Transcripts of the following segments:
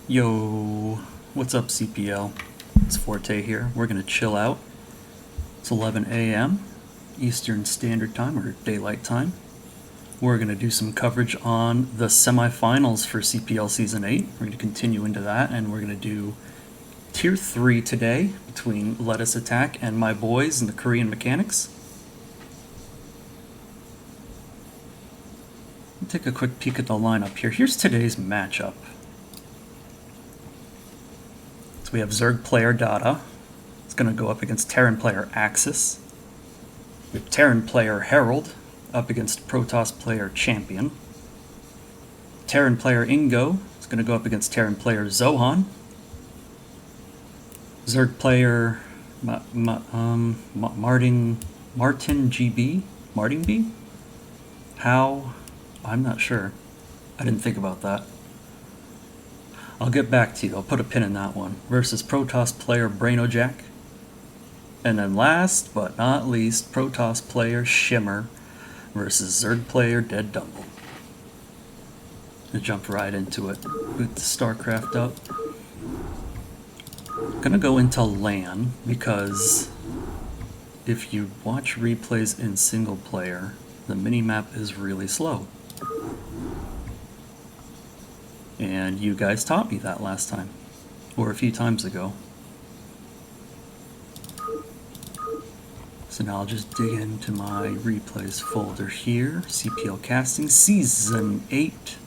Yo, what's up CPL? It's Forte here. We're gonna chill out. It's 11 a.m. Eastern Standard Time, or Daylight Time. We're gonna do some coverage on the semifinals for CPL Season 8. We're gonna continue into that, and we're gonna do Tier 3 today between Lettuce Attack and my boys and the Korean Mechanics. Take a quick peek at the lineup here. Here's today's matchup. We have Zerg player Dada. It's going to go up against Terran player Axis. We have Terran player Herold up against Protoss player Champion. Terran player Ingo is going to go up against Terran player Zohan. Zerg player martingb? How? I'm not sure. I didn't think about that. I'll get back to you. I'll put a pin in that one. Versus Protoss player Brainojack. And then last but not least, Protoss player SHimmer versus Zerg player DeadDumble. Gonna jump right into it. Boot the StarCraft up. Gonna go into LAN because if you watch replays in single player, the minimap is really slow. And you guys taught me that last time, or a few times ago. So now I'll just dig into my replays folder here. CPL Casting, Season 8.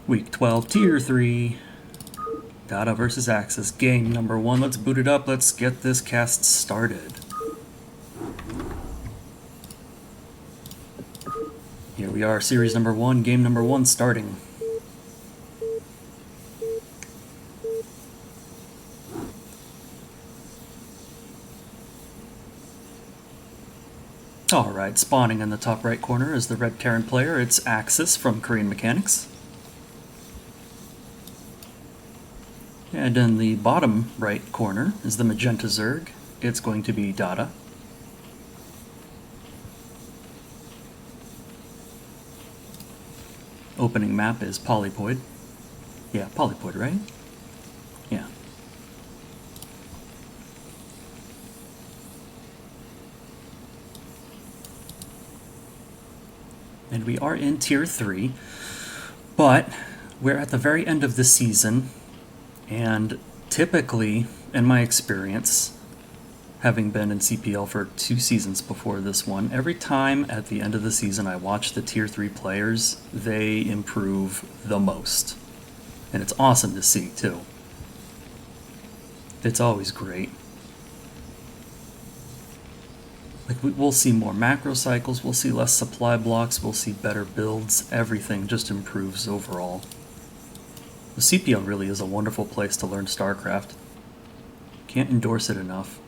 Week 12, Tier 3. Dada versus Axis, game number 1. Let's boot it up. Let's get this cast started. Here we are, series number 1, game number 1 starting. Alright, spawning in the top right corner is the red Terran player. It's Axis from Korean Mechanics. And in the bottom right corner is the magenta Zerg. It's going to be Dada. Opening map is Polypoid. Yeah, Polypoid, right? Yeah. And we are in Tier 3, but we're at the very end of the season, and typically, in my experience, having been in CPL for 2 seasons before this one, every time at the end of the season I watch the Tier 3 players, they improve the most. And it's awesome to see, too. It's always great. Like, we'll see more macro cycles, we'll see less supply blocks, we'll see better builds, everything just improves overall. The CPL really is a wonderful place to learn StarCraft. Can't endorse it enough.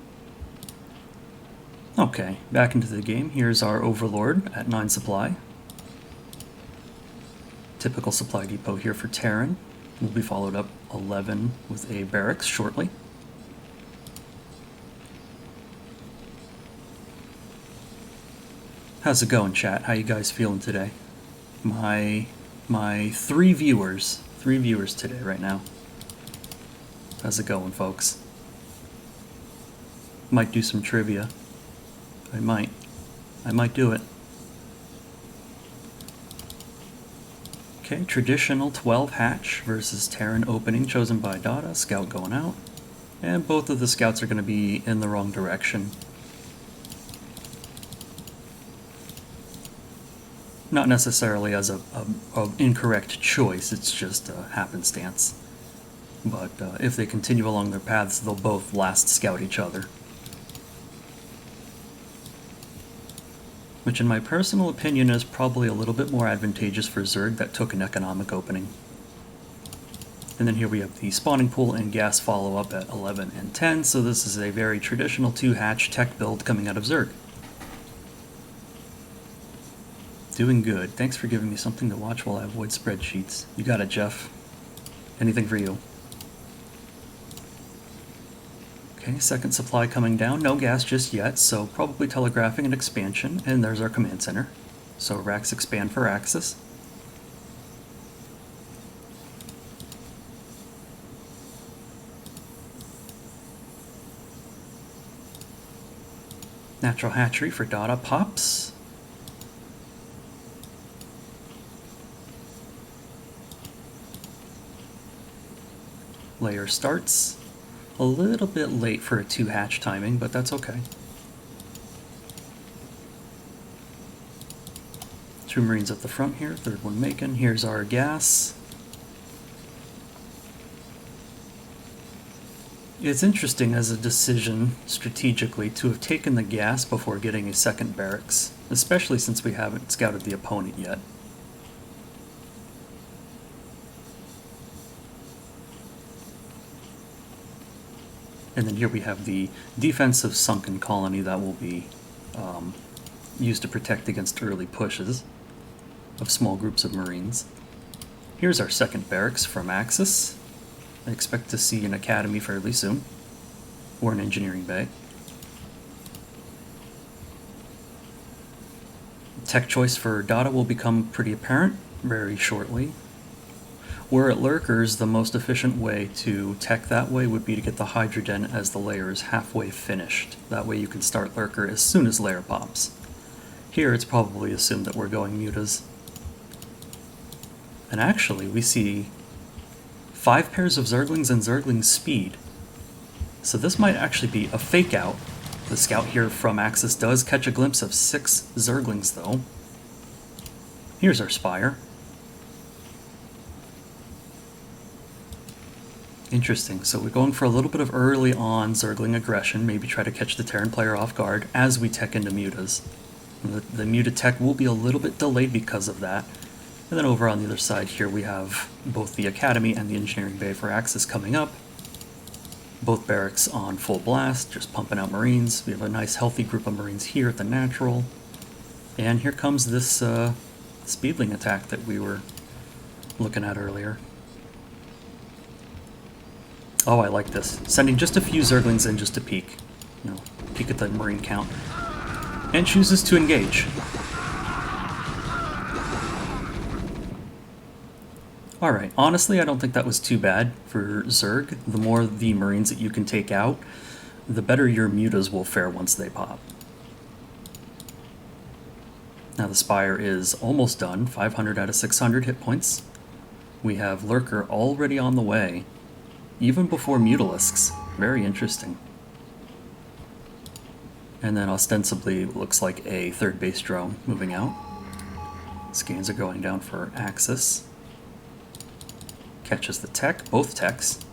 Okay, back into the game. Here's our Overlord at 9 supply. Typical supply depot here for Terran. Will be followed up 11 with a barracks shortly. How's it going, chat? How you guys feeling today? My 3 viewers today right now. How's it going, folks? Might do some trivia. I might do it. Okay, traditional 12 hatch versus Terran opening chosen by Dada. Scout going out. And both of the scouts are going to be in the wrong direction. Not necessarily as a incorrect choice, it's just a happenstance. But if they continue along their paths, they'll both last scout each other. Which in my personal opinion is probably a little bit more advantageous for Zerg that took an economic opening. And then here we have the spawning pool and gas follow-up at 11 and 10, so this is a very traditional 2-hatch tech build coming out of Zerg. Doing good. Thanks for giving me something to watch while I avoid spreadsheets. You got it, Jeff. Anything for you. Okay, second supply coming down. No gas just yet, so probably telegraphing an expansion. And there's our command center. So racks expand for Axis. Natural hatchery for Dada pops. Layer starts. A little bit late for a 2 hatch timing, but that's okay. 2 Marines at the front here, third one making. Here's our gas. It's interesting as a decision strategically to have taken the gas before getting a second barracks, especially since we haven't scouted the opponent yet. And then here we have the defensive sunken colony that will be used to protect against early pushes of small groups of Marines. Here's our second barracks from Axis. I expect to see an academy fairly soon, or an engineering bay. Tech choice for Dada will become pretty apparent very shortly. Were it lurkers, the most efficient way to tech that way would be to get the hydrogen as the layer is halfway finished. That way you can start lurker as soon as layer pops. Here it's probably assumed that we're going mutas. And actually we see 5 pairs of Zerglings and Zergling speed. So this might actually be a fake out. The scout here from Axis does catch a glimpse of 6 Zerglings though. Here's our Spire. Interesting, so we're going for a little bit of early on Zergling aggression, maybe try to catch the Terran player off guard as we tech into mutas. The muta tech will be a little bit delayed because of that. And then over on the other side here we have both the Academy and the Engineering Bay for Axis coming up. Both barracks on full blast, just pumping out Marines. We have a nice healthy group of Marines here at the natural. And here comes this Speedling attack that we were looking at earlier. Oh, I like this. Sending just a few Zerglings in just to peek. You know, peek at the Marine count. And chooses to engage. Alright, honestly I don't think that was too bad for Zerg. The more the Marines that you can take out, the better your mutas will fare once they pop. Now the Spire is almost done, 500 out of 600 hit points. We have Lurker already on the way, even before Mutalisks. Very interesting. And then ostensibly looks like a third base drone moving out. Scans are going down for Axis. Catches the tech, both techs.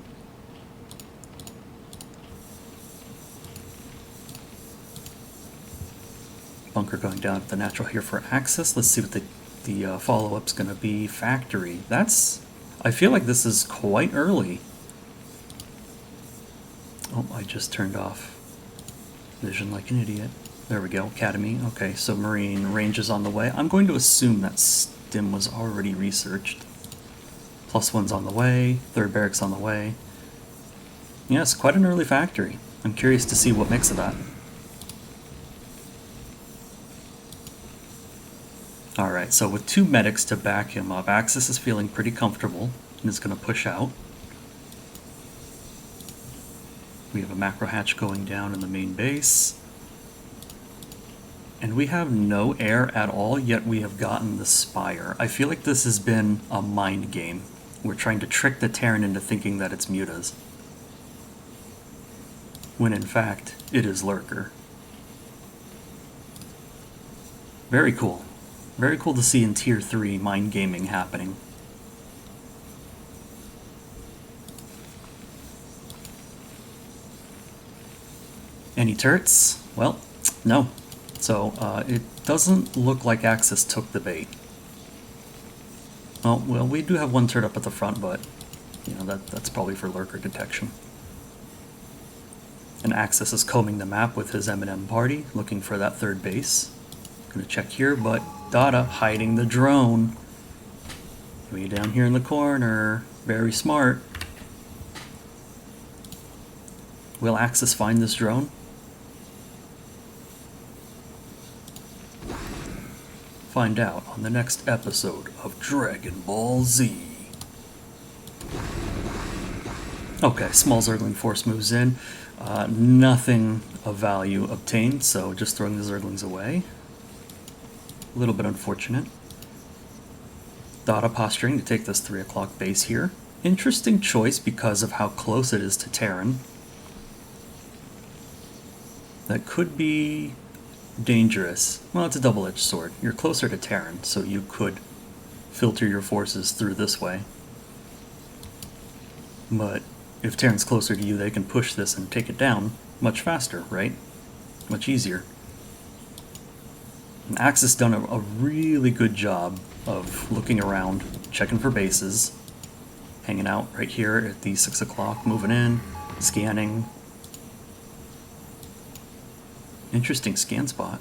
Bunker going down at the natural here for Axis. Let's see what the follow-up's going to be. Factory. That's... I feel like this is quite early. Oh, I just turned off vision like an idiot. There we go, Academy. Okay, so Marine range is on the way. I'm going to assume that Stim was already researched. +1's on the way, third barracks on the way. Yes, quite an early factory. I'm curious to see what mix of that. Alright, so with 2 medics to back him up, Axis is feeling pretty comfortable and is going to push out. We have a macro hatch going down in the main base. And we have no air at all, yet we have gotten the Spire. I feel like this has been a mind game. We're trying to trick the Terran into thinking that it's mutas, when in fact it is Lurker. Very cool. Very cool to see in Tier 3 mind gaming happening. Any turrets? Well, no. So it doesn't look like Axis took the bait. Oh, well, we do have 1 turret up at the front, but you know that's probably for Lurker detection. And Axis is combing the map with his M&M party, looking for that third base. Gonna check here, but Dada hiding the drone. Way down here in the corner. Very smart. Will Axis find this drone? Find out on the next episode of Dragon Ball Z. Okay, small Zergling force moves in. Nothing of value obtained, so just throwing the Zerglings away. A little bit unfortunate. Dada posturing to take this 3 o'clock base here. Interesting choice because of how close it is to Terran. That could be dangerous. Well, it's a double-edged sword. You're closer to Terran, so you could filter your forces through this way. But if Terran's closer to you, they can push this and take it down much faster, right? Much easier. And Axis done a really good job of looking around, checking for bases, hanging out right here at the 6 o'clock, moving in, scanning. Interesting scan spot.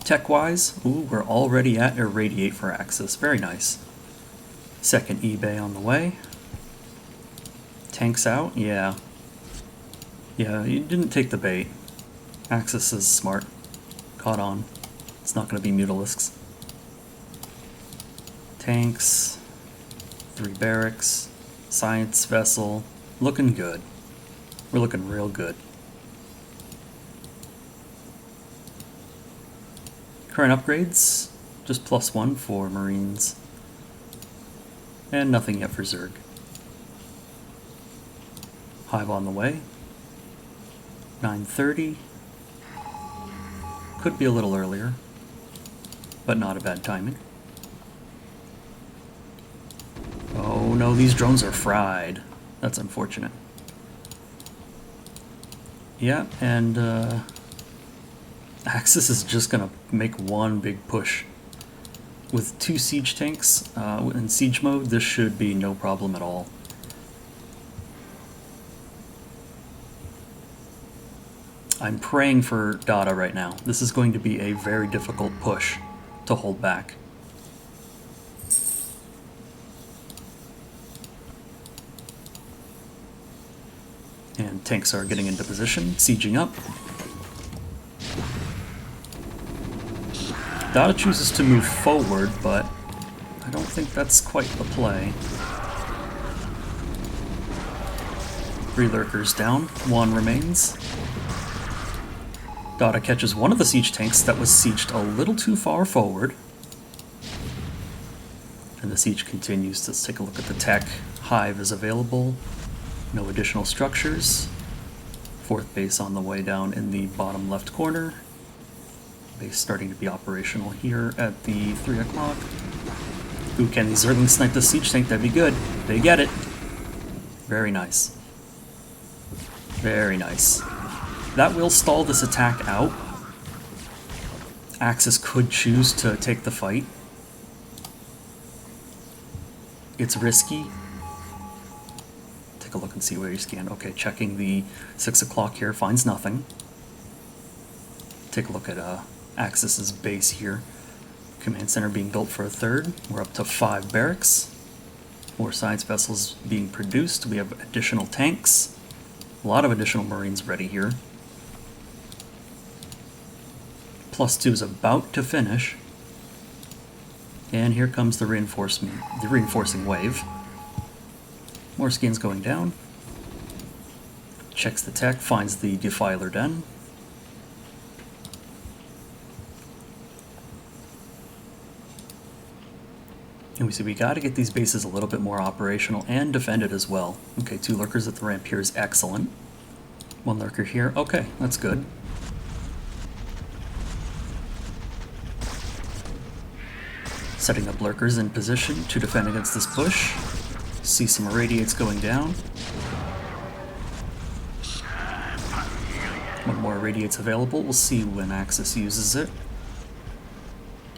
Tech-wise, ooh, we're already at Irradiate for Axis. Very nice. Second eBay on the way. Tanks out? Yeah. Yeah, you didn't take the bait. Axis is smart. Caught on. It's not going to be Mutalisks. Tanks. 3 barracks. Science vessel. Looking good. We're looking real good. Current upgrades. Just +1 for Marines. And nothing yet for Zerg. Hive on the way. 9:30. Could be a little earlier, but not a bad timing. Oh no, these drones are fried. That's unfortunate. Yeah, and Axis is just gonna make one big push. With 2 siege tanks in siege mode, this should be no problem at all. I'm praying for Dada right now. This is going to be a very difficult push to hold back. And tanks are getting into position, sieging up. Dada chooses to move forward, but I don't think that's quite the play. 3 lurkers down, 1 remains. Dada catches one of the siege tanks that was sieged a little too far forward. And the siege continues. Let's take a look at the tech. Hive is available. No additional structures. 4th base on the way down in the bottom left corner. Base starting to be operational here at the 3 o'clock. Ooh, can these Zerglings snipe the siege tank? That'd be good. They get it. Very nice. Very nice. That will stall this attack out. Axis could choose to take the fight. It's risky. Take a look and see where you scan. Okay, checking the 6 o'clock here, finds nothing. Take a look at Axis's base here. Command center being built for a 3rd. We're up to 5 barracks. 4 science vessels being produced. We have additional tanks. A lot of additional Marines ready here. +2 is about to finish. And here comes the reinforcing wave. More skins going down. Checks the tech, finds the Defiler Den. And we see we gotta get these bases a little bit more operational and defended as well. Okay, 2 lurkers at the ramp here is excellent. 1 lurker here, okay, that's good. Setting up lurkers in position to defend against this push. See some irradiates going down. 1 more irradiates available. We'll see when Axis uses it.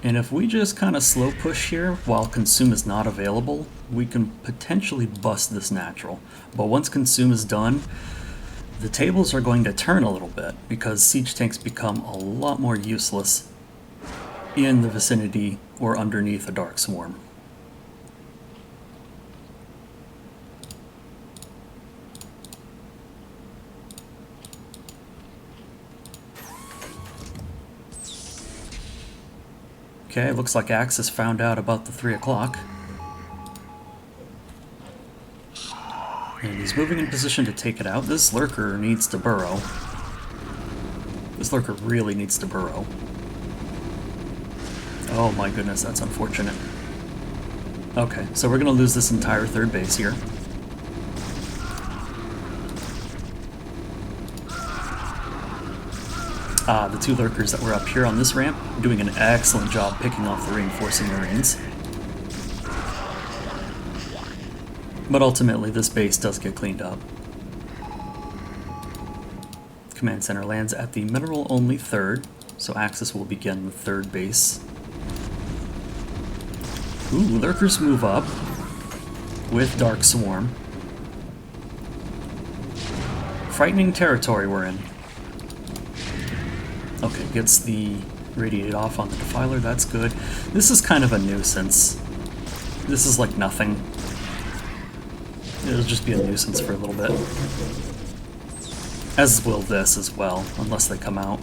And if we just kind of slow push here while Consume is not available, we can potentially bust this natural. But once Consume is done, the tables are going to turn a little bit because siege tanks become a lot more useless in the vicinity or underneath a Dark Swarm. Okay, looks like Axis found out about the 3 o'clock. And he's moving in position to take it out. This lurker needs to burrow. This lurker really needs to burrow. Oh my goodness, that's unfortunate. Okay, so we're going to lose this entire third base here. The two lurkers that were up here on this ramp doing an excellent job picking off the reinforcing Marines. But ultimately, this base does get cleaned up. Command Center lands at the mineral-only third, so Axis will begin the third base. Ooh, lurkers move up with Dark Swarm. Frightening territory we're in. Okay, gets the radiate off on the Defiler, that's good. This is kind of a nuisance. This is like nothing. It'll just be a nuisance for a little bit. As will this as well, unless they come out.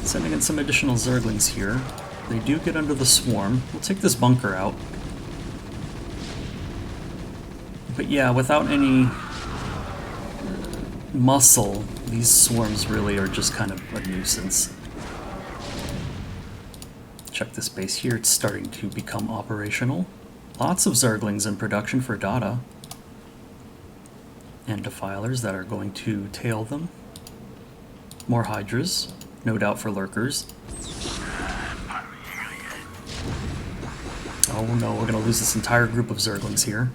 Sending in some additional Zerglings here. They do get under the swarm. We'll take this bunker out. But yeah, without any muscle, these swarms really are just kind of a nuisance. Check this base here, it's starting to become operational. Lots of Zerglings in production for Dada. And Defilers that are going to tail them. More Hydras, no doubt for lurkers. Oh no, we're going to lose this entire group of Zerglings here.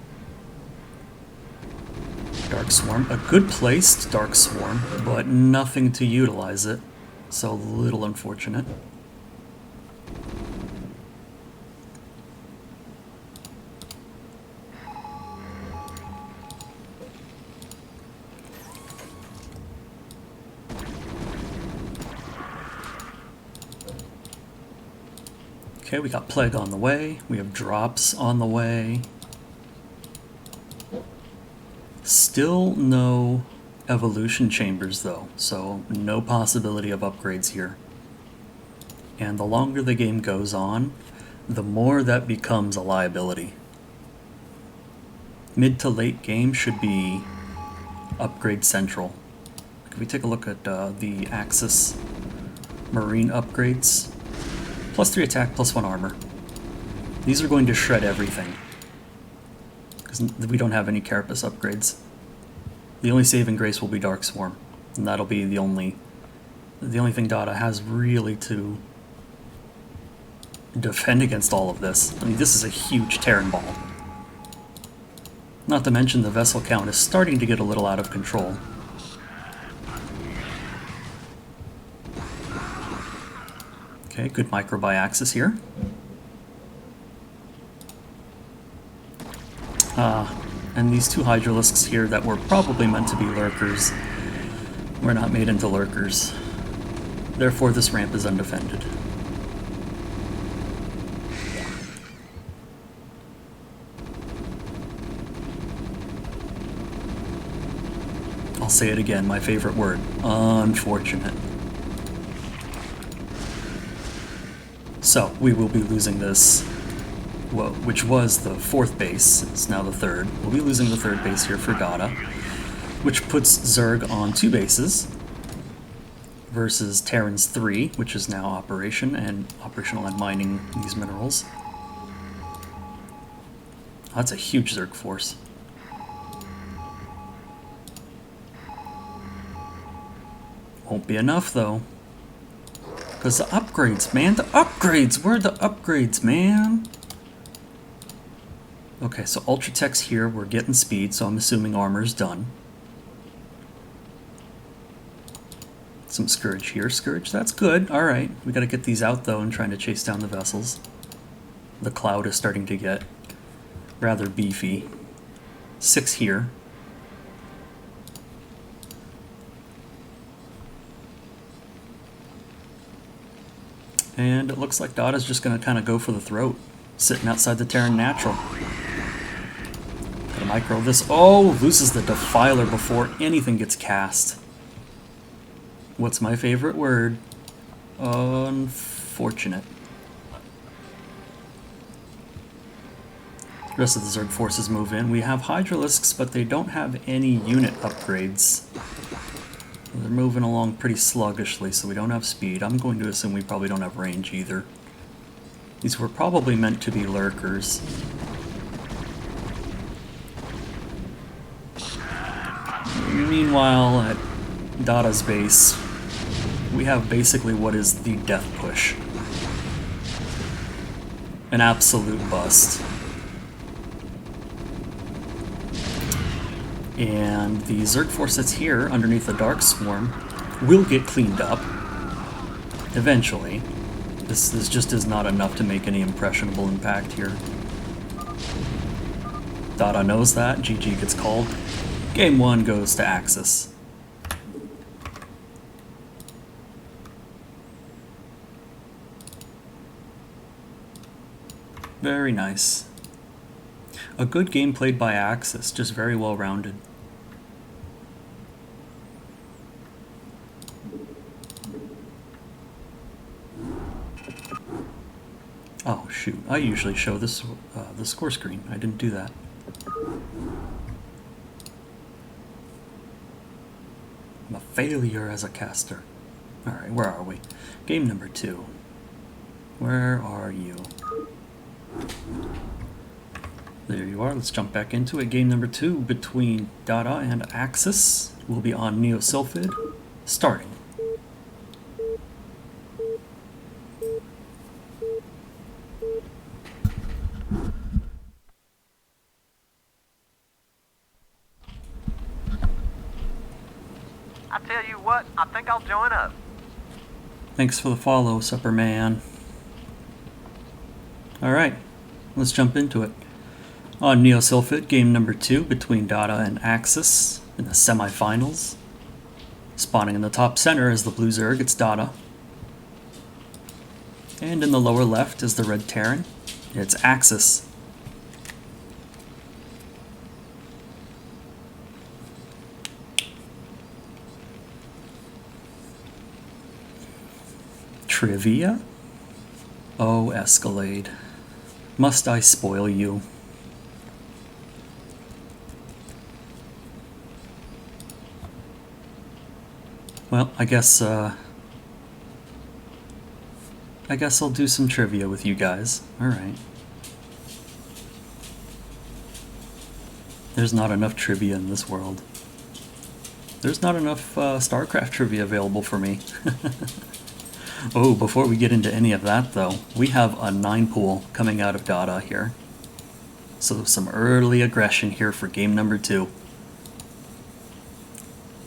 Dark Swarm, a good placed Dark Swarm, but nothing to utilize it. So a little unfortunate. Okay, we got Plague on the way. We have drops on the way. Still no evolution chambers though, so no possibility of upgrades here. And the longer the game goes on, the more that becomes a liability. Mid to late game should be upgrade central. If we take a look at the Axis Marine upgrades, +3 attack, +1 armor. These are going to shred everything, because we don't have any Carapace upgrades. The only saving grace will be Dark Swarm, and that'll be the only thing Dada has really to defend against all of this. I mean, this is a huge Terran ball. Not to mention the vessel count is starting to get a little out of control. Okay, good micro by Axis here. And these two Hydralisks here that were probably meant to be lurkers were not made into lurkers. Therefore, this ramp is undefended. I'll say it again, my favorite word. Unfortunate. So, we will be losing this, well, which was the fourth base, it's now the third. We'll be losing the third base here for Dada, which puts Zerg on 2 bases, versus Terran's 3, which is now operational and mining these minerals. That's a huge Zerg force. Won't be enough, though. Because the upgrades, man, the upgrades! Where are the upgrades, man? Okay, so Ultratech's here, we're getting speed, so I'm assuming armor's done. Some Scourge here. Scourge, that's good, alright. We gotta get these out, though, and trying to chase down the vessels. The cloud is starting to get rather beefy. 6 here. And it looks like Dada's just going to kind of go for the throat, sitting outside the Terran Natural. Gotta micro this. Oh, loses the Defiler before anything gets cast. What's my favorite word? Unfortunate. The rest of the Zerg forces move in. We have Hydralisks, but they don't have any unit upgrades. They're moving along pretty sluggishly, so we don't have speed. I'm going to assume we probably don't have range either. These were probably meant to be lurkers. Meanwhile, at Dada's base, we have basically what is the death push. An absolute bust. And the Zerg force that's here underneath the Dark Swarm will get cleaned up eventually. This just is not enough to make any impressionable impact here. Dada knows that. GG gets called. Game 1 goes to Axis. Very nice. A good game played by Axis, just very well rounded. Oh shoot, I usually show this the score screen. I didn't do that. I'm a failure as a caster. Alright, where are we? Game number 2. Where are you? There you are. Let's jump back into it. Game number 2 between Dada and Axis will be on Neosylphid, starting. I tell you what, I think I'll join up. Thanks for the follow, Supperman. Alright, let's jump into it. On Neosylphid, game number 2 between Dada and Axis in the semifinals. Spawning in the top center is the blue Zerg, it's Dada. And in the lower left is the red Terran, it's Axis. Trivia? Oh, Escalade. Must I spoil you? Well, I guess I'll do some trivia with you guys. Alright. There's not enough trivia in this world. There's not enough StarCraft trivia available for me. Oh, before we get into any of that though, we have a 9-pool coming out of Dada here. So some early aggression here for game number 2.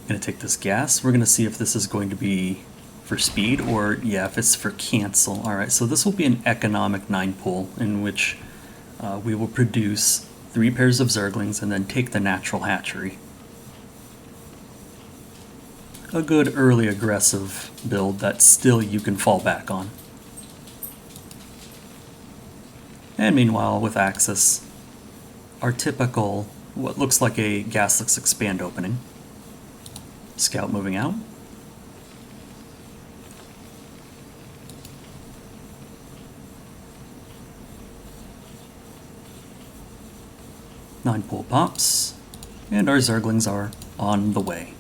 Gonna take this gas. We're gonna see if this is going to be for speed or, yeah, if it's for cancel. Alright, so this will be an economic 9-pool in which we will produce 3 pairs of Zerglings and then take the natural hatchery. A good early aggressive build that still you can fall back on. And meanwhile with Axis, our typical, what looks like a Gaslix expand opening. Scout moving out. Nine pool pops, and our Zerglings are on the way.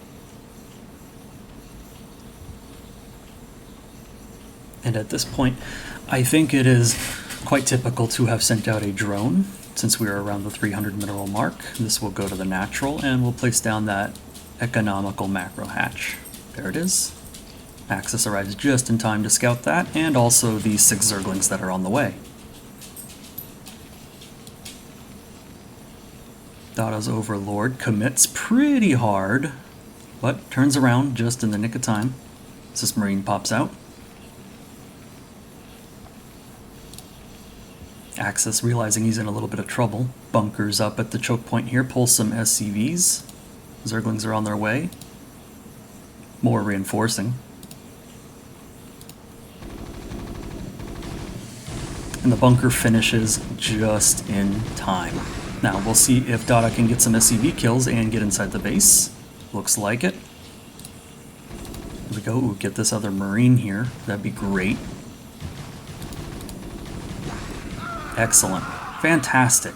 And at this point, I think it is quite typical to have sent out a drone, since we are around the 300 mineral mark. This will go to the natural, and we'll place down that economical macro hatch. There it is. Axis arrives just in time to scout that, and also the 6 Zerglings that are on the way. Dada's Overlord commits pretty hard, but turns around just in the nick of time. This Marine pops out. Axis, realizing he's in a little bit of trouble, bunkers up at the choke point here, pulls some SCVs. Zerglings are on their way. More reinforcing. And the bunker finishes just in time. Now we'll see if Dada can get some SCV kills and get inside the base. Looks like it. Here we go. Ooh, get this other Marine here. That'd be great. Excellent. Fantastic.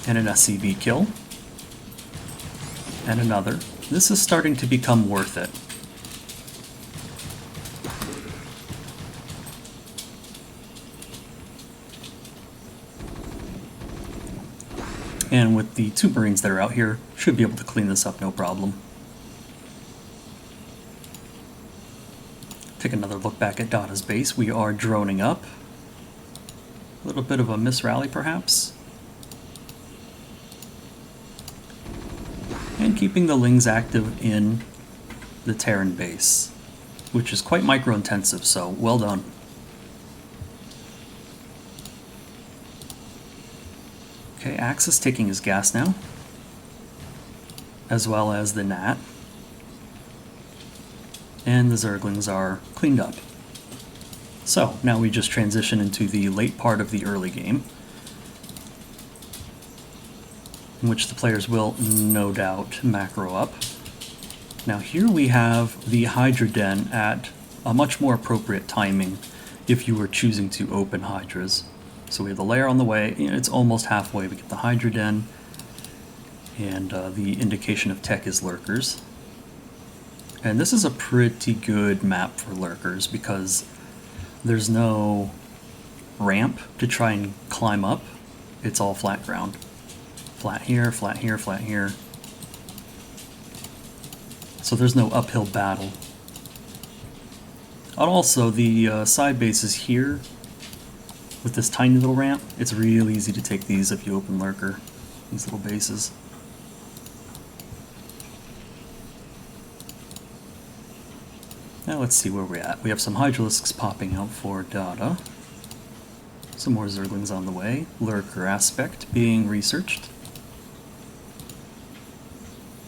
And an SCV kill. And another. This is starting to become worth it. And with the 2 Marines that are out here, should be able to clean this up no problem. Take another look back at Dada's base. We are droning up. A little bit of a misrally perhaps. And keeping the Lings active in the Terran base, which is quite micro-intensive, so well done. Okay, Axis taking his gas now, as well as the Nat. And the Zerglings are cleaned up. So, now we just transition into the late part of the early game, in which the players will, no doubt, macro up. Now here we have the Hydra Den at a much more appropriate timing if you were choosing to open Hydras. So we have the lair on the way, it's almost halfway, we get the Hydra Den, and the indication of tech is lurkers. And this is a pretty good map for lurkers because there's no ramp to try and climb up, it's all flat ground. Flat here, flat here, flat here. So there's no uphill battle. And also the side bases here, with this tiny little ramp, it's real easy to take these if you open lurker, these little bases. Now let's see where we're at. We have some Hydralisks popping out for Dada. Some more Zerglings on the way. Lurker aspect being researched.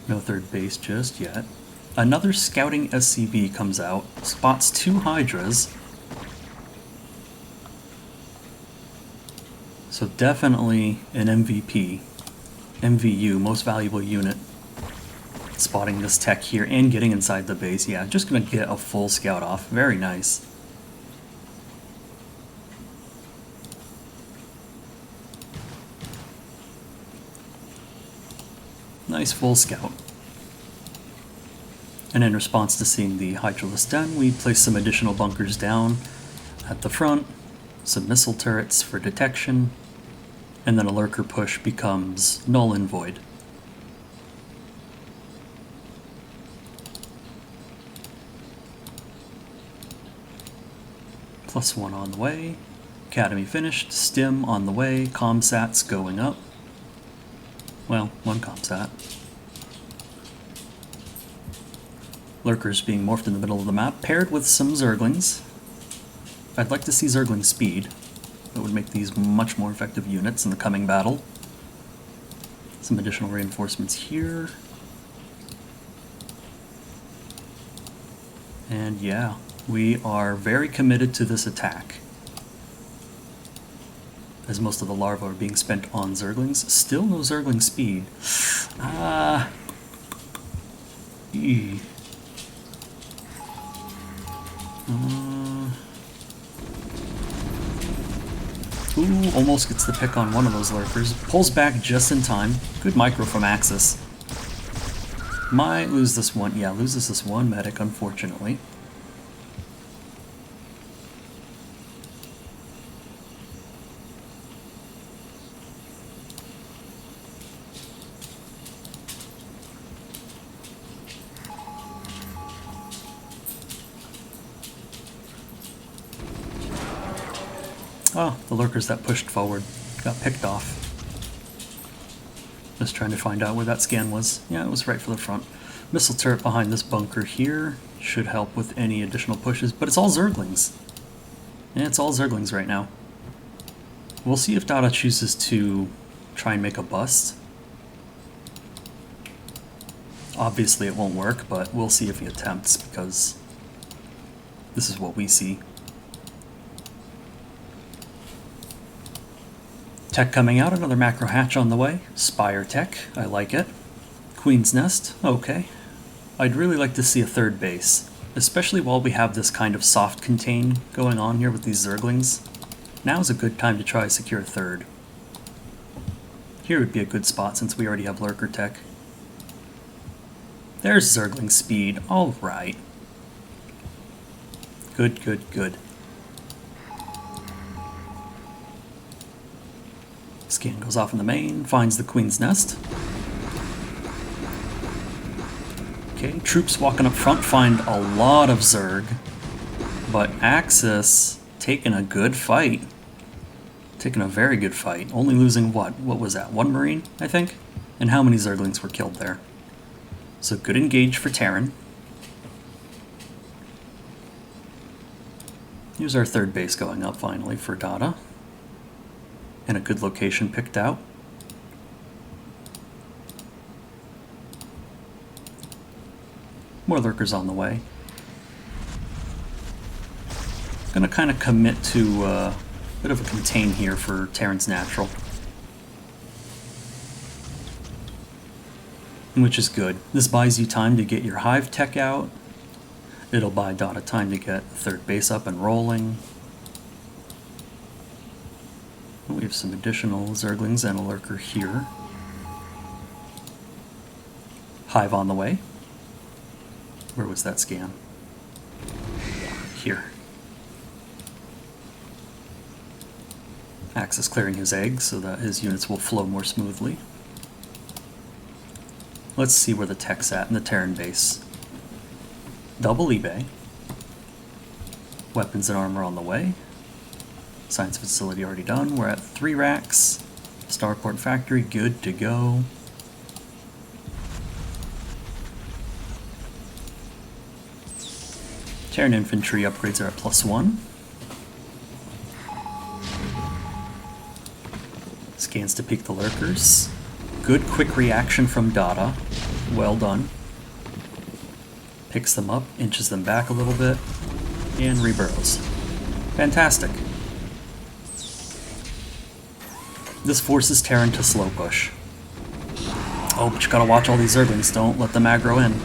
No third base just yet. Another scouting SCV comes out, spots 2 Hydras. So definitely an MVP. MVU, most valuable unit. Spotting this tech here and getting inside the base. Yeah, just gonna get a full scout off. Very nice. Nice full scout. And in response to seeing the Hydralisk Den, we place some additional bunkers down at the front, some missile turrets for detection, and then a lurker push becomes null and void. +1 on the way, Academy finished, Stim on the way, Comsats going up. Well, 1 Comsat. Lurkers being morphed in the middle of the map, paired with some Zerglings. I'd like to see Zergling speed. That would make these much more effective units in the coming battle. Some additional reinforcements here. And yeah, we are very committed to this attack, as most of the larvae are being spent on Zerglings. Still no Zergling speed. Ooh, almost gets the pick on one of those lurkers. Pulls back just in time. Good micro from Axis. Might lose this one. Yeah, loses this one medic, unfortunately. Oh, the lurkers that pushed forward got picked off. Just trying to find out where that scan was. Yeah, it was right for the front. Missile turret behind this bunker here should help with any additional pushes, but it's all Zerglings. Yeah, it's all Zerglings right now. We'll see if Dada chooses to try and make a bust. Obviously it won't work, but we'll see if he attempts, because this is what we see. Tech coming out, another macro hatch on the way. Spire tech, I like it. Queen's Nest, okay. I'd really like to see a third base, especially while we have this kind of soft contain going on here with these Zerglings. Now's a good time to try to secure a third. Here would be a good spot since we already have lurker tech. There's Zergling speed. All right. Good, good, good. Scan goes off in the main, finds the Queen's Nest. Okay, troops walking up front find a lot of Zerg, but Axis taking a good fight. Taking a very good fight. Only losing what? What was that? 1 Marine, I think? And how many Zerglings were killed there? So good engage for Terran. Here's our 3rd base going up finally for Dada. And a good location picked out. More lurkers on the way. Gonna kind of commit to a bit of a contain here for Terran's natural. Which is good. This buys you time to get your hive tech out. It'll buy Dada time to get 3rd base up and rolling. We have some additional Zerglings and a lurker here. Hive on the way. Where was that scan? Here. Axis clearing his eggs so that his units will flow more smoothly. Let's see where the tech's at in the Terran base. Double eBay. Weapons and armor on the way. Science facility already done. We're at 3 racks. Starport factory good to go. Terran infantry upgrades are at +1. Scans to peek the lurkers. Good quick reaction from Dada. Well done. Picks them up, inches them back a little bit, and reburrows. Fantastic. This forces Terran to slow push. Oh, but you gotta watch all these Zerglings. Don't let them aggro in.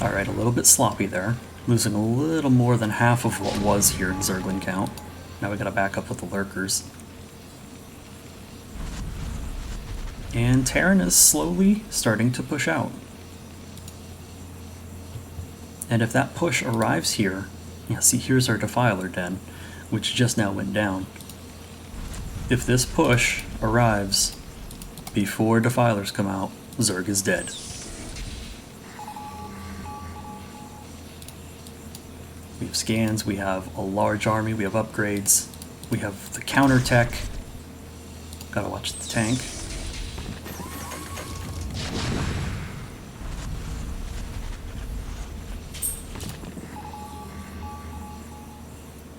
Alright, a little bit sloppy there. Losing a little more than half of what was here in Zergling count. Now we gotta back up with the lurkers. And Terran is slowly starting to push out. And if that push arrives here, yeah, see, here's our Defiler Den, which just now went down. If this push arrives before Defilers come out, Zerg is dead. We have scans, we have a large army, we have upgrades, we have the counter tech. Gotta watch the tank.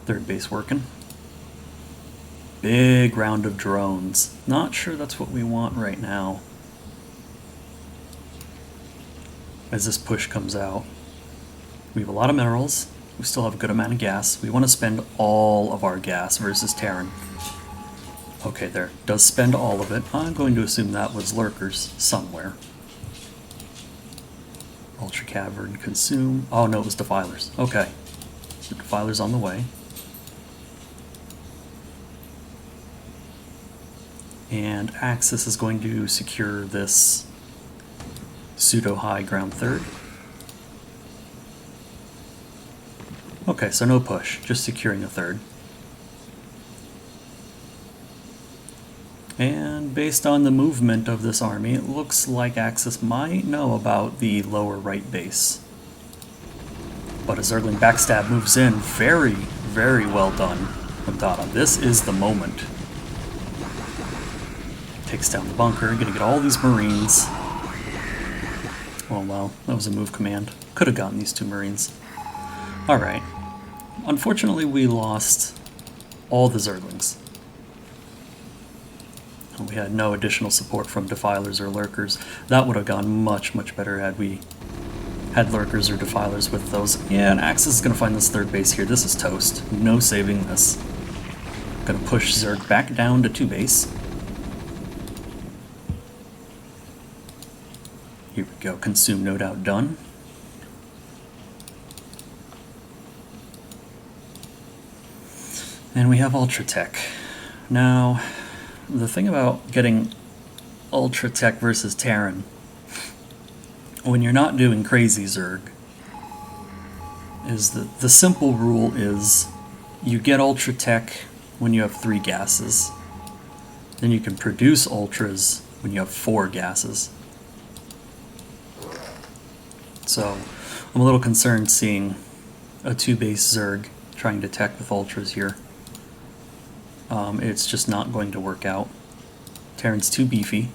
Third base working. Big round of drones. Not sure that's what we want right now. As this push comes out. We have a lot of minerals. We still have a good amount of gas. We want to spend all of our gas versus Terran. Okay, there. Does spend all of it. I'm going to assume that was lurkers somewhere. Ultra Cavern, consume. Oh no, it was Defilers. Okay. The Defilers on the way. And Axis is going to secure this pseudo-high ground 3rd. Okay, so no push, just securing a 3rd. And based on the movement of this army, it looks like Axis might know about the lower right base. But a Zergling backstab moves in. Very, very well done from Dada. This is the moment. Takes down the bunker, gonna get all these Marines. Oh well, that was a move command. Could have gotten these 2 Marines. Alright. Unfortunately, we lost all the Zerglings. We had no additional support from Defilers or Lurkers. That would have gone much, much better had we had Lurkers or Defilers with those. Yeah, and Axis is going to find this 3rd base here. This is toast. No saving this. Going to push Zerg back down to 2 base. Here we go. Consume, no doubt, done. And we have Ultra Tech. Now, the thing about getting Ultra Tech versus Terran, when you're not doing crazy Zerg, is that the simple rule is you get Ultra Tech when you have 3 gases. Then you can produce Ultras when you have 4 gases. So I'm a little concerned seeing a 2-base Zerg trying to tech with Ultras here. It's just not going to work out. Terran's too beefy.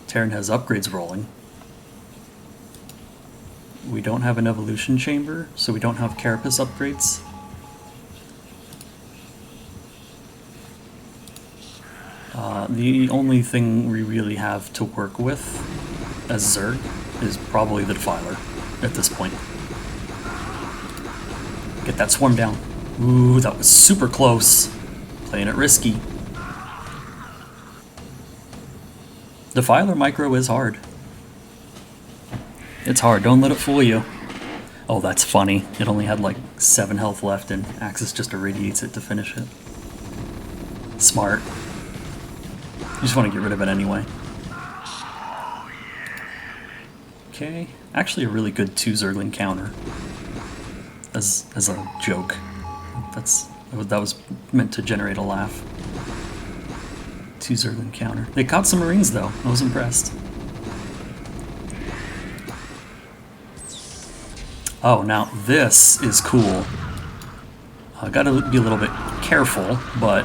Terran has upgrades rolling. We don't have an evolution chamber, so we don't have carapace upgrades. The only thing we really have to work with as Zerg is probably the Defiler at this point. Get that swarm down. Ooh, that was super close. Playing it risky. Defiler micro is hard. It's hard, don't let it fool you. Oh, that's funny. It only had like 7 health left and Axis just irradiates it to finish it. Smart. You just want to get rid of it anyway. Okay, actually a really good 2 Zergling counter. As a joke. That was meant to generate a laugh. 2 Zergling counter. They caught some Marines though. I was impressed. Oh, now this is cool. I gotta be a little bit careful, but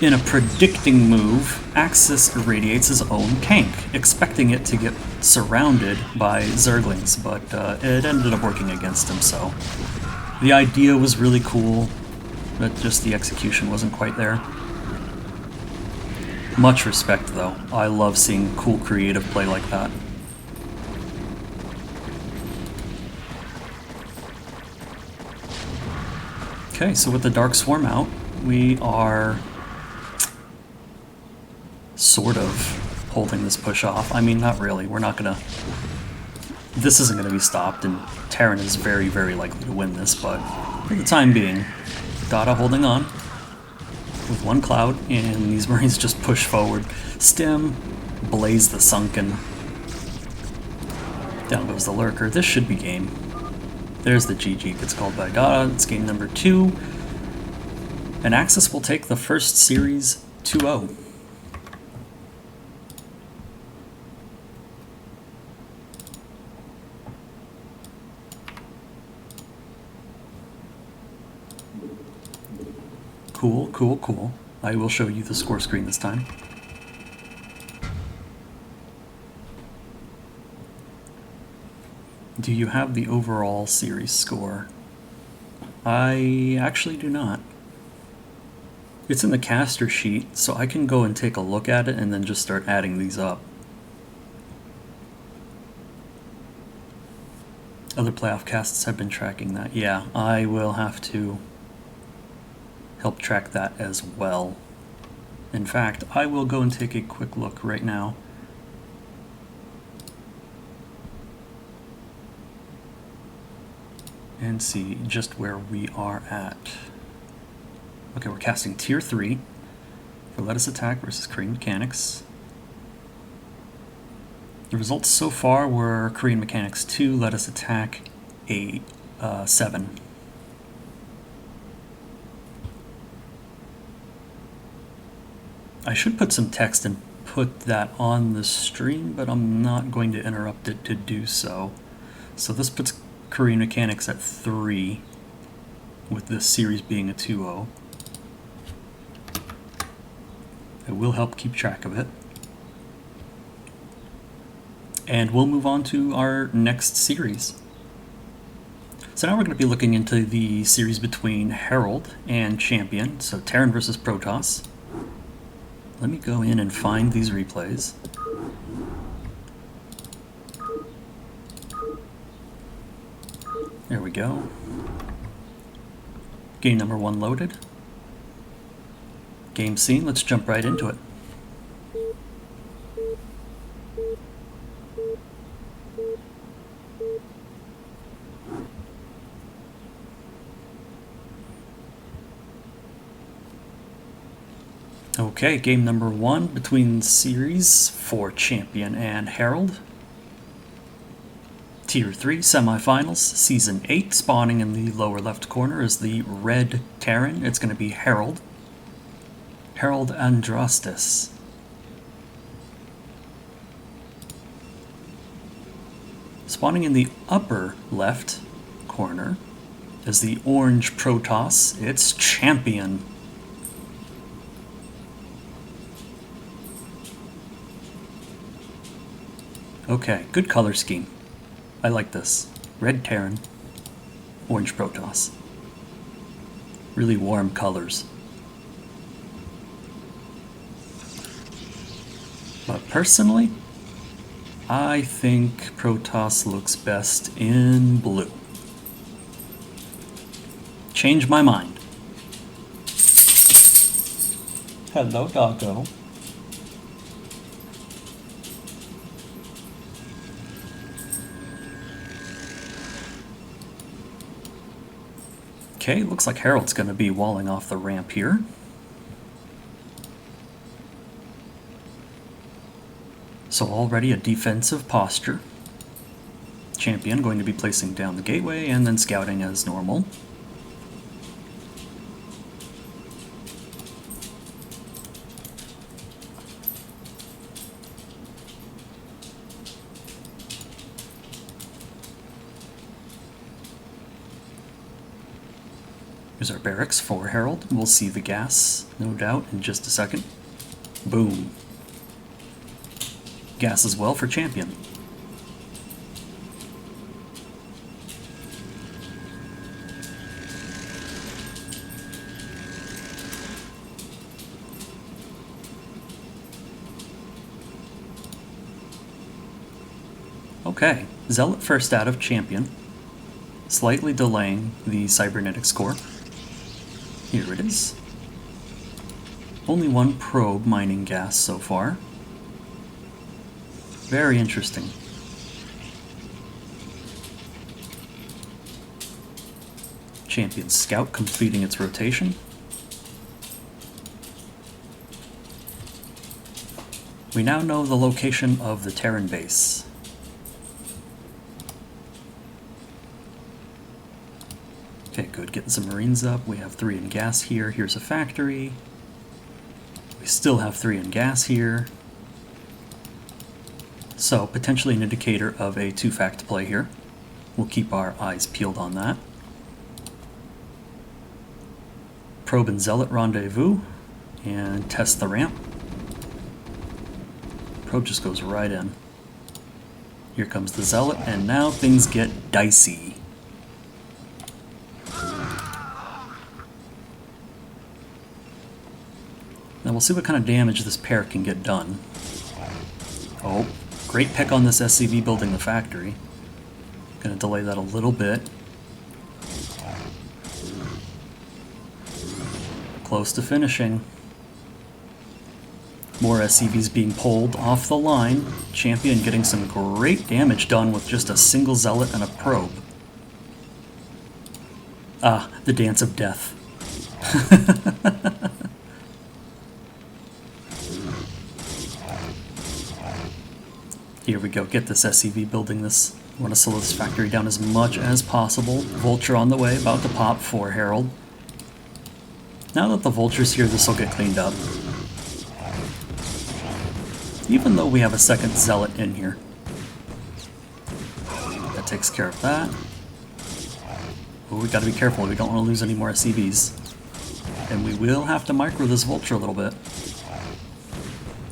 in a predicting move, Axis irradiates his own tank, expecting it to get surrounded by Zerglings, but it ended up working against him, so the idea was really cool, but just the execution wasn't quite there. Much respect, though. I love seeing cool creative play like that. Okay, so with the Dark Swarm out, we are sort of holding this push off. I mean, not really. We're not gonna... This isn't gonna be stopped, and Terran is very, very likely to win this, but for the time being, Dada holding on with 1 cloud, and these Marines just push forward. Stim, blaze the Sunken. Down goes the Lurker. This should be game. There's the GG, gets called by Dada. It's game number 2. And Axis will take the first series 2-0. Cool, cool, cool. I will show you the score screen this time. Do you have the overall series score? I actually do not. It's in the caster sheet, so I can go and take a look at it and then just start adding these up. Other playoff casts have been tracking that. Yeah, I will have to help track that as well. In fact, I will go and take a quick look right now. And see just where we are at. Okay, we're casting Tier 3 for Let Us Attack versus Korean Mechanics. The results so far were Korean Mechanics 2, Let Us Attack 7. I should put some text and put that on the stream, but I'm not going to interrupt it to do so. So this puts Korean Mechanics at 3, with this series being a 2-0. It will help keep track of it. And we'll move on to our next series. So now we're going to be looking into the series between Herold and Champian, so Terran versus Protoss. Let me go in and find these replays. There we go. Game number 1 loaded. Game scene, let's jump right into it. Okay, game number 1 between series for Champion and Herold. Tier 3 semifinals, Season 8. Spawning in the lower left corner is the red Terran. It's going to be Herold. Herold Andrastis. Spawning in the upper left corner is the orange Protoss. It's Champion. Okay, good color scheme. I like this. Red Terran, orange Protoss. Really warm colors. But personally, I think Protoss looks best in blue. Change my mind. Hello, doggo. Okay, looks like Herold's going to be walling off the ramp here. So already a defensive posture. Champion going to be placing down the gateway and then scouting as normal. Here's our barracks for Herold. We'll see the gas, no doubt, in just a second. Boom. Gas as well for Champion. Okay, Zealot first out of Champion, slightly delaying the cybernetic score. Here it is. Only one probe mining gas so far. Very interesting. Champion Scout completing its rotation. We now know the location of the Terran base. Okay, good. Getting some Marines up. We have 3 in gas here. Here's a factory. We still have 3 in gas here. So, potentially an indicator of a 2-fact play here. We'll keep our eyes peeled on that. Probe and Zealot rendezvous and test the ramp. Probe just goes right in. Here comes the Zealot, and now things get dicey. Now we'll see what kind of damage this pair can get done. Oh, great pick on this SCV building the factory. Gonna delay that a little bit. Close to finishing. More SCVs being pulled off the line. Champion getting some great damage done with just a single Zealot and a probe. Ah, the dance of death. Here we go, get this SCV building this. I want to slow this factory down as much as possible. Vulture on the way, about to pop for Herold. Now that the Vulture's here, this will get cleaned up. Even though we have a second Zealot in here. That takes care of that. Oh, we gotta be careful, we don't want to lose any more SCVs. And we will have to micro this Vulture a little bit.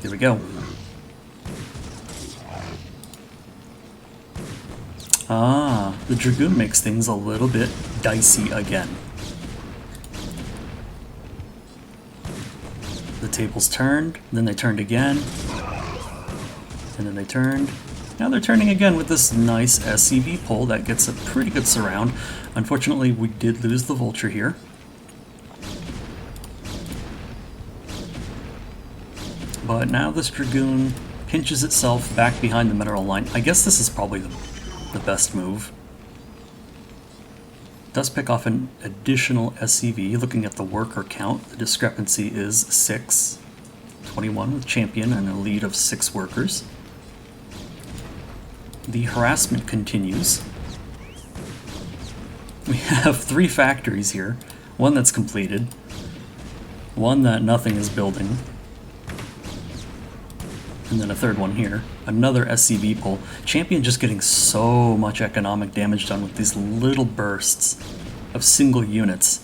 Here we go. Ah, the Dragoon makes things a little bit dicey again. The tables turned, then they turned again, and then they turned. Now they're turning again with this nice SCV pull that gets a pretty good surround. Unfortunately, we did lose the Vulture here. But now this Dragoon pinches itself back behind the mineral line. I guess this is probably the best move. Does pick off an additional SCV. Looking at the worker count, the discrepancy is 6. 21 with Champion and a lead of 6 workers. The harassment continues. We have 3 factories here. One that's completed. One that nothing is building. And then a third one here. Another SCV pull. Champion just getting so much economic damage done with these little bursts of single units.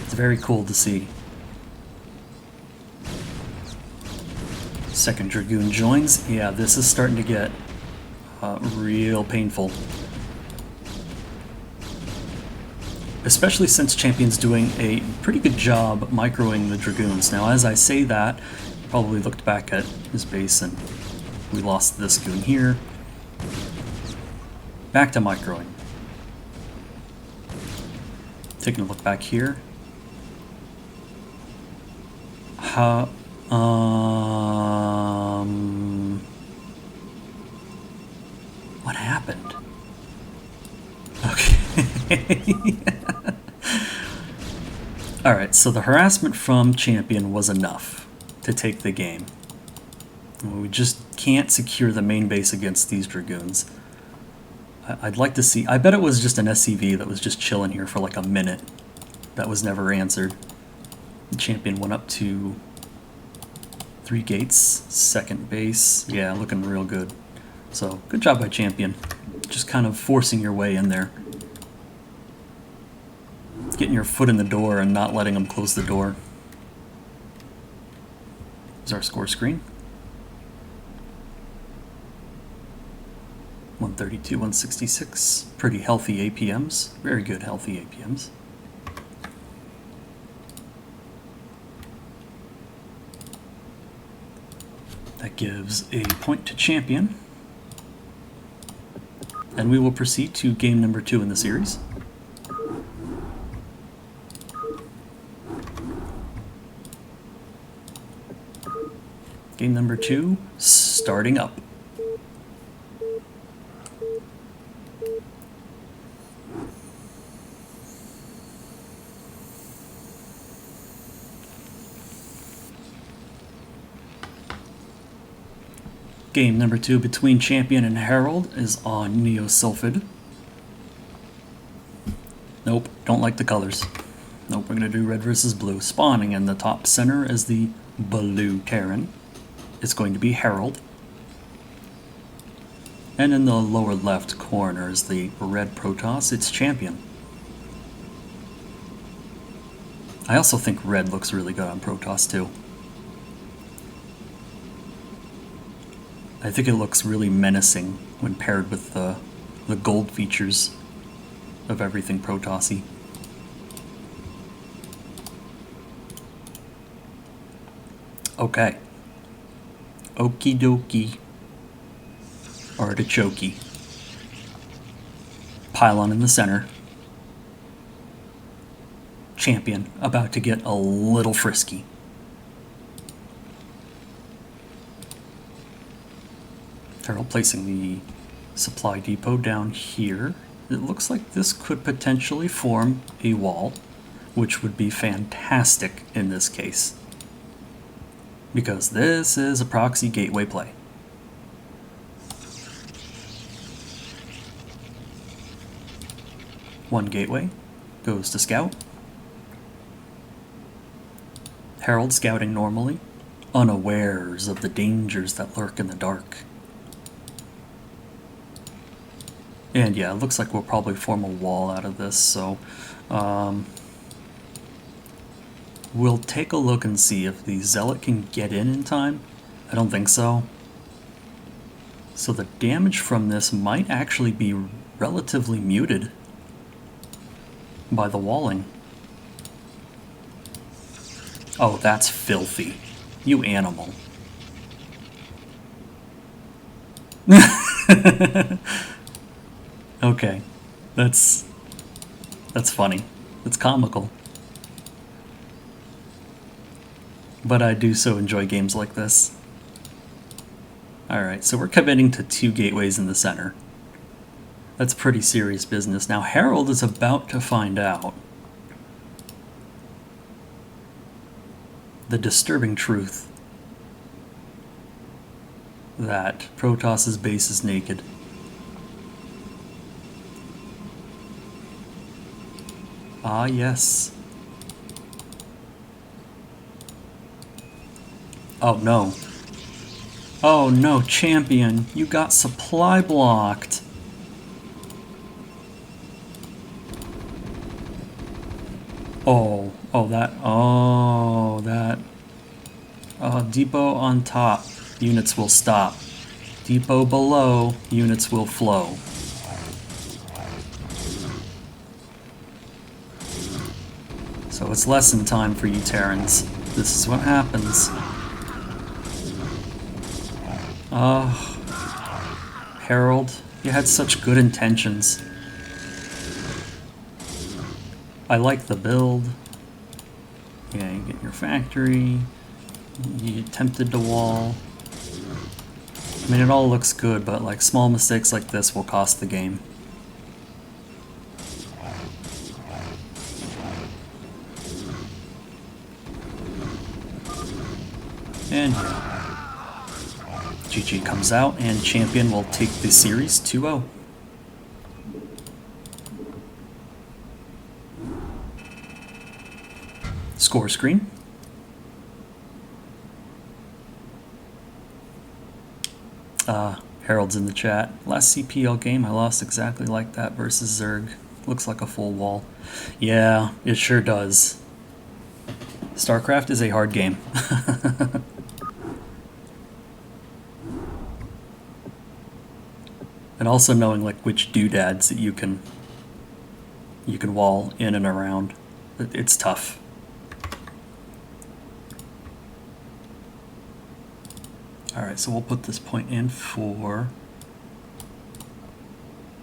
It's very cool to see. Second Dragoon joins. Yeah, this is starting to get real painful. Especially since Champion's doing a pretty good job microing the Dragoons. Now, as I say that, probably looked back at his base and we lost this goon here. Back to microing. Taking a look back here. What happened? Okay. Alright, so the harassment from Champion was enough to take the game. We just can't secure the main base against these Dragoons. I'd like to see... I bet it was just an SCV that was just chilling here for like a minute. That was never answered. The Champion went up to 3 gates, second base. Yeah, looking real good. So, good job by Champion. Just kind of forcing your way in there. Getting your foot in the door and not letting them close the door. Here's our score screen. 132, 166. Pretty healthy APMs. Very good healthy APMs. That gives a point to Champion. And we will proceed to game number 2 in the series. Game number 2, starting up. Game number 2 between Champion and Herold is on Neosulfid. Nope, don't like the colors. Nope, we're going to do red versus blue. Spawning in the top center is the blue Terran. It's going to be Herold. And in the lower left corner is the red Protoss. It's Champion. I also think red looks really good on Protoss too. I think it looks really menacing when paired with the gold features of everything Protoss-y. Okay. Okie dokie. Artichoke. Pylon in the center. Champion about to get a little frisky. Herold placing the supply depot down here. It looks like this could potentially form a wall, which would be fantastic in this case. Because this is a proxy gateway play. One gateway goes to scout. Herold scouting normally, unawares of the dangers that lurk in the dark. And yeah, it looks like we'll probably form a wall out of this, so we'll take a look and see if the Zealot can get in time. I don't think so. So the damage from this might actually be relatively muted by the walling. Oh, that's filthy. You animal. Okay, that's funny. It's comical. But I do so enjoy games like this. Alright, so we're committing to 2 gateways in the center. That's pretty serious business. Now Herold is about to find out the disturbing truth that Protos's base is naked. Ah, yes. Oh, no. Oh, no, Champion. You got supply blocked. Oh, that. Depot on top. Units will stop. Depot below. Units will flow. So it's lesson time for you Terrans. This is what happens. Herold, you had such good intentions. I like the build. Yeah, you get your factory. You attempted to wall. I mean, it all looks good, but like small mistakes like this will cost the game. And yeah. GG comes out, and Champion will take the series 2-0. Score screen. Herold's in the chat. Last CPL game, I lost exactly like that versus Zerg. Looks like a full wall. Yeah, it sure does. StarCraft is a hard game. And also knowing like which doodads that you can wall in and around. It's tough. Alright, so we'll put this point in for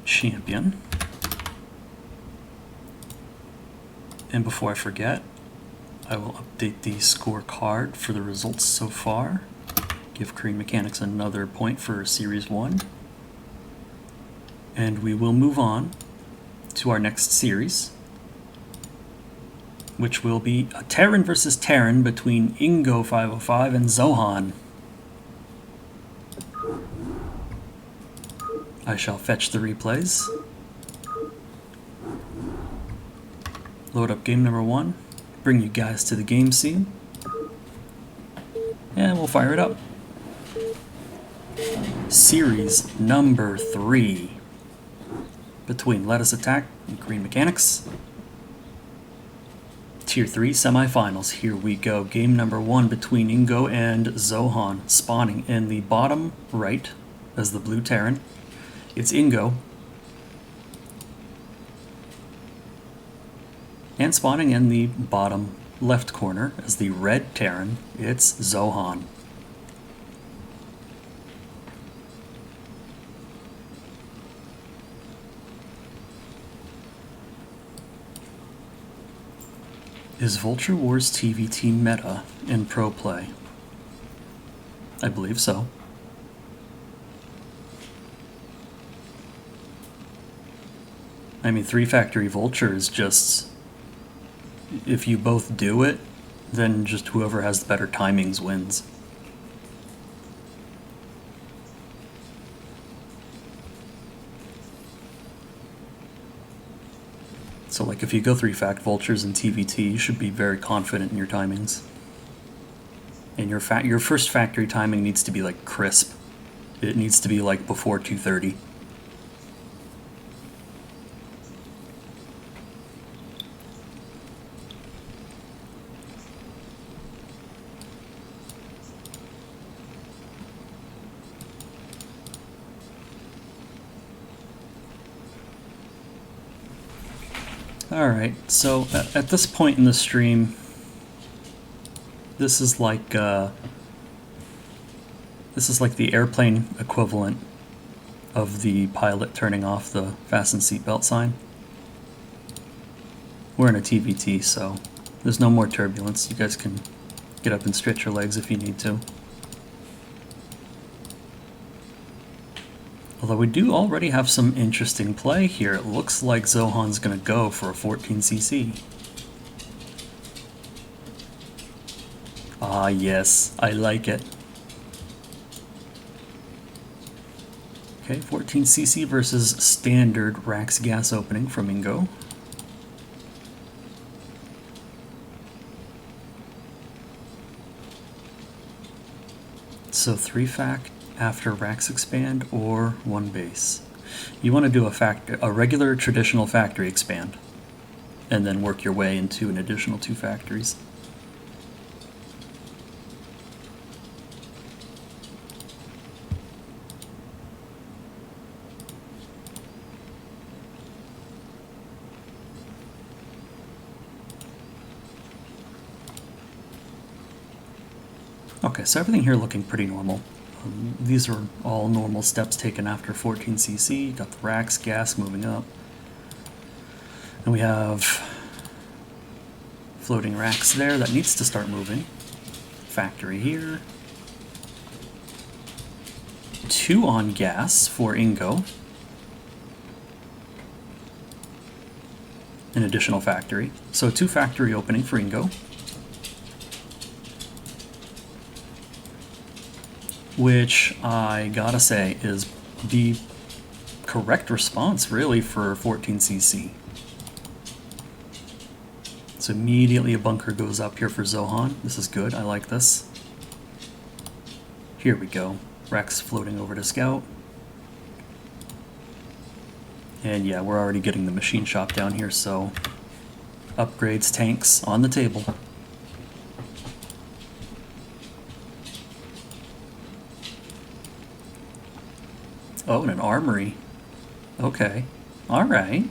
Champion. And before I forget, I will update the scorecard for the results so far. Give Korean Mechanics another point for Series 1. And we will move on to our next series, which will be a Terran versus Terran between Ingo 505 and Zohan. I shall fetch the replays. Load up game number 1, bring you guys to the game scene, and we'll fire it up. Series number 3 between Let Us Attack and Korean Mechanics. Tier 3 semifinals. Here we go. Game number 1 between Ingo and Zohan, spawning in the bottom right as the blue Terran. It's Ingo. And spawning in the bottom left corner as the red Terran, it's Zohan. Is Vulture Wars TVT meta in pro play? I believe so. I mean, 3-factory Vulture is just, if you both do it, then just whoever has the better timings wins. So like if you go 3-fact Vultures in TVT, you should be very confident in your timings. And your first factory timing needs to be like crisp. It needs to be like before 2:30. Alright, so at this point in the stream, this is like the airplane equivalent of the pilot turning off the fasten seatbelt sign. We're in a TVT, so there's no more turbulence. You guys can get up and stretch your legs if you need to. Although we do already have some interesting play here. It looks like Zohan's going to go for a 14cc. Ah, yes, I like it. Okay, 14cc versus standard Rax gas opening from Ingo. So 3 fact after Rax expand or 1 base. You want to do a regular traditional factory expand and then work your way into an additional 2 factories. Okay, so everything here looking pretty normal. These are all normal steps taken after 14cc. Got the Rax gas moving up. And we have floating Rax there that needs to start moving. Factory here. 2 on gas for Ingo. An additional factory. So 2 factory opening for Ingo. Which I gotta say is the correct response really for 14cc. So immediately a bunker goes up here for Zohan. This is good, I like this. Here we go. Rex floating over to Scout. And yeah, we're already getting the machine shop down here, so upgrades, tanks on the table. Oh, and an armory. Okay. Alright.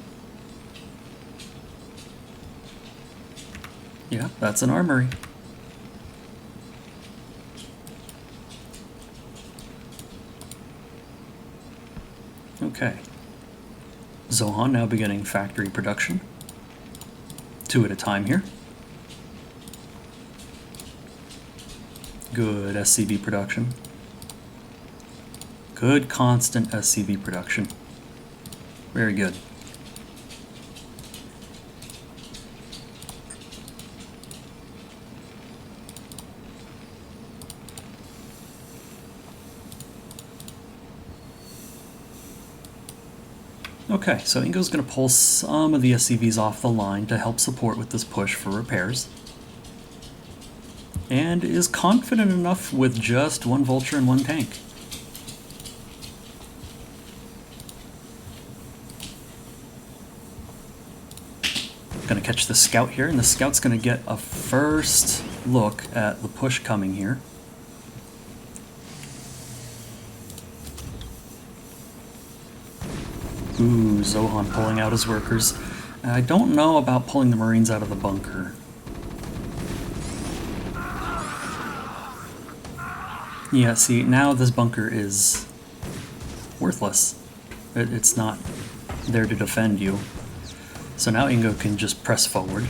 Yeah, that's an armory. Okay. Zohan now beginning factory production. 2 at a time here. Good SCB production. Good constant SCB production. Very good. Okay, so Ingo's going to pull some of the SCVs off the line to help support with this push for repairs. And is confident enough with just 1 vulture and 1 tank. Gonna catch the scout here, and the scout's gonna get a first look at the push coming here. Ooh, Zohan pulling out his workers. I don't know about pulling the Marines out of the bunker. Yeah, see, now this bunker is worthless. It's not there to defend you. So now Ingo can just press forward.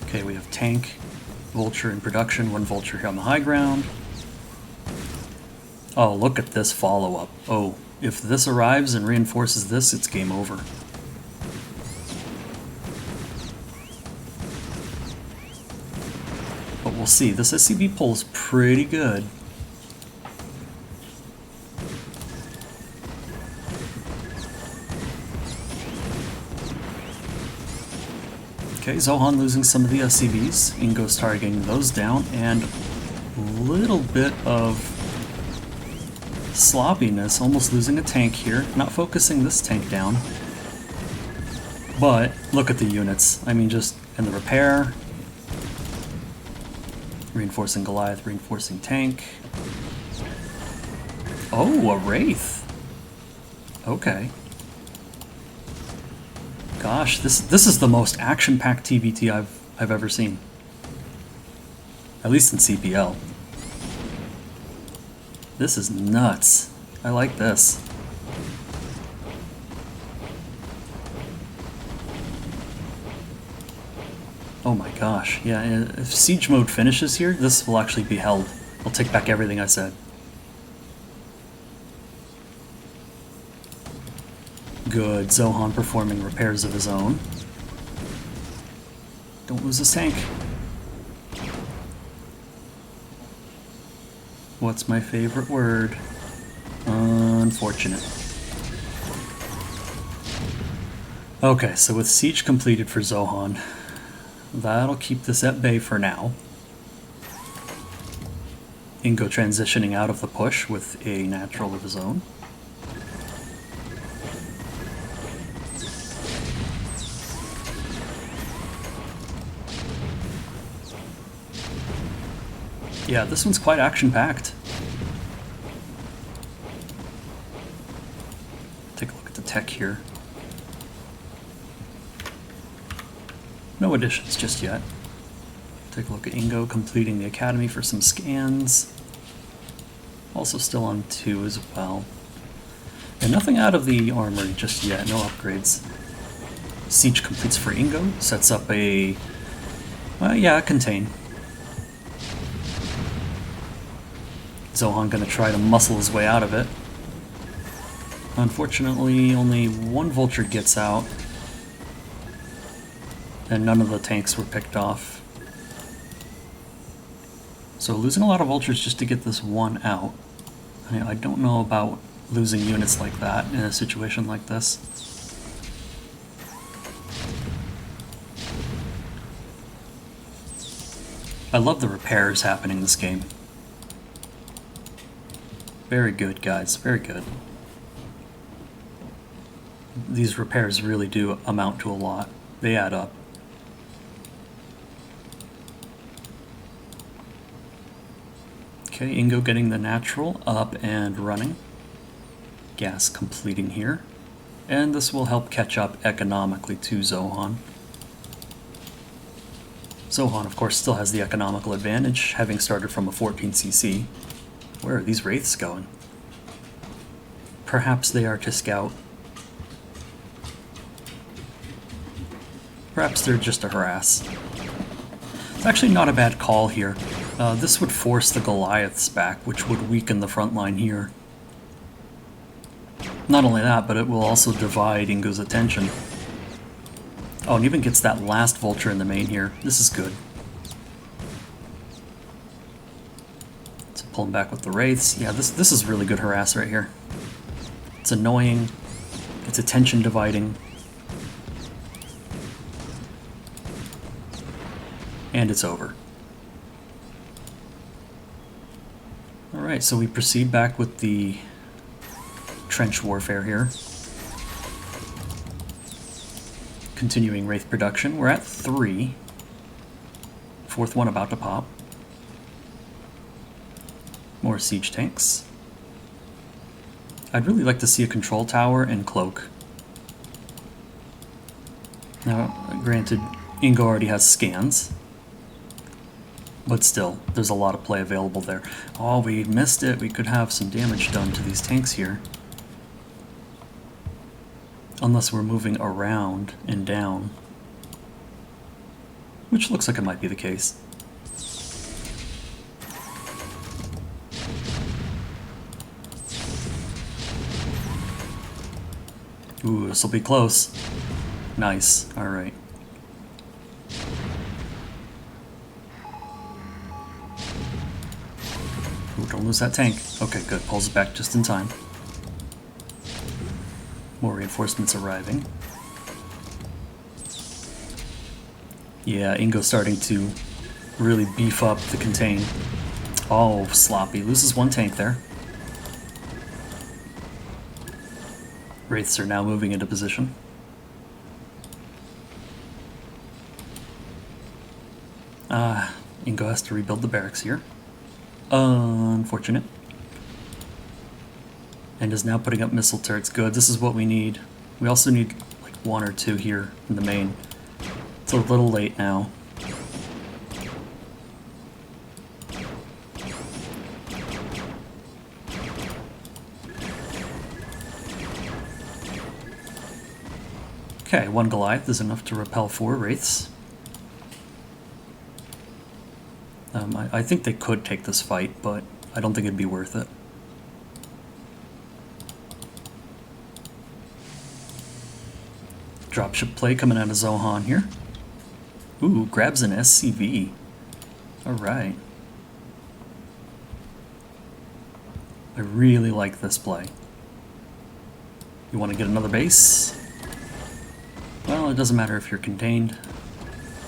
Okay, we have tank, vulture in production, 1 vulture here on the high ground. Oh, look at this follow-up. Oh, if this arrives and reinforces this, it's game over. But we'll see. This SCB pull is pretty good. Okay, Zohan losing some of the SCVs. Ingo's targeting those down, and a little bit of sloppiness, almost losing a tank here. Not focusing this tank down. But look at the units. I mean, just in the repair. Reinforcing Goliath, reinforcing tank. Oh, a Wraith. Okay. Gosh, this is the most action-packed TVT I've ever seen. At least in CPL. This is nuts. I like this. Oh my gosh, yeah, if siege mode finishes here, this will actually be held. I'll take back everything I said. Good, Zohan performing repairs of his own. Don't lose his tank. What's my favorite word? Unfortunate. Okay, so with siege completed for Zohan, that'll keep this at bay for now. Ingo transitioning out of the push with a natural of his own. Yeah, this one's quite action-packed. Take a look at the tech here. No additions just yet. Take a look at Ingo completing the academy for some scans. Also still on 2 as well. And nothing out of the armory just yet, no upgrades. Siege completes for Ingo, sets up a... contain. Zohan gonna try to muscle his way out of it. Unfortunately, only one vulture gets out. And none of the tanks were picked off. So losing a lot of vultures just to get this one out. I don't know about losing units like that in a situation like this. I love the repairs happening this game. Very good, guys. Very good. These repairs really do amount to a lot. They add up. Okay, Ingo getting the natural up and running. Gas completing here. And this will help catch up economically to Zohan. Zohan, of course, still has the economical advantage, having started from a 14cc. Where are these wraiths going? Perhaps they are to scout. Perhaps they're just to harass. It's actually not a bad call here. This would force the Goliaths back, which would weaken the front line here. Not only that, but it will also divide Ingo's attention. Oh, and even gets that last vulture in the main here. This is good. So pulling back with the wraiths. Yeah, this is really good harass right here. It's annoying. It's attention dividing. And it's over. Alright, so we proceed back with the trench warfare here. Continuing Wraith production. We're at 3. Fourth one about to pop. More siege tanks. I'd really like to see a control tower and cloak. Now, granted, Ingo already has scans. But still, there's a lot of play available there. Oh, we missed it. We could have some damage done to these tanks here. Unless we're moving around and down. Which looks like it might be the case. Ooh, this will be close. Nice. Alright. Ooh, don't lose that tank. Okay, good. Pulls it back just in time. More reinforcements arriving. Yeah, Ingo's starting to really beef up the contain. Oh, sloppy. Loses one tank there. Wraiths are now moving into position. Ingo has to rebuild the barracks here. Unfortunate. And is now putting up missile turrets. Good, this is what we need. We also need like 1 or 2 here in the main. It's a little late now. Okay, 1 Goliath is enough to repel 4 Wraiths. I think they could take this fight, but I don't think it'd be worth it. Dropship play coming out of Zohan here. Ooh, grabs an SCV. Alright. I really like this play. You want to get another base? Well, it doesn't matter if you're contained.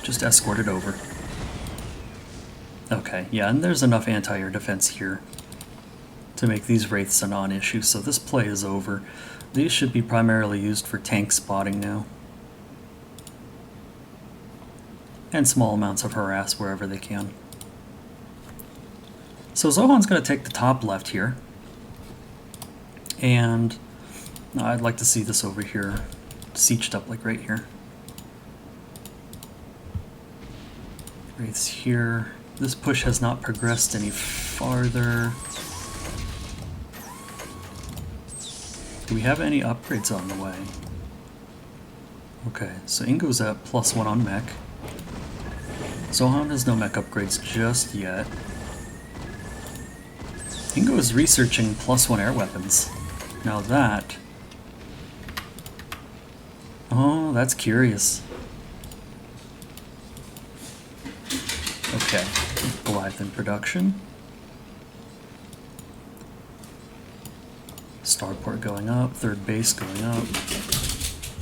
Just escort it over. Okay, yeah, and there's enough anti-air defense here to make these wraiths a non-issue, so this play is over. These should be primarily used for tank spotting now. And small amounts of harass wherever they can. So Zohan's going to take the top left here. And I'd like to see this over here sieged up like right here. Wraiths here. This push has not progressed any farther. Do we have any upgrades on the way? Okay, so Ingo's at +1 on mech. Zohan has no mech upgrades just yet. Ingo is researching +1 air weapons. Now that... Oh, that's curious. Okay, Goliath in production. Starport going up, third base going up.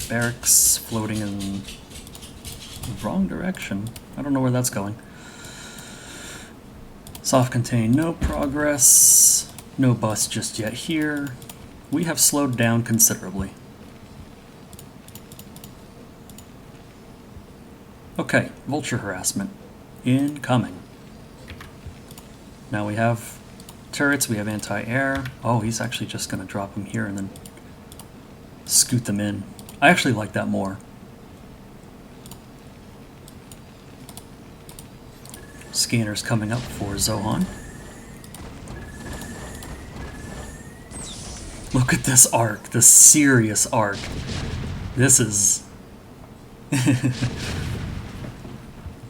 Barracks floating in the wrong direction. I don't know where that's going. Soft contain, no progress. No bus just yet here. We have slowed down considerably. Okay, vulture harassment. Incoming. Now we have turrets, we have anti-air. Oh, he's actually just going to drop them here and then scoot them in. I actually like that more. Scanners coming up for Zohan. Look at this arc, this serious arc. This is...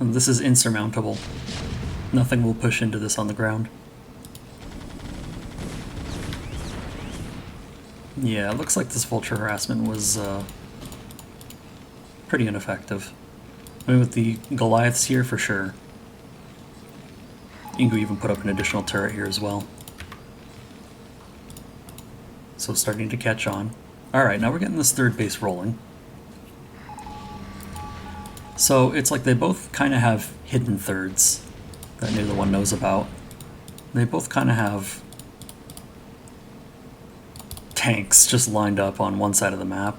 This is insurmountable. Nothing will push into this on the ground. Yeah, it looks like this vulture harassment was pretty ineffective. I mean, with the Goliaths here, for sure. Ingo even put up an additional turret here as well. So starting to catch on. Alright, now we're getting this third base rolling. So it's like they both kind of have hidden thirds that neither one knows about. They both kind of have tanks just lined up on one side of the map.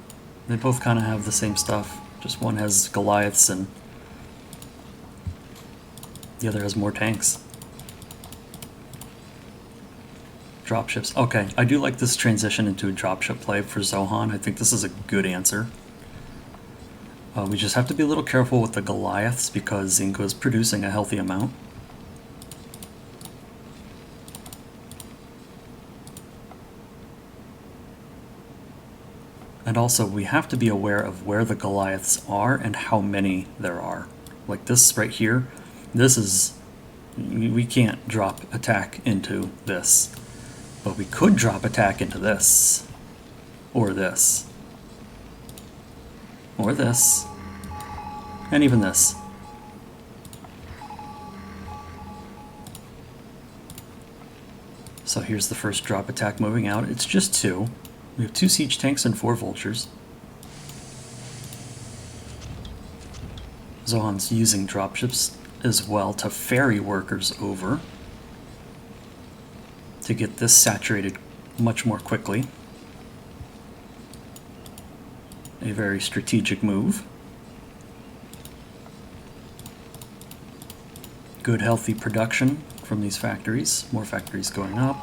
They both kind of have the same stuff. Just one has Goliaths and the other has more tanks. Dropships. Okay, I do like this transition into a dropship play for Zohan. I think this is a good answer. We just have to be a little careful with the Goliaths because Ingo is producing a healthy amount. And also, we have to be aware of where the Goliaths are and how many there are. Like this right here, this is... we can't drop attack into this. But we could drop attack into this. Or this. Or this. And even this. So here's the first drop attack moving out. It's just 2. We have 2 siege tanks and 4 vultures. Zohan's using dropships as well to ferry workers over to get this saturated much more quickly. A very strategic move. Good healthy production from these factories. More factories going up.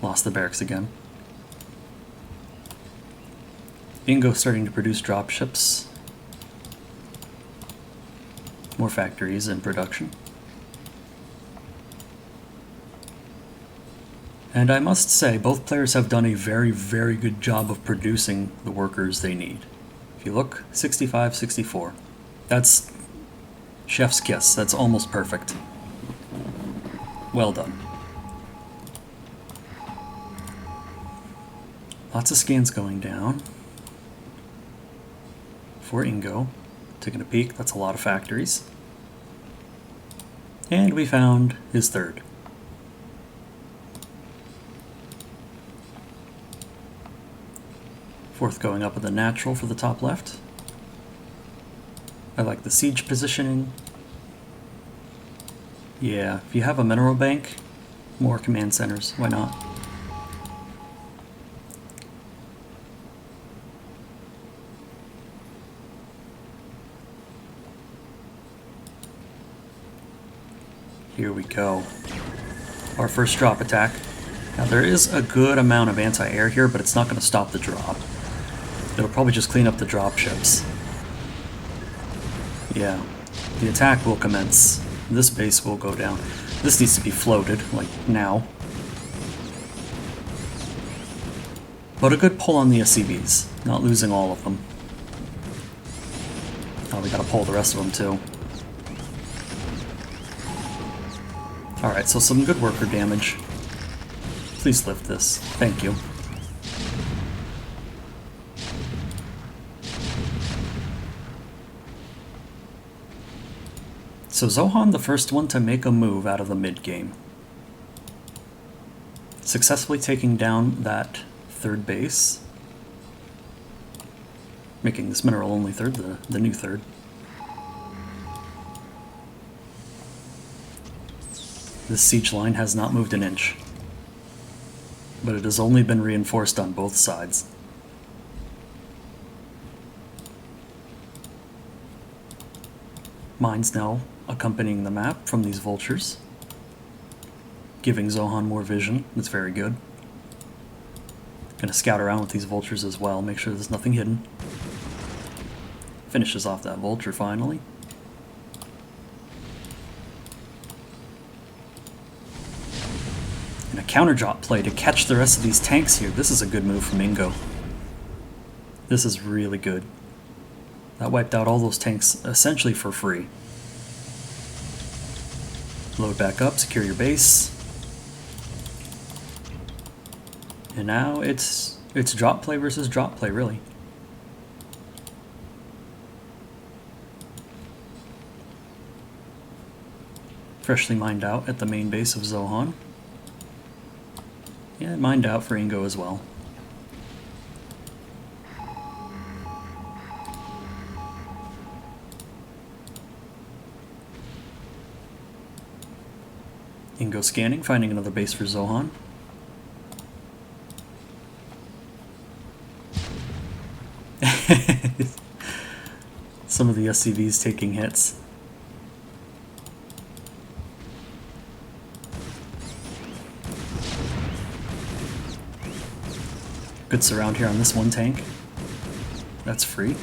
Lost the barracks again. Ingo starting to produce dropships. More factories in production. And I must say, both players have done a very, very good job of producing the workers they need. If you look, 65, 64. That's chef's kiss. That's almost perfect. Well done. Lots of scans going down. For Ingo. Taking a peek, that's a lot of factories. And we found his third. Fourth going up with a natural for the top left. I like the siege positioning. Yeah, if you have a mineral bank, more command centers, why not? Here we go. Our first drop attack. Now there is a good amount of anti-air here, but it's not going to stop the drop. It'll probably just clean up the drop ships. Yeah, the attack will commence. This base will go down. This needs to be floated, like now. But a good pull on the SCVs, not losing all of them. Oh, we gotta pull the rest of them too. Alright, so some good worker damage. Please lift this. Thank you. So Zohan, the first one to make a move out of the mid-game. Successfully taking down that third base. Making this mineral only third, the new third. This siege line has not moved an inch, but it has only been reinforced on both sides. Mines now accompanying the map from these vultures, giving Zohan more vision. That's very good. Gonna scout around with these vultures as well, make sure there's nothing hidden. Finishes off that vulture finally. And a counter drop play to catch the rest of these tanks here. This is a good move from Ingo. This is really good. That wiped out all those tanks essentially for free. Load back up, secure your base. And now it's drop play versus drop play, really. Freshly mined out at the main base of Zohan. Yeah, mined out for Ingo as well. Ingo scanning, finding another base for Zohan. Some of the SCVs taking hits. Good surround here on this one tank. That's free.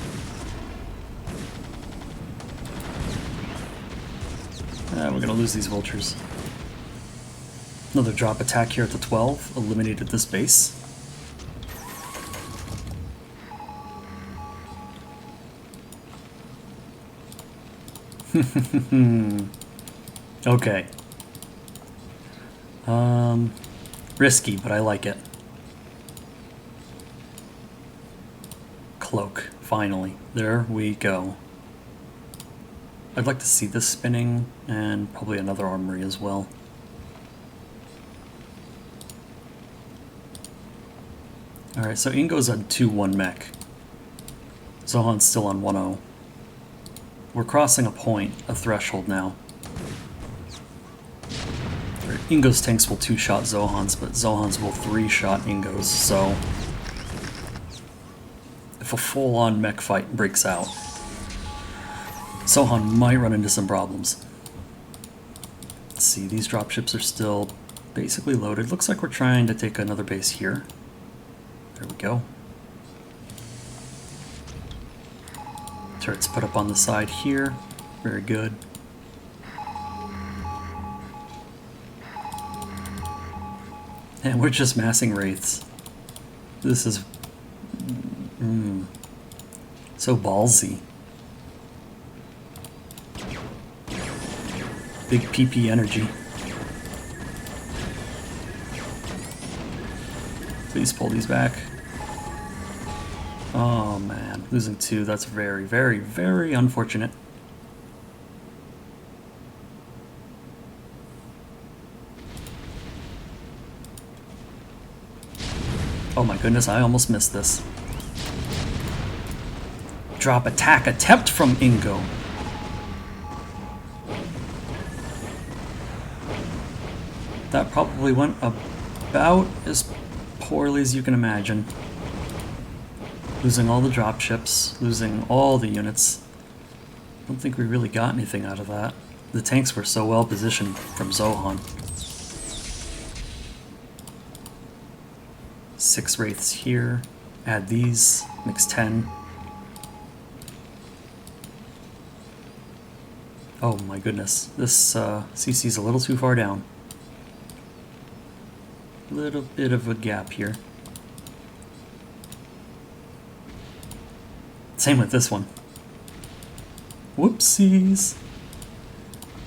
We're gonna lose these vultures. Another drop attack here at the 12, eliminated this base. Okay. Risky, but I like it. Cloak, finally. There we go. I'd like to see this spinning, and probably another armory as well. Alright, so Ingo's on 2-1 mech. Zohan's still on 1-0. We're crossing a point, a threshold now. Ingo's tanks will 2-shot Zohan's, but Zohan's will 3-shot Ingo's, so if a full-on mech fight breaks out, Zohan might run into some problems. Let's see, these dropships are still basically loaded. Looks like we're trying to take another base here. There we go. Turrets put up on the side here. Very good. And we're just massing wraiths. This is so ballsy. Big PP energy. Please pull these back. Oh man, losing 2, that's very, very, very unfortunate. Oh my goodness, I almost missed this. Drop attack attempt from Ingo. That probably went about as poorly as you can imagine. Losing all the dropships, losing all the units. I don't think we really got anything out of that. The tanks were so well positioned from Zohan. 6 wraiths here. Add these. Makes 10. Oh my goodness. This CC's a little too far down. Little bit of a gap here. Same with this one. Whoopsies.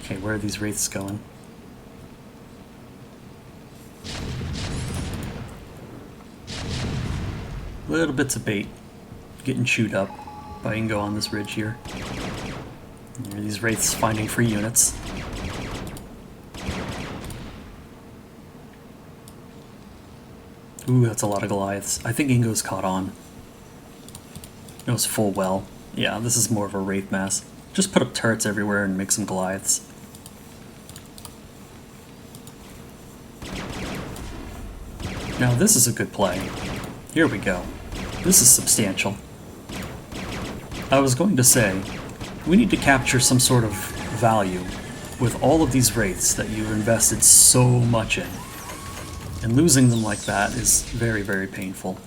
Okay, where are these wraiths going? Little bits of bait getting chewed up by Ingo on this ridge here. And there are these wraiths finding free units. Ooh, that's a lot of Goliaths. I think Ingo's caught on. Knows full well. Yeah, this is more of a wraith mass. Just put up turrets everywhere and make some Goliaths. Now this is a good play. Here we go. This is substantial. I was going to say, we need to capture some sort of value with all of these wraiths that you've invested so much in. And losing them like that is very, very painful.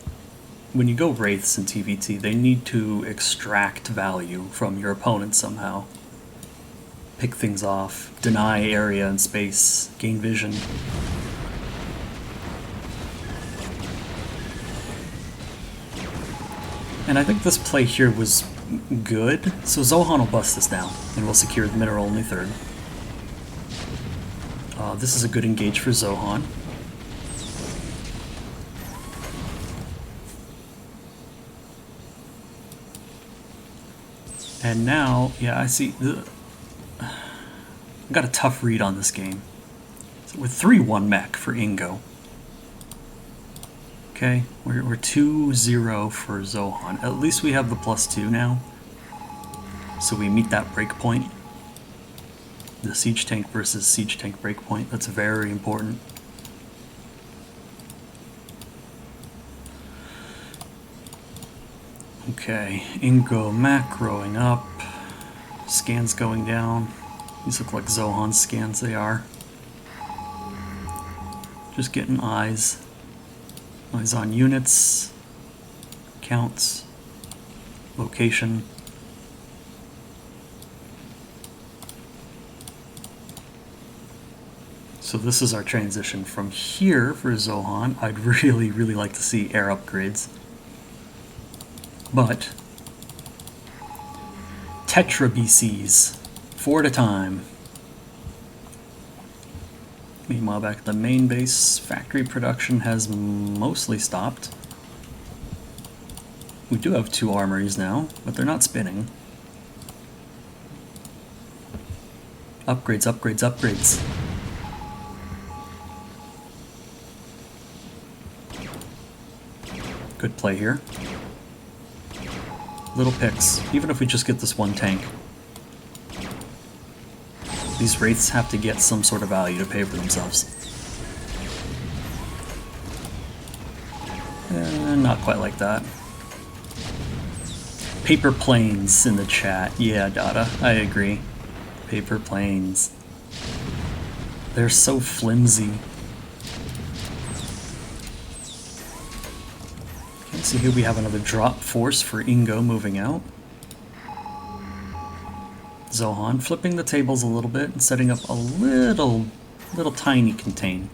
When you go wraiths in TVT, they need to extract value from your opponent somehow. Pick things off, deny area and space, gain vision. And I think this play here was good, so Zohan will bust this down, and we'll secure the mineral only third. This is a good engage for Zohan. And now, yeah, I see. I got a tough read on this game. So we're 3-1 mech for Ingo. Okay, we're 2-0 for Zohan. At least we have the +2 now. So we meet that breakpoint. The siege tank versus siege tank breakpoint. That's very important. Okay, Ingo macroing up. Scans going down. These look like Zohan scans, they are. Just getting eyes. Eyes on units. Counts. Location. So this is our transition from here for Zohan. I'd really, really like to see air upgrades. But Tetra BCs, 4 at a time. Meanwhile, back at the main base, factory production has mostly stopped. We do have 2 armories now, but they're not spinning. Upgrades, upgrades, upgrades. Good play here. Little picks, even if we just get this one tank. These wraiths have to get some sort of value to pay for themselves. Not quite like that. Paper planes in the chat. Yeah, Dada, I agree. Paper planes. They're so flimsy. Okay, so here we have another drop force for Ingo moving out. Zohan flipping the tables a little bit and setting up a little tiny contain.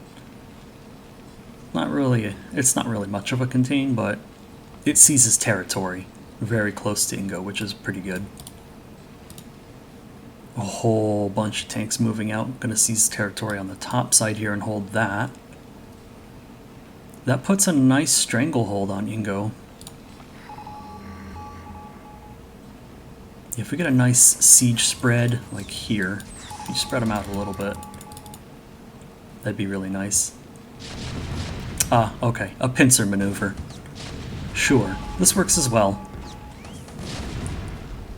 It's not really much of a contain, but it seizes territory very close to Ingo, which is pretty good. A whole bunch of tanks moving out. Gonna seize territory on the top side here and hold that. That puts a nice stranglehold on Ingo. If we get a nice siege spread, like here, if you spread them out a little bit, that'd be really nice. Ah, okay, a pincer maneuver. Sure, this works as well.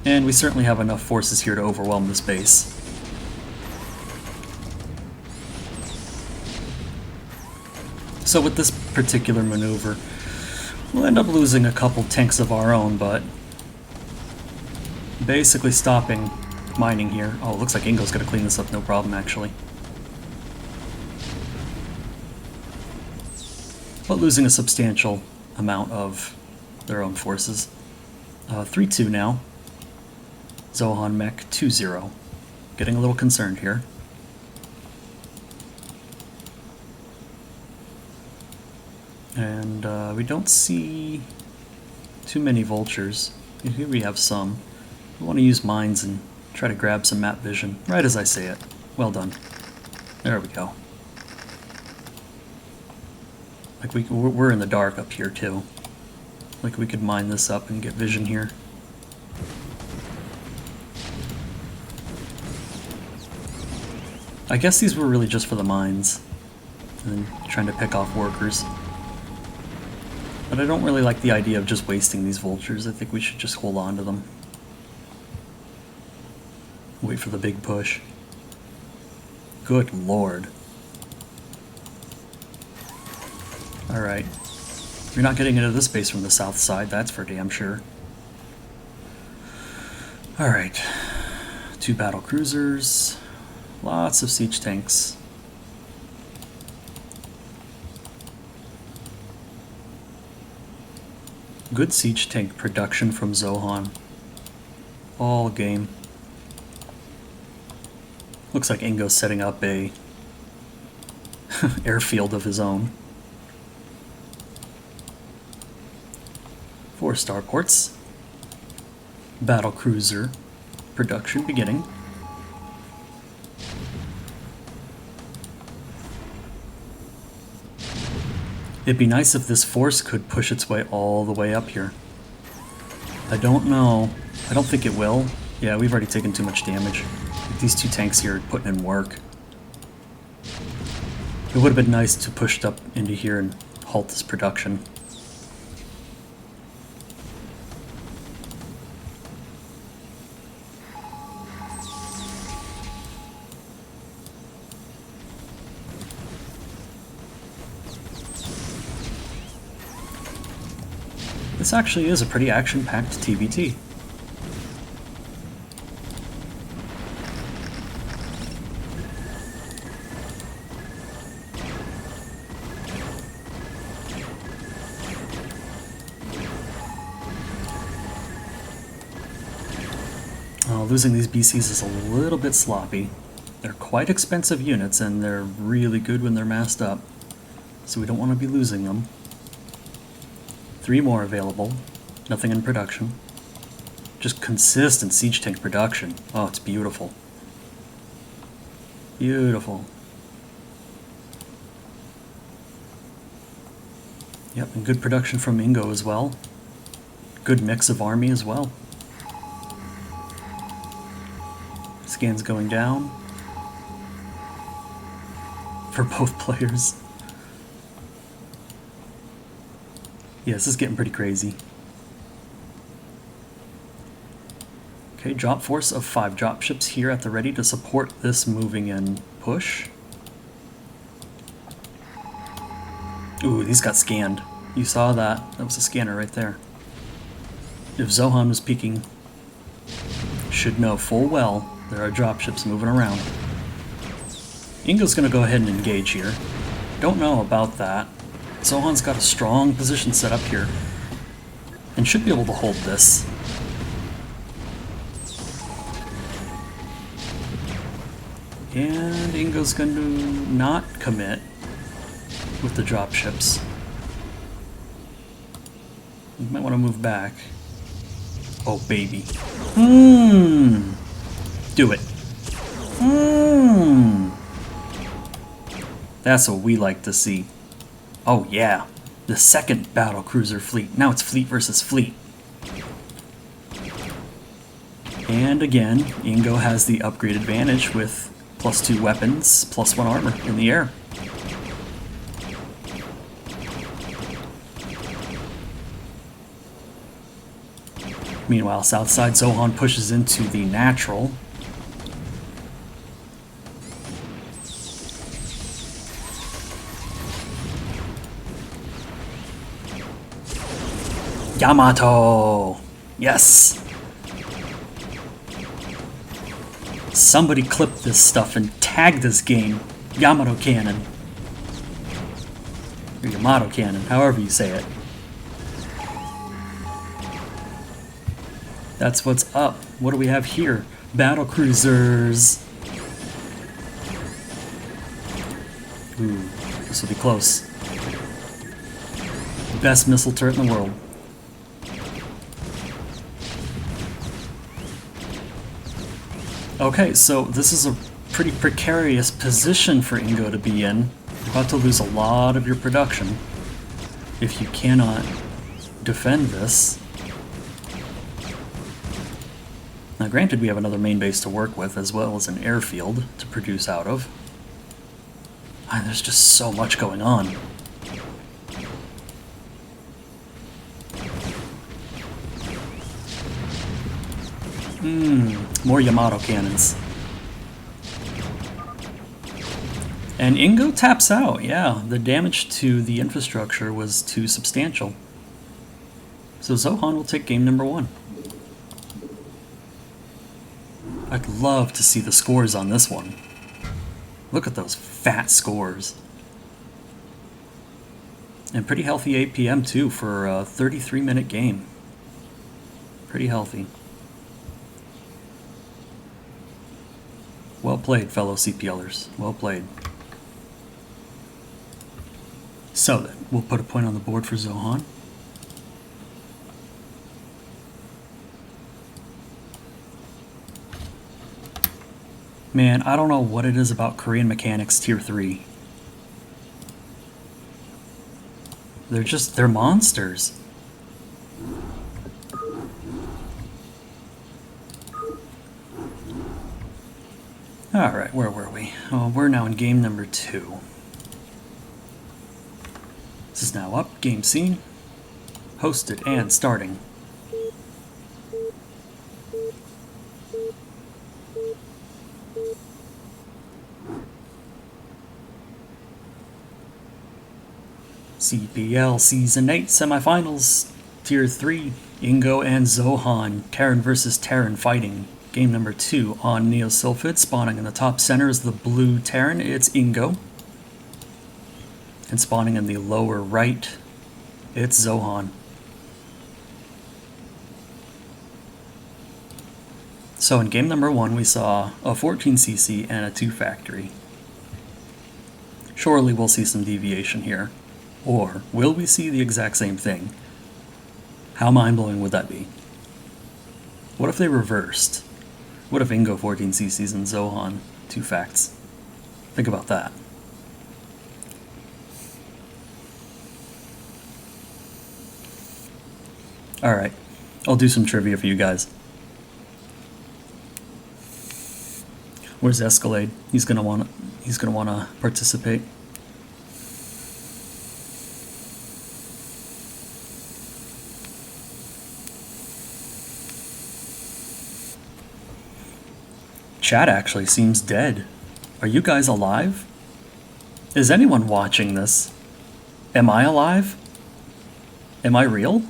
And we certainly have enough forces here to overwhelm this base. So with this particular maneuver, we'll end up losing a couple tanks of our own, but basically stopping mining here. Oh, it looks like Ingo's gonna clean this up no problem, actually. But losing a substantial amount of their own forces. 3-2 now. Zohan mech 2-0. Getting a little concerned here. And we don't see too many vultures. Here we have some. We want to use mines and try to grab some map vision, right as I say it. Well done. There we go. Like we're in the dark up here too. Like we could mine this up and get vision here. I guess these were really just for the mines and trying to pick off workers. But I don't really like the idea of just wasting these vultures. I think we should just hold on to them. Wait for the big push. Good lord. Alright. You're not getting into this base from the south side, that's for damn sure. Alright. 2 battle cruisers. Lots of siege tanks. Good siege tank production from Zohan. All game. Looks like Ingo's setting up a airfield of his own. 4 starports. Battle cruiser production beginning. It'd be nice if this force could push its way all the way up here. I don't know. I don't think it will. Yeah, we've already taken too much damage. These 2 tanks here are putting in work. It would have been nice to push up into here and halt this production. This actually is a pretty action-packed TBT. Losing these BCs is a little bit sloppy. They're quite expensive units and they're really good when they're massed up, so we don't want to be losing them. 3 more available, nothing in production. Just consistent siege tank production. Oh, it's beautiful. Beautiful. Yep, and good production from Ingo as well. Good mix of army as well. Scans going down for both players. Yeah, this is getting pretty crazy. Okay, drop force of 5 drop ships here at the ready to support this moving in push. Ooh, these got scanned. You saw that. That was a scanner right there. If Zohan was peeking, should know full well there are dropships moving around. Ingo's gonna go ahead and engage here. Don't know about that. Zohan's got a strong position set up here and should be able to hold this. And Ingo's going to not commit with the dropships. You might want to move back. Oh, baby. Do it. That's what we like to see. Oh yeah, the second battle cruiser fleet. Now it's fleet versus fleet. And again, Ingo has the upgrade advantage with +2 weapons, +1 armor in the air. Meanwhile, south side, Zohan pushes into the natural. Yamato! Yes! Somebody clip this stuff and tag this game. Yamato Cannon. Or Yamato Cannon, however you say it. That's what's up. What do we have here? Battle cruisers. Ooh, this will be close. Best missile turret in the world. Okay, so this is a pretty precarious position for Ingo to be in. You're about to lose a lot of your production if you cannot defend this. Now granted, we have another main base to work with as well as an airfield to produce out of. And there's just so much going on. More Yamato cannons. And Ingo taps out, yeah. The damage to the infrastructure was too substantial. So Zohan will take game number 1. I'd love to see the scores on this one. Look at those fat scores. And pretty healthy APM too for a 33-minute game. Pretty healthy. Well played, fellow CPLers. Well played. So then, we'll put a point on the board for Zohan. Man, I don't know what it is about Korean mechanics tier 3. They're monsters. Alright, where were we? Oh, we're now in game number 2. This is now up, game scene, hosted and starting. CPL Season 8 semifinals, Tier 3, Ingo and Zohan, Terran versus Terran fighting. Game number 2 on Neo Sylphid. Spawning in the top center is the blue Terran, it's Ingo. And spawning in the lower right, it's Zohan. So in game number 1 we saw a 14cc and a 2 factory. Surely we'll see some deviation here. Or will we see the exact same thing? How mind-blowing would that be? What if they reversed? What if Ingo 14cc's and Zohan 2 facts? Think about that. Alright, I'll do some trivia for you guys. Where's Escalade? He's gonna wanna participate. Chat actually seems dead. Are you guys alive? Is anyone watching this? Am I alive? Am I real?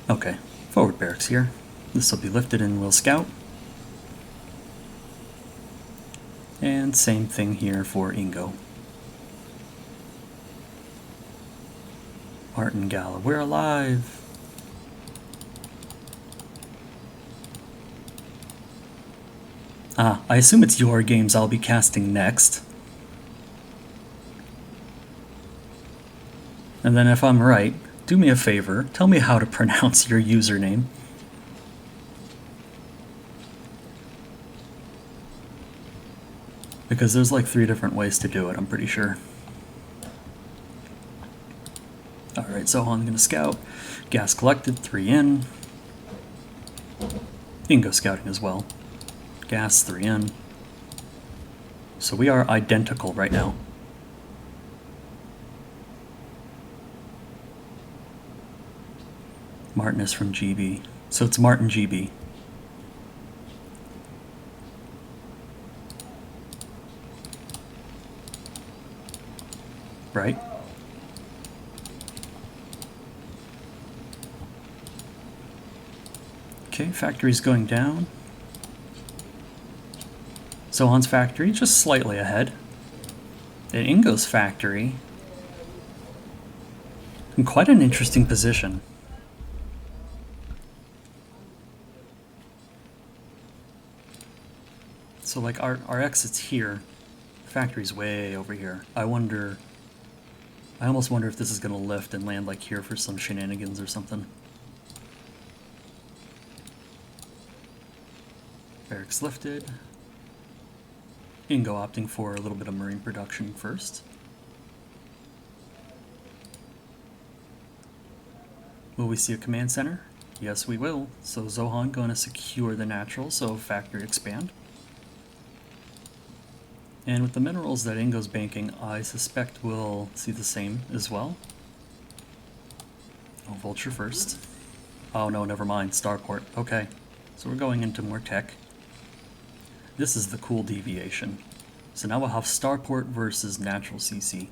Okay, forward barracks here. This will be lifted and we'll scout. And same thing here for Ingo. Martingb, we're alive! Ah, I assume it's your games I'll be casting next. And then if I'm right, do me a favor, tell me how to pronounce your username. Because there's like 3 different ways to do it, I'm pretty sure. Alright, so I'm gonna scout. Gas collected, 3 in. Ingo scouting as well. Gas, 3 in. So we are identical right now. Martin is from GB. So it's Martin GB. Right? Okay, factory's going down. Zohan's factory just slightly ahead. And Ingo's factory in quite an interesting position. So like our exit's here. Factory's way over here. I almost wonder if this is gonna lift and land like here for some shenanigans or something. Barracks lifted. Ingo opting for a little bit of marine production first. Will we see a command center? Yes, we will. So Zohan going to secure the natural, so factory expand. And with the minerals that Ingo's banking, I suspect we'll see the same as well. Oh, Vulture first. Oh no, never mind. Starport. Okay. So we're going into more tech. This is the cool deviation. So now we'll have Starport versus Natural CC.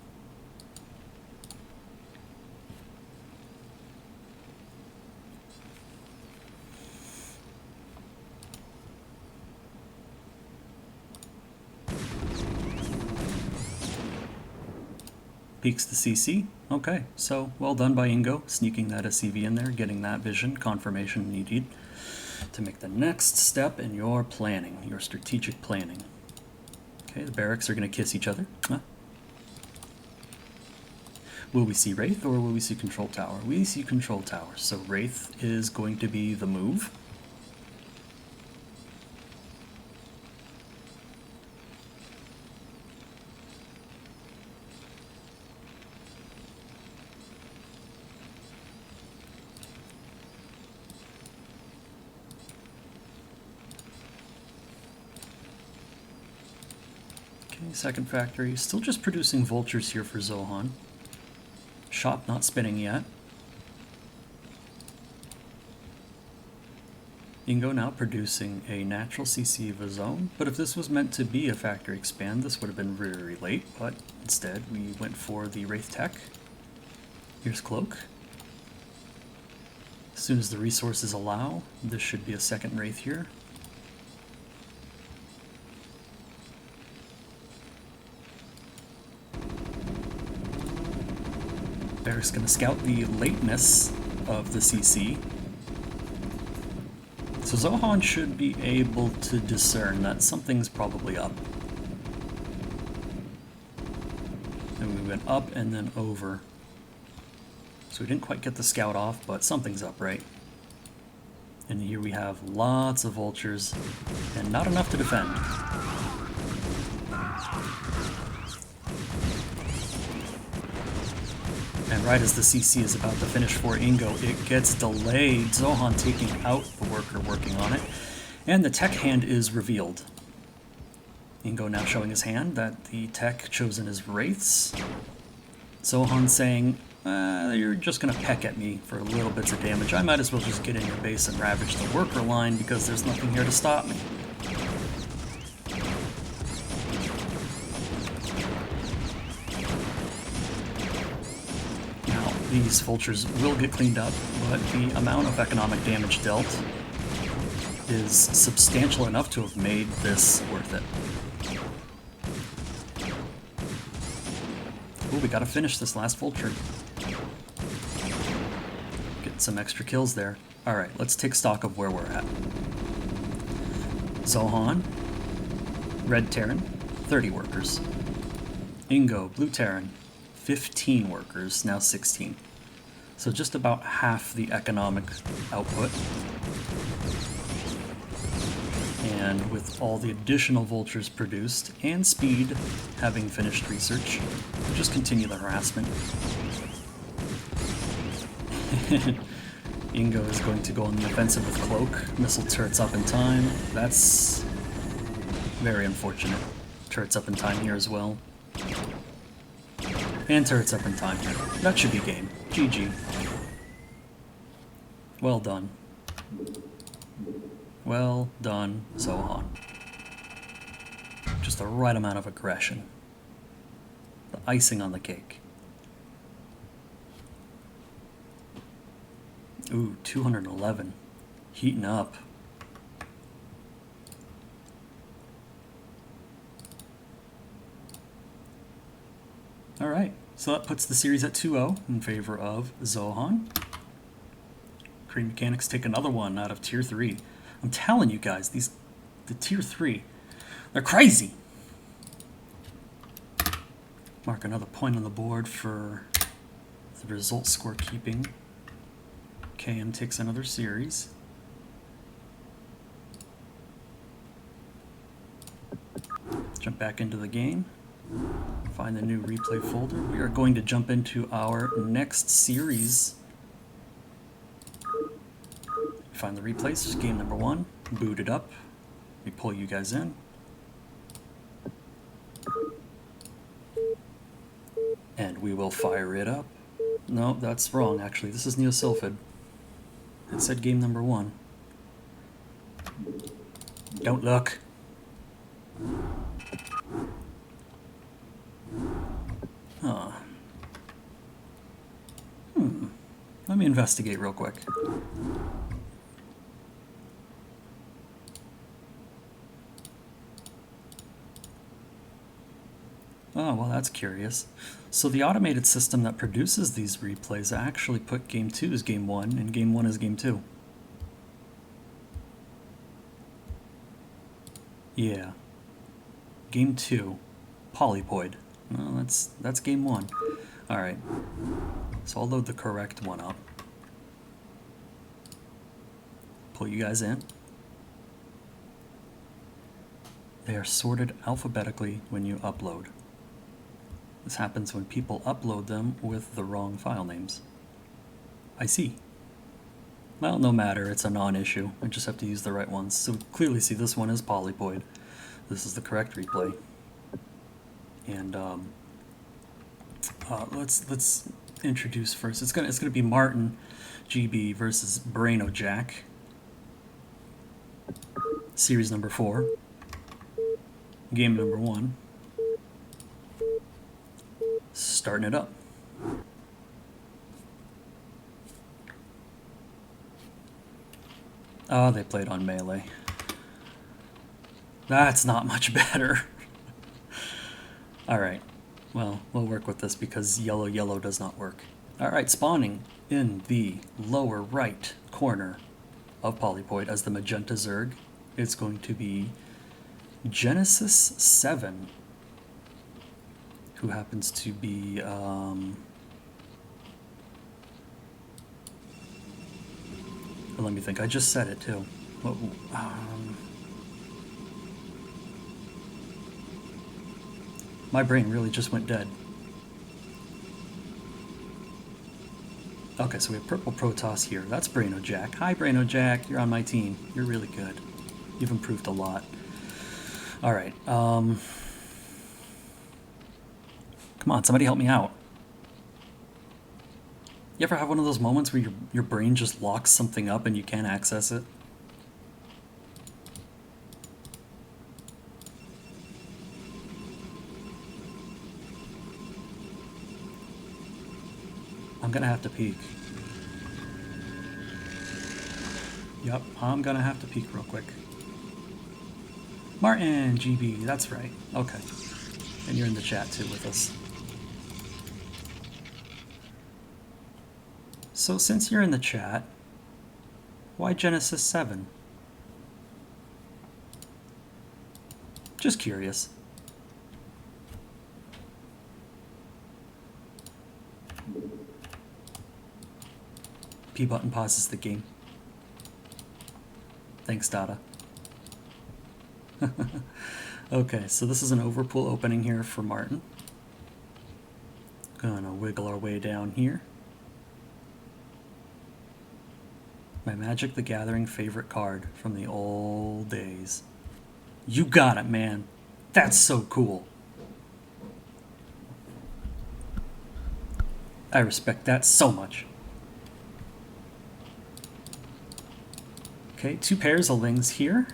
Peaks the CC. Okay, so well done by Ingo, sneaking that SCV in there, getting that vision, confirmation needed to make the next step in your planning, your strategic planning. Okay, the barracks are going to kiss each other. Huh? Will we see Wraith or will we see Control Tower? We see Control Tower, so Wraith is going to be the move. Second factory, still just producing vultures here for Zohan. Shop not spinning yet. Ingo now producing a natural CC of his own, but if this was meant to be a factory expand, this would have been very late, but instead we went for the Wraith Tech. Here's Cloak. As soon as the resources allow, this should be a second Wraith here. Barrick's going to scout the lateness of the CC. So Zohan should be able to discern that something's probably up. And we went up and then over. So we didn't quite get the scout off, but something's up, right? And here we have lots of vultures and not enough to defend. And right as the CC is about to finish for Ingo, it gets delayed. Zohan taking out the worker working on it. And the tech hand is revealed. Ingo now showing his hand that the tech chosen is Wraiths. Zohan saying, you're just going to peck at me for little bits of damage. I might as well just get in your base and ravage the worker line because there's nothing here to stop me. These vultures will get cleaned up, but the amount of economic damage dealt is substantial enough to have made this worth it. Oh, we gotta finish this last vulture. Get some extra kills there. Alright, let's take stock of where we're at. Zohan, Red Terran, 30 workers. Ingo, Blue Terran, 15 workers, now 16. So just about half the economic output. And with all the additional vultures produced, and speed having finished research, we'll just continue the harassment. Ingo is going to go on the offensive with Cloak. Missile turrets up in time. That's very unfortunate. Turrets up in time here as well. And turrets up in time here. That should be game. GG. Well done. Well done, Zohan. Just the right amount of aggression. The icing on the cake. Ooh, 211. Heating up. Alright, so that puts the series at 2-0 in favor of Zohan. Crane Mechanics take another one out of Tier 3. I'm telling you guys, the Tier 3, they're crazy! Mark another point on the board for the result score keeping. KM takes another series. Jump back into the game. Find the new replay folder. We are going to jump into our next series. Find the replays, game number 1, boot it up. We pull you guys in. And we will fire it up. No, that's wrong actually. This is Neosilphid. It said game number 1. Don't look. Huh. Let me investigate real quick. Oh, well, that's curious. So the automated system that produces these replays actually put game 2 as game 1 and game 1 as game 2. Yeah. Game 2. Polypoid. Well, that's game 1. Alright. So I'll load the correct one up. Pull you guys in. They are sorted alphabetically when you upload. This happens when people upload them with the wrong file names. I see. Well, no matter, it's a non-issue. I just have to use the right ones. So clearly see this one is Polypoid. This is the correct replay. And let's introduce first. It's gonna be martingb versus Brainojack. Series number 4. Game number 1. Starting it up. Oh, they played on melee. That's not much better. Alright, well, we'll work with this because yellow does not work. Alright, spawning in the lower right corner of Polypoid as the magenta Zerg, it's going to be Genesis 7. Who happens to be, let me think, I just said it too. My brain really just went dead. Okay, so we have Purple Protoss here. That's Brainojack. Hi Brainojack, you're on my team. You're really good. You've improved a lot. Alright, come on, somebody help me out. You ever have one of those moments where your brain just locks something up and you can't access it? I'm gonna have to peek. Yep, I'm gonna have to peek real quick. martingb, that's right. Okay. And you're in the chat too with us. So since you're in the chat, why Genesis 7? Just curious. P button pauses the game. Thanks, Dada. Okay, so this is an overpool opening here for Martin. Gonna wiggle our way down here. My Magic the Gathering favorite card from the old days. You got it, man. That's so cool. I respect that so much. Okay, 2 pairs of lings here.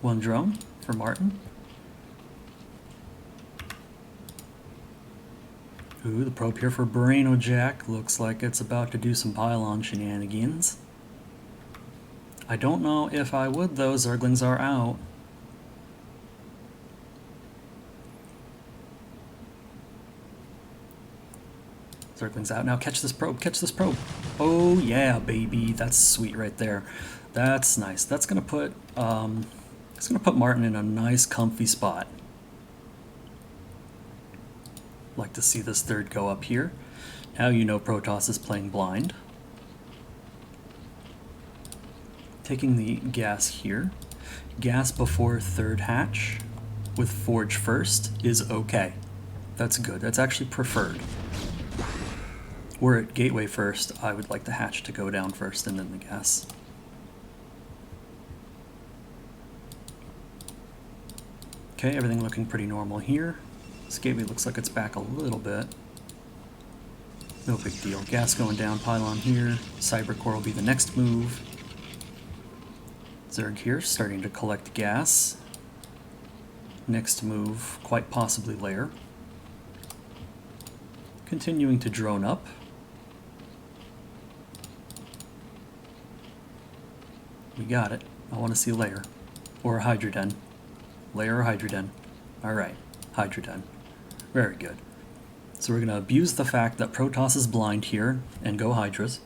1 drone for Martin. Ooh, the probe here for Brainojack. Looks like it's about to do some pylon shenanigans. I don't know if I would though, Zerglings are out. Zerglings out now, catch this probe, catch this probe. Oh yeah, baby, that's sweet right there. That's nice. That's gonna put Martin in a nice comfy spot. Like to see this third go up here. Now you know Protoss is playing blind. Taking the gas here. Gas before third hatch with forge first is okay. That's good. That's actually preferred. We're at gateway first. I would like the hatch to go down first and then the gas. Okay, everything looking pretty normal here. This gateway looks like it's back a little bit. No big deal. Gas going down, pylon here. Cybercore will be the next move. Zerg here, starting to collect gas. Next move, quite possibly layer. Continuing to drone up. We got it. I want to see layer. Or hydroden. Layer or hydroden. Alright, hydroden. Very good. So we're going to abuse the fact that Protoss is blind here and go hydras.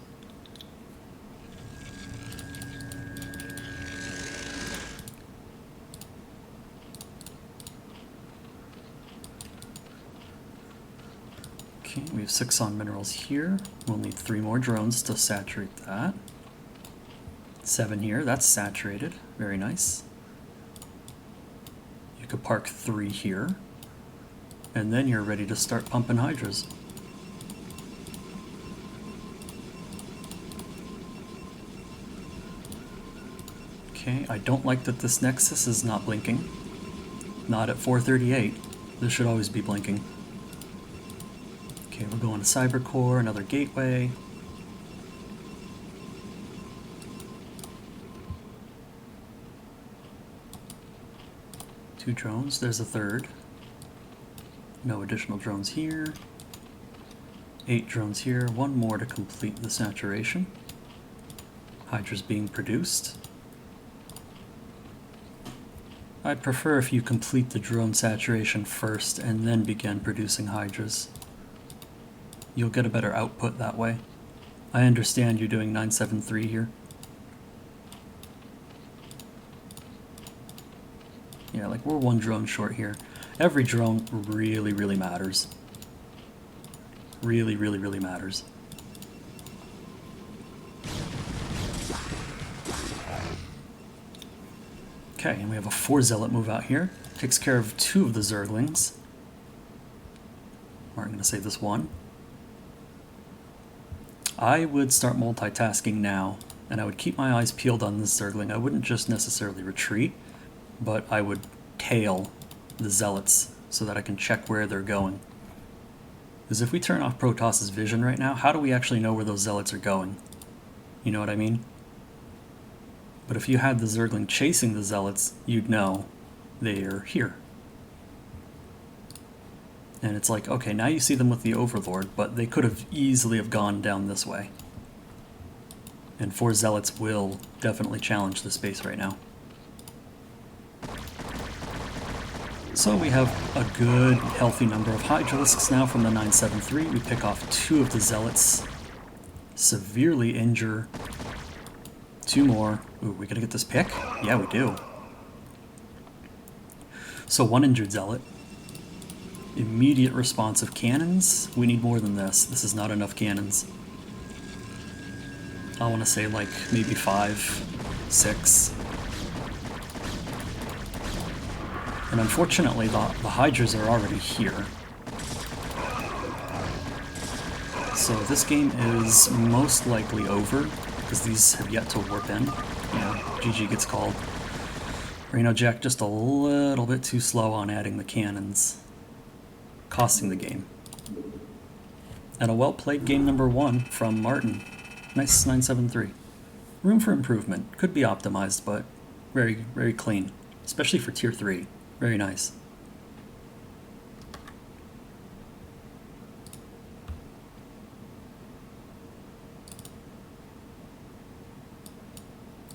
Okay, we have 6 on minerals here. We'll need 3 more drones to saturate that. 7 here, that's saturated. Very nice. You could park 3 here. And then you're ready to start pumping hydras. Okay, I don't like that this nexus is not blinking. Not at 438. This should always be blinking. Okay, we're going to Cybercore, another gateway. Two drones, there's a third. No additional drones here. 8 drones here, 1 more to complete the saturation. Hydra's being produced. I'd prefer if you complete the drone saturation first and then begin producing hydras. You'll get a better output that way. I understand you're doing 973 here. Yeah, like we're 1 drone short here. Every drone really, really matters. Really, really, really matters. Okay, and we have a 4 zealot move out here. Takes care of 2 of the Zerglings. Or I'm going to say this 1. I would start multitasking now, and I would keep my eyes peeled on this Zergling. I wouldn't just necessarily retreat, but I would tail the zealots so that I can check where they're going. Because if we turn off Protoss's vision right now, how do we actually know where those zealots are going? You know what I mean? But if you had the Zergling chasing the zealots, you'd know they're here. And it's like, okay, now you see them with the Overlord, but they could have easily have gone down this way. And 4 zealots will definitely challenge the space right now. So we have a good, healthy number of Hydralisks now from the 973. We pick off 2 of the zealots. Severely injure 2 more. Ooh, we gonna get this pick? Yeah, we do. So 1 injured zealot. Immediate response of cannons. We need more than this. This is not enough cannons. I want to say like maybe 5, 6. And unfortunately the Hydras are already here. So this game is most likely over because these have yet to warp in. Yeah, GG gets called. Brainojack just a little bit too slow on adding the cannons, costing the game. And a well-played game number 1 from Martin. Nice 973. Room for improvement. Could be optimized, but very, very clean. Especially for tier 3. Very nice.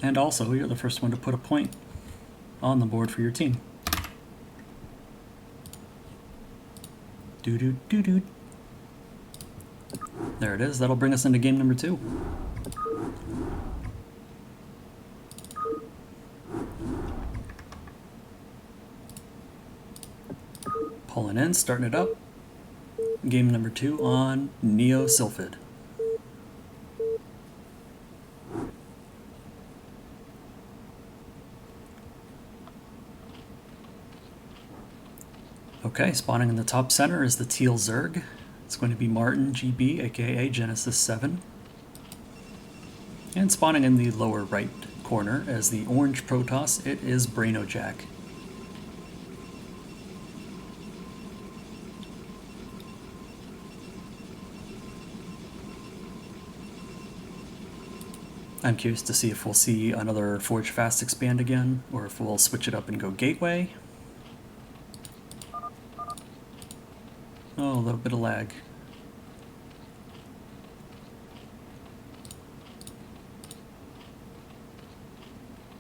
And also, you're the first one to put a point on the board for your team. Doo-doo-doo-doo. There it is. That'll bring us into game number 2. Pulling in, starting it up. Game number 2 on Neo Sylphid. Okay, spawning in the top center is the teal Zerg. It's going to be martingb, aka Genesis 7. And spawning in the lower right corner as the orange Protoss, it is Brainojack. I'm curious to see if we'll see another Forge Fast expand again, or if we'll switch it up and go Gateway. Oh, a little bit of lag.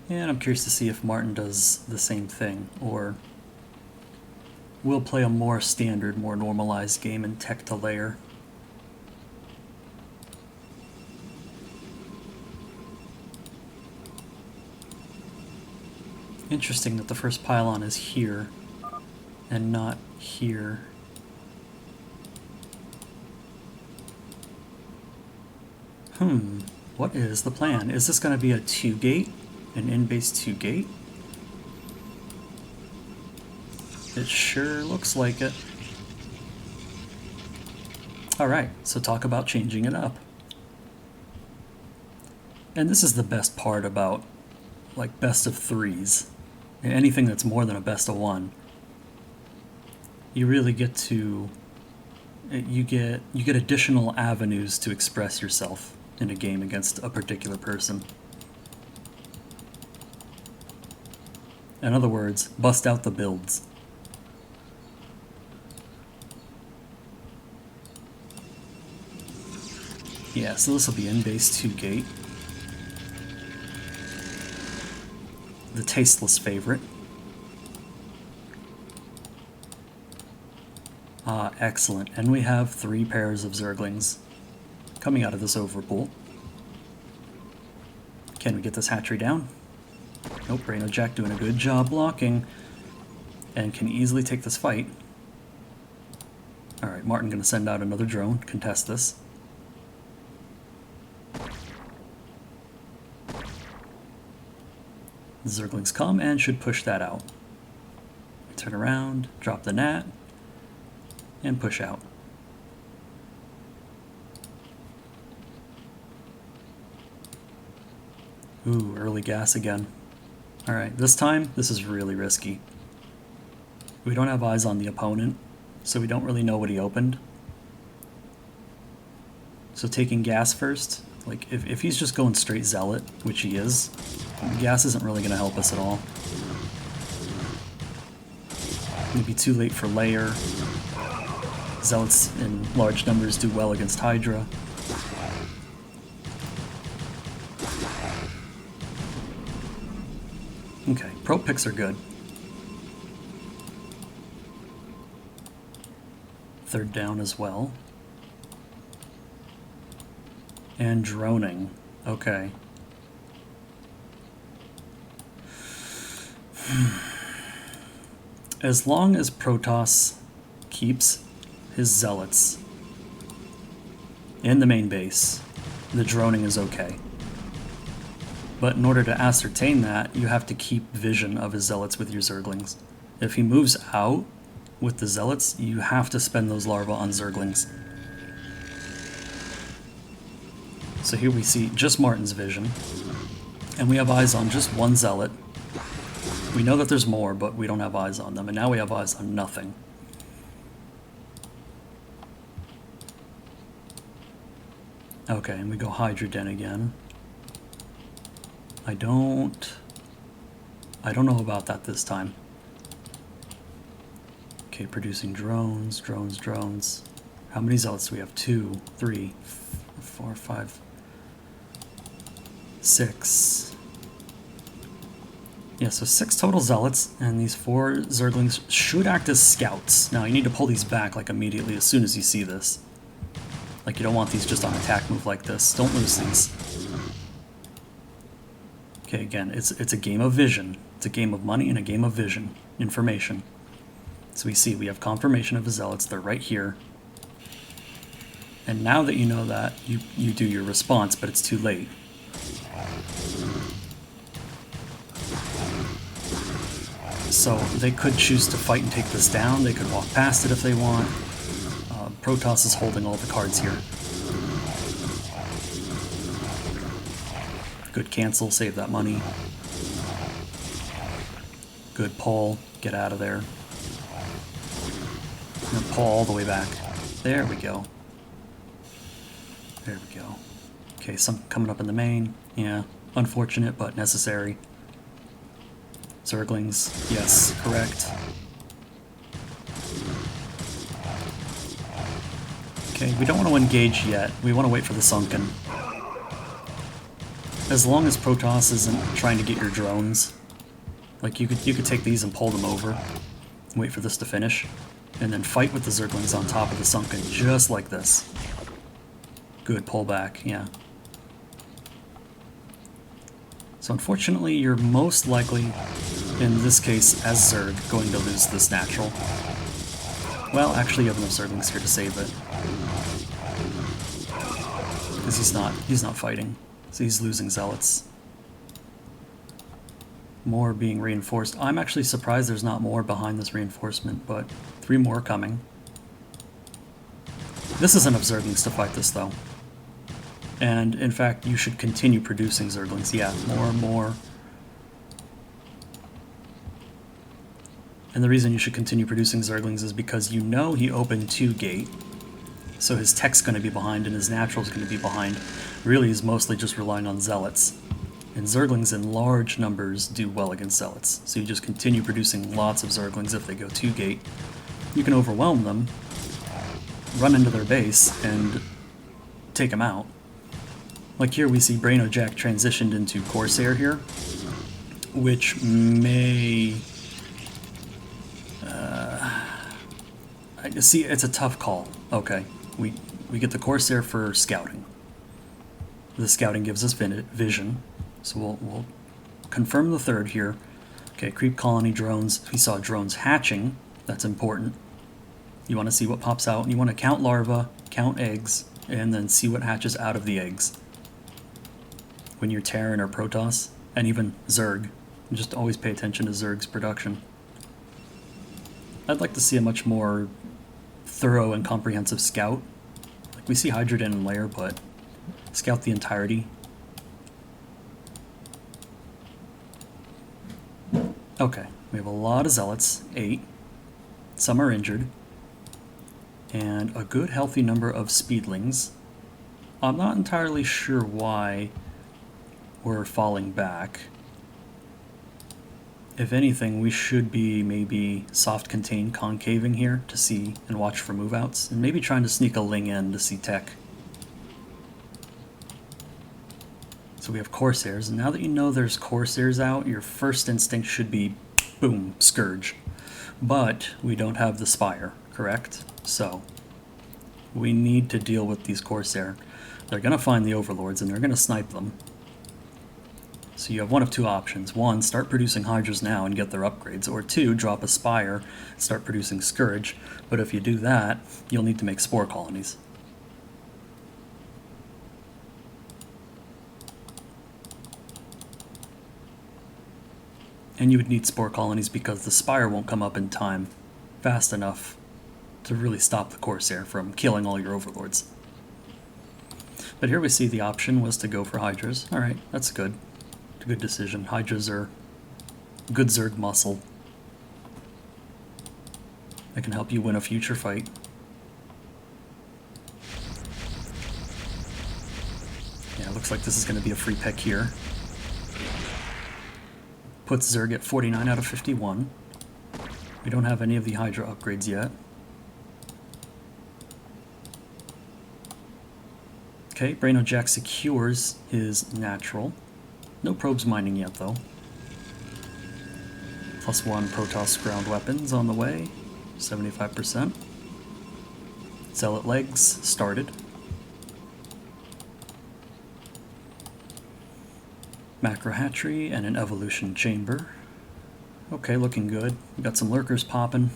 And I'm curious to see if Martin does the same thing, or will play a more standard, more normalized game in Tech to Layer. Interesting that the first pylon is here and not here. What is the plan? Is this going to be a 2-gate? An in-base 2-gate? It sure looks like it. Alright, so talk about changing it up. And this is the best part about, like, best of 3s. Anything that's more than a best of 1. You really get to... You get additional avenues to express yourself in a game against a particular person. In other words, bust out the builds. Yeah, so this will be in-base 2-gate. The tasteless favorite. Ah, excellent. And we have 3 pairs of Zerglings coming out of this overpool. Can we get this hatchery down? Nope, Brainojack doing a good job blocking and can easily take this fight. Alright, Martin gonna send out another drone, contest this. The Zerglings come and should push that out. Turn around, drop the gnat, and push out. Ooh, early gas again. Alright, this time, this is really risky. We don't have eyes on the opponent, so we don't really know what he opened. So taking gas first, like, if he's just going straight Zealot, which he is, gas isn't really going to help us at all. It'd be too late for Layer. Zealots in large numbers do well against Hydra. Okay, pro picks are good. Third down as well. And droning. Okay. As long as Protoss keeps his Zealots in the main base, the droning is okay. But in order to ascertain that, you have to keep vision of his Zealots with your Zerglings. If he moves out with the Zealots, you have to spend those larvae on Zerglings. So here we see just Martin's vision, and we have eyes on just one Zealot. We know that there's more, but we don't have eyes on them, and now we have eyes on nothing. Okay, and we go Hydra Den again. I don't know about that this time. Okay, producing drones. How many zealots do we have? 2, 3, 4, 5, 6. Yeah, so 6 total zealots, and these 4 zerglings should act as scouts. Now, you need to pull these back, like, immediately as soon as you see this. Like, you don't want these just on attack move like this. Don't lose these. Okay, again, it's a game of vision. It's a game of money and a game of vision. Information. So we have confirmation of the zealots. They're right here. And now that you know that, you do your response, but it's too late. So they could choose to fight and take this down. They could walk past it if they want. Protoss is holding all the cards here. Good cancel, save that money. Good pull, get out of there. And pull all the way back. There we go. There we go. Okay, some coming up in the main. Yeah, unfortunate but necessary. Zerglings, yes, correct. Okay, we don't want to engage yet. We want to wait for the sunken. As long as Protoss isn't trying to get your drones, like you could take these and pull them over, and wait for this to finish, and then fight with the Zerglings on top of the sunken, just like this. Good pullback, yeah. So unfortunately, you're most likely, in this case, as Zerg, going to lose this natural. Well, actually, you have enough Zerglings here to save it. Because he's not fighting. So he's losing zealots. More being reinforced. I'm actually surprised there's not more behind this reinforcement, but 3 more coming. This is enough Zerglings to fight this, though. And, in fact, you should continue producing Zerglings. Yeah, more and more. And the reason you should continue producing Zerglings is because you know he opened 2 gate. So his tech's going to be behind and his natural's going to be behind. Really, he's mostly just relying on zealots. And Zerglings in large numbers do well against zealots. So you just continue producing lots of Zerglings if they go 2 gate. You can overwhelm them, run into their base, and take them out. Like here we see Brainojack transitioned into Corsair here, which may... see, it's a tough call. Okay, we get the Corsair for scouting. The scouting gives us vision, so we'll confirm the 3rd here. Okay, creep colony drones. We saw drones hatching. That's important. You want to see what pops out, and you want to count larvae, count eggs, and then see what hatches out of the eggs. When you're Terran or Protoss, and even Zerg, just always pay attention to Zerg's production. I'd like to see a much more thorough and comprehensive scout. Like we see Hydrogen and Lair, but scout the entirety. Okay, we have a lot of zealots, 8. Some are injured. And a good healthy number of speedlings. I'm not entirely sure why we're falling back. If anything, we should be maybe soft contained concaving here to see and watch for move outs, and maybe trying to sneak a Ling in to see tech. So we have Corsairs, and now that you know there's Corsairs out, your first instinct should be, boom, Scourge. But we don't have the Spire, correct? So we need to deal with these Corsair. They're going to find the Overlords, and they're going to snipe them. So you have one of 2 options. 1, start producing Hydras now and get their upgrades, or 2, drop a Spire, start producing Scourge, but if you do that, you'll need to make Spore Colonies. And you would need Spore Colonies because the Spire won't come up in time fast enough to really stop the Corsair from killing all your Overlords. But here we see the option was to go for Hydras. Alright, that's good. Good decision. Hydras are good Zerg muscle. That can help you win a future fight. Yeah, looks like this is going to be a free pick here. Puts Zerg at 49 out of 51. We don't have any of the Hydra upgrades yet. Okay, Brainojack secures his natural. No probes mining yet, though. +1 Protoss ground weapons on the way, 75%. Zealot legs started. Macro hatchery and an evolution chamber. Okay, looking good. We got some lurkers popping.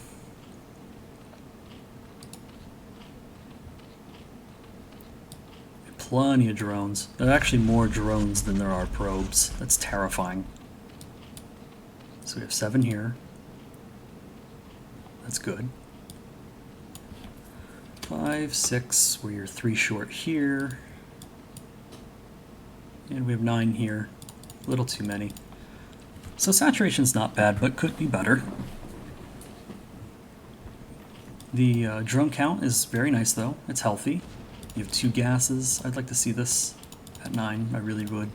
Plenty of drones. There are actually more drones than there are probes. That's terrifying. So we have 7 here. That's good. 5, 6, we're 3 short here. And we have 9 here. A little too many. So saturation's not bad, but could be better. The drone count is very nice though. It's healthy. You have 2 gases. I'd like to see this at 9. I really would.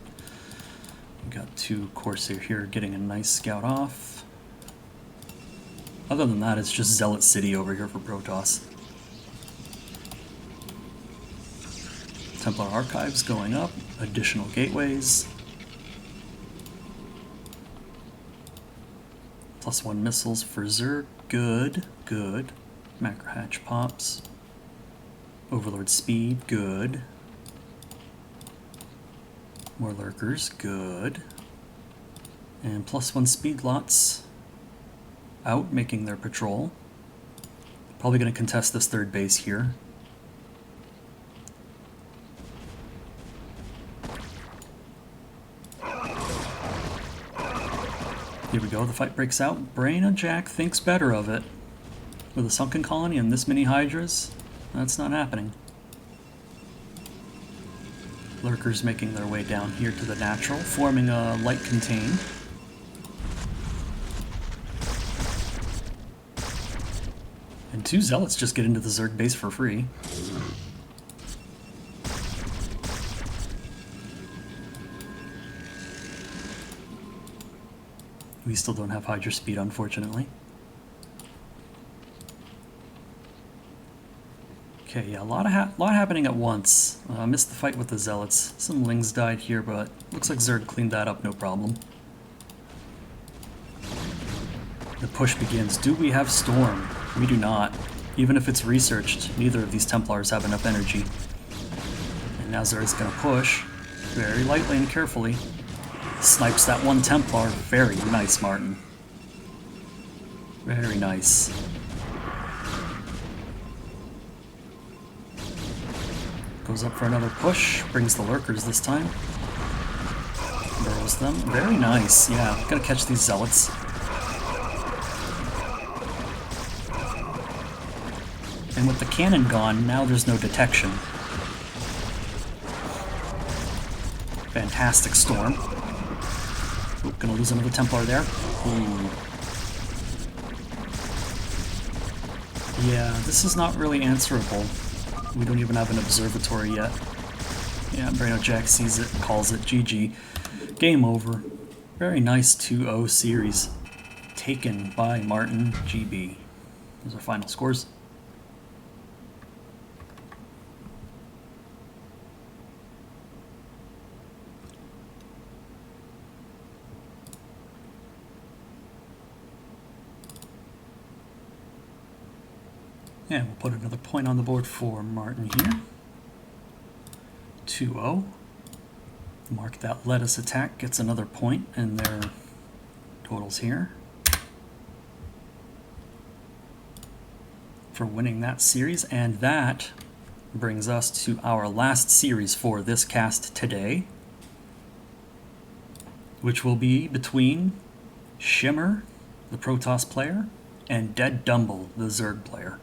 We got 2 Corsair here getting a nice scout off. Other than that, it's just Zealot City over here for Protoss. Templar Archives going up. Additional gateways. +1 missiles for Zerg. Good, good. Macro hatch pops. Overlord speed, good. More lurkers, good. And +1 speed lots out, making their patrol. Probably going to contest this 3rd base here. Here we go, the fight breaks out. Brainojack thinks better of it. With a sunken colony and this many Hydras, that's not happening. Lurkers making their way down here to the natural, forming a light contain. And 2 Zealots just get into the Zerg base for free. We still don't have Hydra speed, unfortunately. Okay, yeah, a lot happening at once. I missed the fight with the Zealots. Some Lings died here, but looks like Zerg cleaned that up, no problem. The push begins. Do we have Storm? We do not. Even if it's researched, neither of these Templars have enough energy. And now Zerg's gonna push, very lightly and carefully. Snipes that 1 Templar. Very nice, Martin. Very nice. Goes up for another push. Brings the lurkers this time. Burrows them. Very nice. Yeah, gotta catch these Zealots. And with the cannon gone, now there's no detection. Fantastic storm. Oop, gonna lose another Templar there. Ooh. Yeah, this is not really answerable. We don't even have an observatory yet. Yeah, Brainojack sees it, calls it GG. Game over. Very nice 2-0 series. Taken by Martin GB. Those are final scores. And we'll put another point on the board for Martin here. 2-0. Mark that lettuce attack, gets another point in their totals here. For winning that series, and that brings us to our last series for this cast today, which will be between SHimmer, the Protoss player, and DeadDumble, the Zerg player.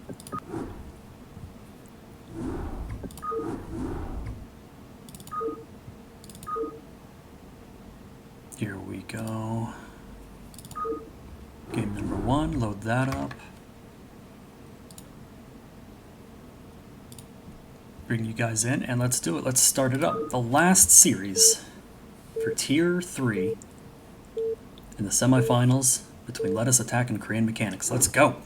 Here we go. Game number 1, load that up. Bring you guys in, and let's do it. Let's start it up. The last series for Tier 3. in the semifinals between Lettuce Attack and Korean Mechanics. Let's go!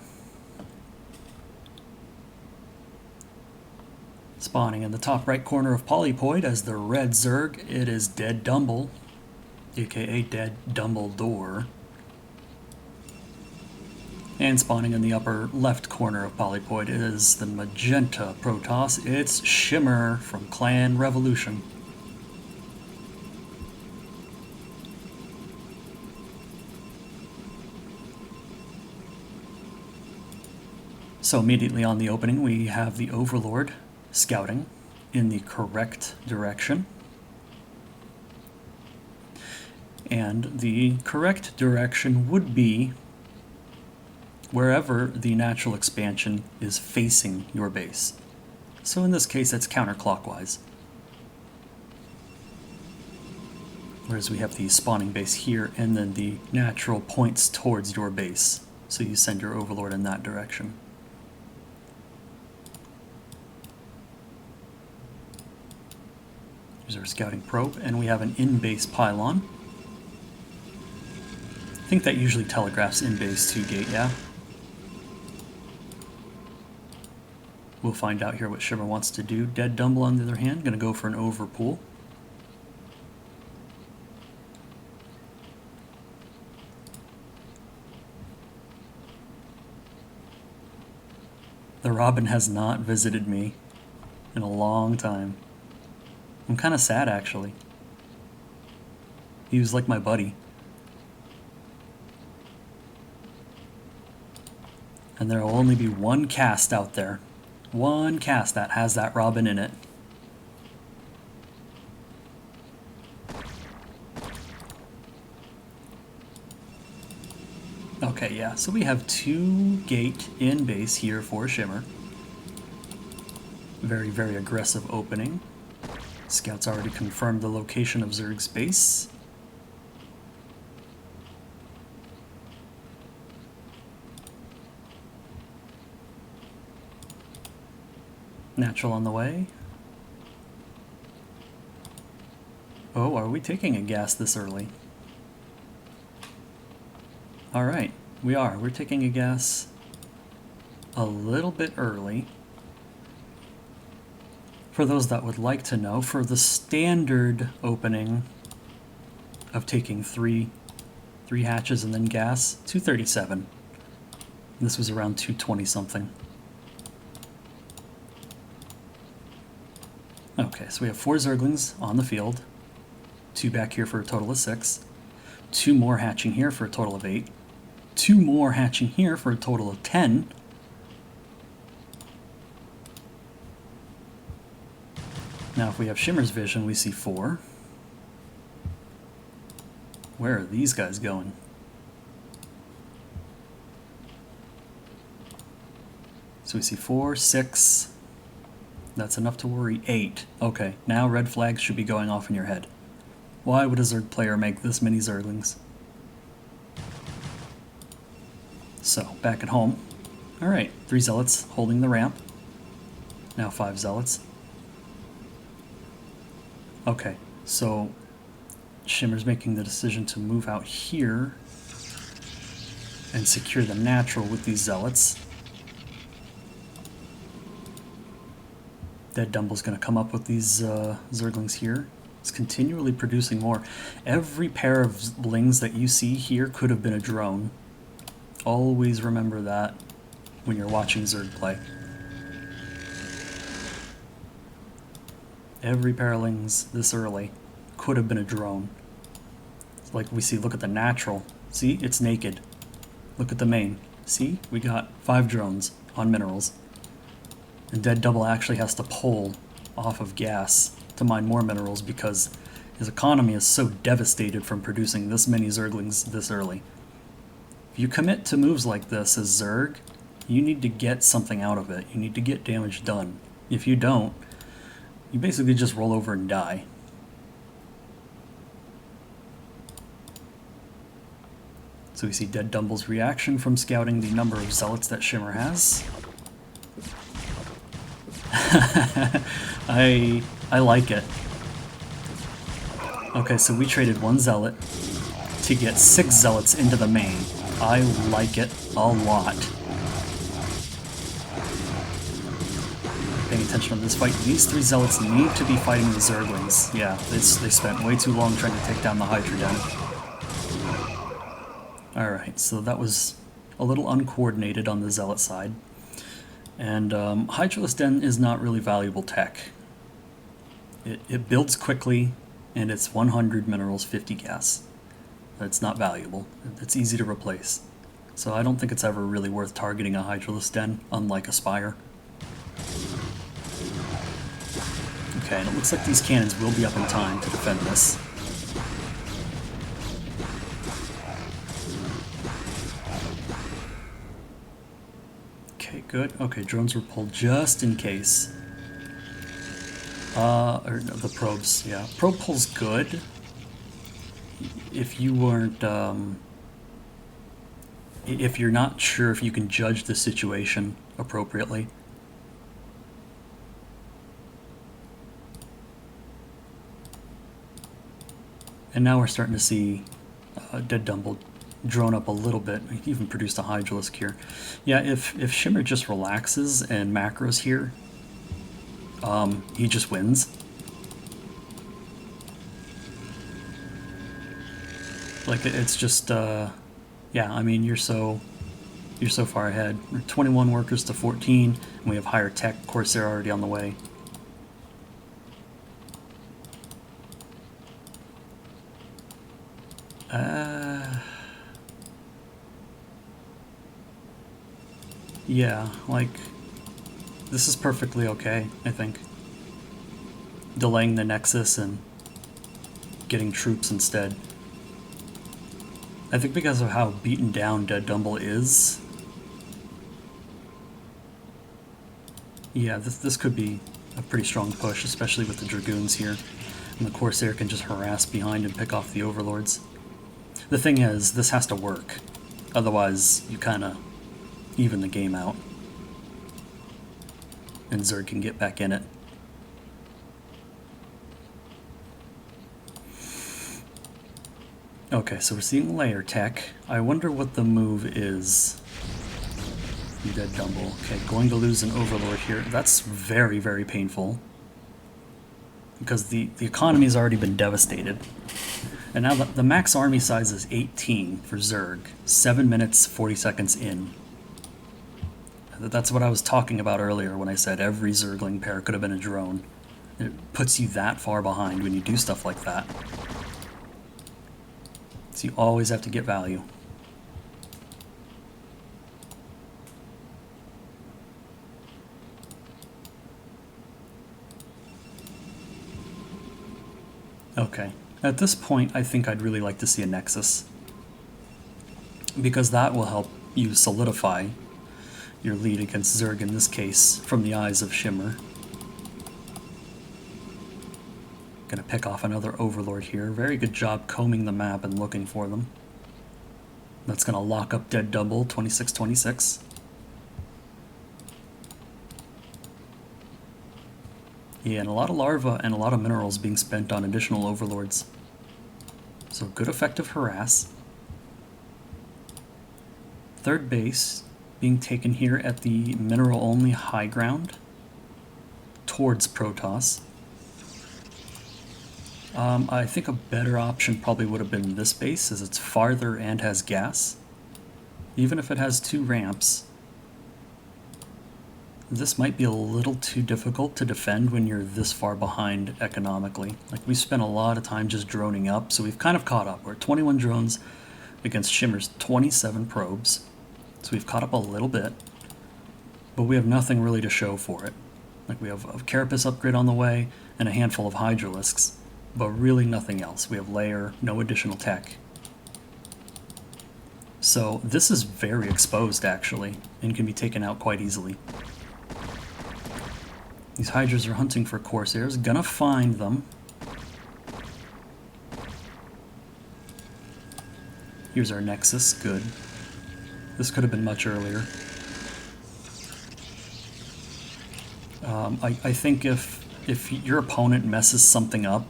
Spawning in the top right corner of Polypoid as the red Zerg, it is DeadDumble, aka DeadDumbledore. And spawning in the upper left corner of Polypoid is the magenta Protoss, it's SHimmer from Clan Revolution. So immediately on the opening we have the Overlord scouting in the correct direction. And the correct direction would be wherever the natural expansion is facing your base. So in this case it's counterclockwise. Whereas we have the spawning base here and then the natural points towards your base. So you send your Overlord in that direction. Here's our scouting probe, and we have an in-base pylon. I think that usually telegraphs in-base to gate, yeah? We'll find out here what SHimmer wants to do. DeadDumble, on the other hand, going to go for an overpool. The Robin has not visited me in a long time. I'm kind of sad, actually. He was like my buddy. And there will only be one cast out there. One cast that has that Robin in it. Okay, yeah, so we have 2 gate in base here for SHimmer. Very, very aggressive opening. Scouts already confirmed the location of Zerg's base. Natural on the way. Oh, are we taking a gas this early? Alright, we are. We're taking a gas a little bit early. For those that would like to know, for the standard opening of taking three hatches and then gas, 237. This was around 220 something. Okay, so we have 4 Zerglings on the field, 2 back here for a total of 6, 2 more hatching here for a total of 8, 2 more hatching here for a total of 10. Now if we have Shimmer's vision, we see 4. Where are these guys going? So we see 4, 6. That's enough to worry. 8. Okay, now red flags should be going off in your head. Why would a Zerg player make this many Zerglings? So, back at home. Alright, 3 Zealots holding the ramp. Now 5 Zealots. Okay, so SHimmer's making the decision to move out here and secure the natural with these Zealots. DeadDumble's going to come up with these Zerglings here. It's continually producing more. Every pair of Lings that you see here could have been a drone. Always remember that when you're watching Zerg play. Every pair of Lings this early could have been a drone. Like we see, look at the natural. See, it's naked. Look at the main. See, we got 5 drones on minerals. And DeadDumble actually has to pull off of gas to mine more minerals because his economy is so devastated from producing this many Zerglings this early. If you commit to moves like this as Zerg, you need to get something out of it. You need to get damage done. If you don't, you basically just roll over and die. So we see DeadDumble's reaction from scouting the number of Zealots that SHimmer has. I like it. Okay, so we traded 1 Zealot to get 6 zealots into the main. I like it a lot. Paying attention on this fight. These 3 zealots need to be fighting the zerglings. Yeah, they spent way too long trying to take down the Hydra Den. Alright, so that was a little uncoordinated on the zealot side. And Hydralisk Den is not really valuable tech. It builds quickly, and it's 100 minerals, 50 gas. It's not valuable. It's easy to replace. So I don't think it's ever really worth targeting a Hydralisk Den, unlike a Spire. Okay, and it looks like these cannons will be up in time to defend this. Okay, good. Okay, drones were pulled just in case. Or no, the probes, yeah. Probe pull's good. If you weren't, if you're not sure if you can judge the situation appropriately. And now we're starting to see DeadDumble drone up a little bit. He even produced a Hydralisk here. Yeah, if SHimmer just relaxes and macros here, he just wins. Like, it's just, yeah, I mean, you're so far ahead. We're 21 workers to 14, and we have higher tech. Corsair already on the way. Yeah, like, this is perfectly okay, I think. Delaying the Nexus and getting troops instead. I think because of how beaten down DeadDumble is, yeah, this could be a pretty strong push, especially with the Dragoons here. And the Corsair can just harass behind and pick off the Overlords. The thing is, this has to work. Otherwise, you kind of even the game out. And Zerg can get back in it. Okay, so we're seeing layer tech. I wonder what the move is. DeadDumble. Okay, going to lose an Overlord here. That's very, very painful. Because the economy's already been devastated. And now the max army size is 18 for Zerg. 7 minutes, 40 seconds in. That's what I was talking about earlier when I said every Zergling pair could have been a drone. It puts you that far behind when you do stuff like that. So you always have to get value. Okay, at this point I think I'd really like to see a Nexus. Because that will help you solidify your lead against Zerg, in this case, from the eyes of SHimmer. Gonna pick off another Overlord here. Very good job combing the map and looking for them. That's gonna lock up DeadDumble, 26-26. Yeah, and a lot of larvae and a lot of minerals being spent on additional Overlords. So good effective harass. Third base being taken here at the mineral-only high ground towards Protoss. I think a better option probably would have been this base, as it's farther and has gas. Even if it has 2 ramps, this might be a little too difficult to defend when you're this far behind economically. Like, we spent a lot of time just droning up, so we've kind of caught up. We're at 21 drones against SHimmer's 27 probes. So we've caught up a little bit, but we have nothing really to show for it. Like, we have a Carapace upgrade on the way and a handful of Hydralisks, but really nothing else. We have layer, no additional tech. So this is very exposed, actually, and can be taken out quite easily. These Hydras are hunting for Corsairs, gonna find them. Here's our Nexus, good. This could have been much earlier. I think if your opponent messes something up,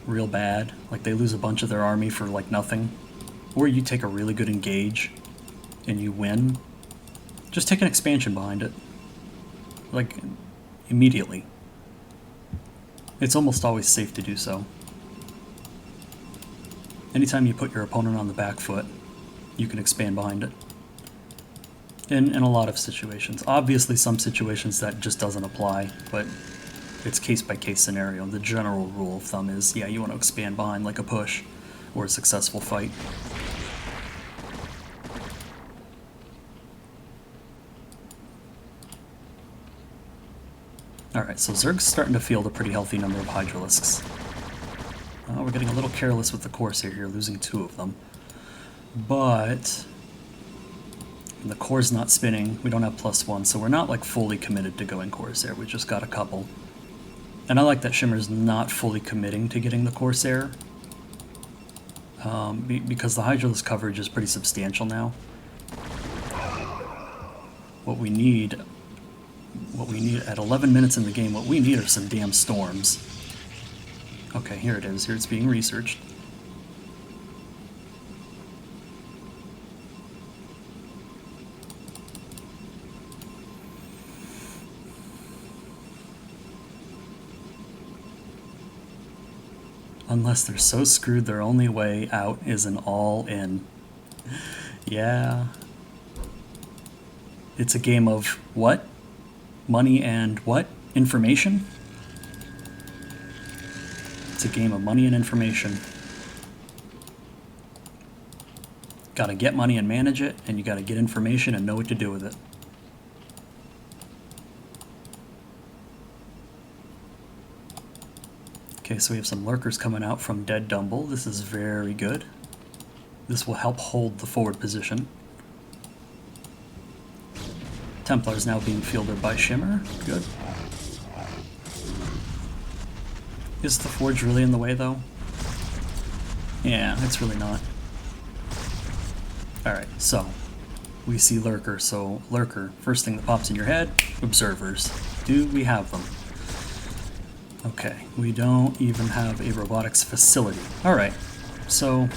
real bad, like they lose a bunch of their army for like nothing, or you take a really good engage and you win, just take an expansion behind it. Like, immediately. It's almost always safe to do so. Anytime you put your opponent on the back foot, you can expand behind it. In a lot of situations. Obviously some situations that just doesn't apply, but it's case-by-case scenario. The general rule of thumb is, yeah, you want to expand behind like a push or a successful fight. Alright, so Zerg's starting to field a pretty healthy number of Hydralisks. We're getting a little careless with the Corsair here, losing 2 of them. But the core's not spinning, we don't have +1, so we're not like fully committed to going Corsair, we just got a couple. And I like that SHimmer's not fully committing to getting the Corsair, because the Hydralisk coverage is pretty substantial now. What we need at 11 minutes in the game, what we need are some damn storms. Okay, here it is. Here it's being researched. Unless they're so screwed their only way out is an all-in. Yeah. It's a game of what? Money and what? Information? It's a game of money and information. Gotta get money and manage it, and you gotta get information and know what to do with it. Okay, so we have some lurkers coming out from DeadDumble. This is very good. This will help hold the forward position. Templar's now being fielded by SHimmer. Good. Is the forge really in the way, though? Yeah, it's really not. Alright, so we see Lurker. So, Lurker, first thing that pops in your head, observers. Do we have them? Okay, we don't even have a robotics facility. Alright, so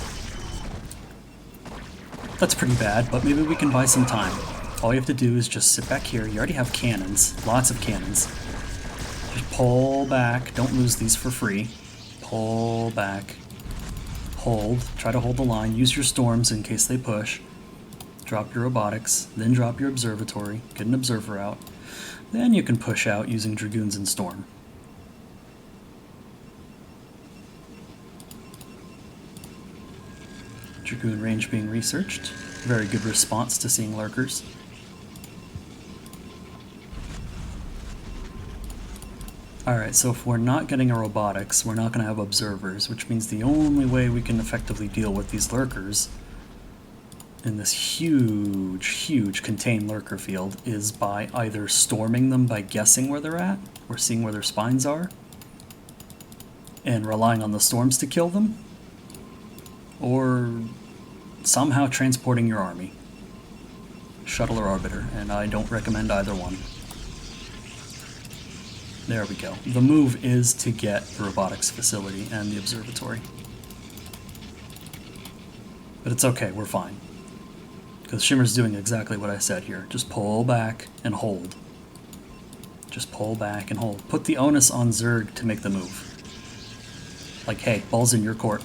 that's pretty bad, but maybe we can buy some time. All you have to do is just sit back here. You already have cannons, lots of cannons. Just pull back, don't lose these for free. Pull back, hold, try to hold the line, use your storms in case they push. Drop your robotics, then drop your observatory, get an observer out. Then you can push out using Dragoons and Storm. Dragoon range being researched. Very good response to seeing lurkers. Alright, so if we're not getting a robotics, we're not going to have observers, which means the only way we can effectively deal with these lurkers in this huge contained lurker field is by either storming them by guessing where they're at, or seeing where their spines are, and relying on the storms to kill them, or somehow transporting your army. Shuttle or Arbiter, and I don't recommend either one. There we go. The move is to get the robotics facility and the observatory. But it's okay, we're fine. Because SHimmer's doing exactly what I said here. Just pull back and hold. Just pull back and hold. Put the onus on Zerg to make the move. Like, hey, ball's in your court.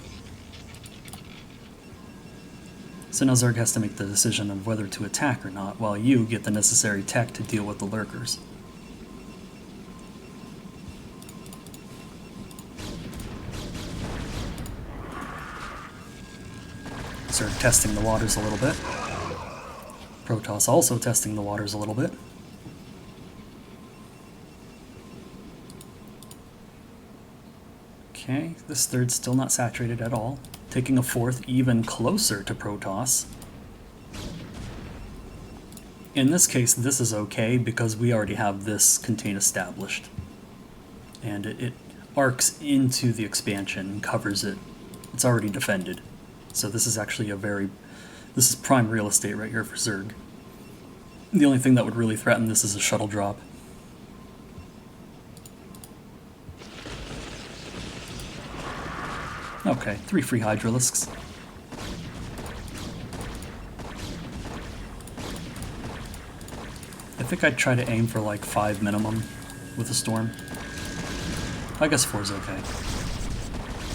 So now Zerg has to make the decision of whether to attack or not, while you get the necessary tech to deal with the lurkers. Zerg testing the waters a little bit. Protoss also testing the waters a little bit. Okay, this third's still not saturated at all. Taking a fourth even closer to Protoss. In this case, this is okay because we already have this contain established. And it arcs into the expansion and covers it. It's already defended. So this is actually this is prime real estate right here for Zerg. The only thing that would really threaten this is a shuttle drop. okay. 3 free Hydralisks. I think I'd try to aim for like 5 minimum with a storm. I guess 4 is okay.